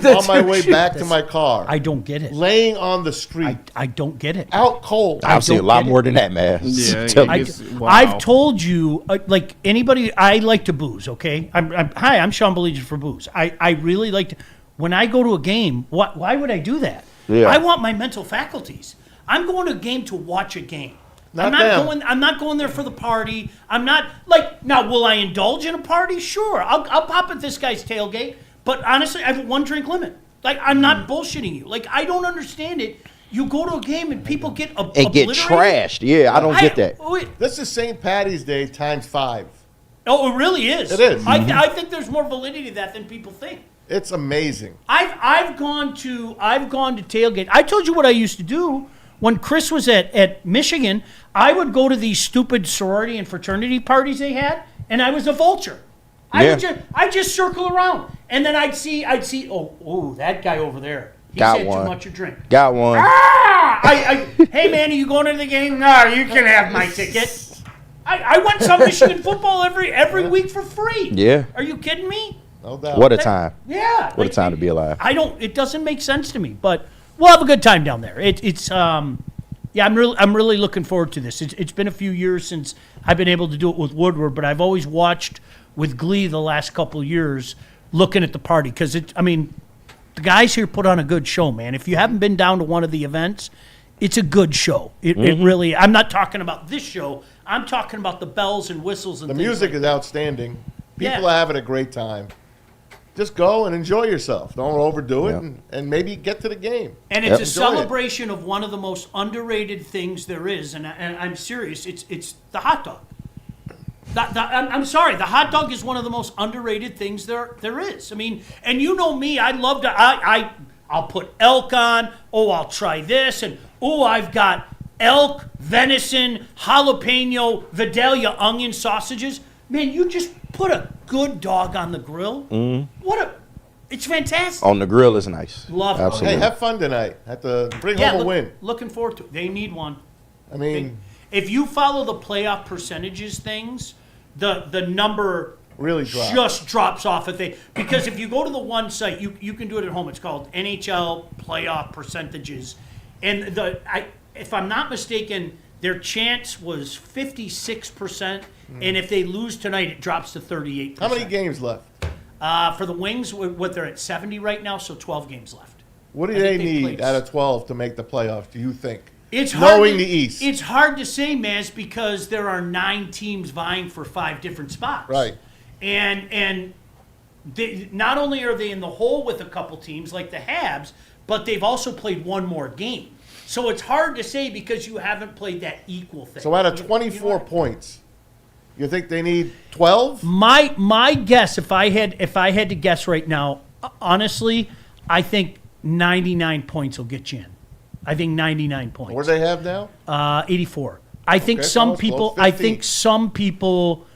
on my way back to my car, I don't get it. laying on the street, I don't get it. out cold. I've seen a don't lot get it. more than that, man. Yeah, Tell yeah, me. it's- wow. I've told you, like anybody, I like to booze. Okay, hi, I'm Sean Baligian for booze. I really like to. When I go to a game, why would I do that? Yeah. I want my mental faculties. I'm going to a game to watch a game. Not them. I'm not going there for the party. I'm not like now. Will I indulge in a party? Sure, I'll pop at this guy's tailgate. But honestly, I have a 1 drink limit. Like I'm not bullshitting you. Like I don't understand it. You go to a game and people get And get obliterated? trashed. Yeah, I don't get that. This is St. Patty's Day times 5. Oh, it really is. It is. I think there's more validity to that than people think. It's amazing. I've gone to tailgate. I told you what I used to do when Chris was at Michigan. I would go to these stupid sorority and fraternity parties they had, and I was a vulture. I'd just circle around, and then I'd see. Oh, that guy over there. He's Got had one. too much to drink. Got one. Hey man, are you going to the game? No, you can have my ticket. I went some Michigan football every week for free. Yeah. Are you kidding me? No doubt. What a time. Yeah. What a time to be alive. It doesn't make sense to me, but we'll have a good time down there. I'm really looking forward to this. It's been a few years since I've been able to do it with Woodward, but I've always watched with glee the last couple of years looking at the party because the guys here put on a good show, man. If you haven't been down to one of the events, it's a good show. It really. I'm not talking about this show. I'm talking about the bells and whistles and The things music like is outstanding. People Yeah. are having a great time. Just go and enjoy yourself. Don't overdo it, Yep. and maybe get to the game. And it's a Enjoy it. celebration of one of the most underrated things there is, and I'm serious. It's the hot dog. I'm sorry, the hot dog is one of the most underrated things there is. I mean, and you know me, I love to. I'll put elk on. Oh, I'll try this, and oh, I've got elk, venison, jalapeno, Vidalia onion sausages. Man, you just put a good dog on the grill. It's fantastic. On the grill is nice. Love it. Absolutely. Hey, have fun tonight. Have to bring home a win. Looking forward to it. They need one. I mean, If you follow the playoff percentages things, the number really drops. just drops off at because if you go to the one site, you can do it at home. It's called NHL playoff percentages, and if I'm not mistaken, their chance was 56%, and if they lose tonight, it drops to 38%. How many games left? For the Wings? What they're at 70 right now, so 12 games left. What do I they think need played- out of 12 to make the playoffs, do you think? It's hard Knowing to- the East. It's hard to say, Maz, because there are 9 teams vying for 5 different spots. Right. And they, not only are they in the hole with a couple teams like the Habs, but they've also played one more game. So it's hard to say because you haven't played that equal thing. So out of 24 points, you think they need 12? My guess, if I had to guess right now, honestly, I think 99 points will get you in. I think 99 points. What do they have now? 84. I think Okay, some close, people. close, I 50. think some people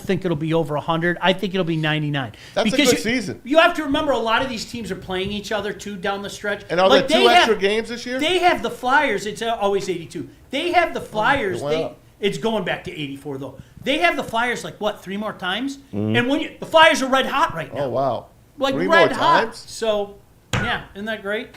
think it'll be over 100. I think it'll be 99. That's a because good season. You have to remember, a lot of these teams are playing each other too down the stretch. And are Like, there they 2 have- extra games this year? They have the Flyers. It's always 82. They have the Flyers. it went up. It's going back to 84 though. They have the Flyers like what 3 more times? And when the Flyers are red hot right now. Oh, wow. Like 3 red more hot. times? So, yeah, isn't that great?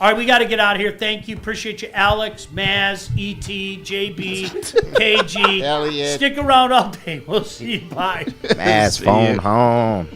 All right, we got to get out of here. Thank you. Appreciate you, Alex, Maz, ET, JB, KG. Elliot. Stick around all day. We'll see you. Bye. Mass phone home.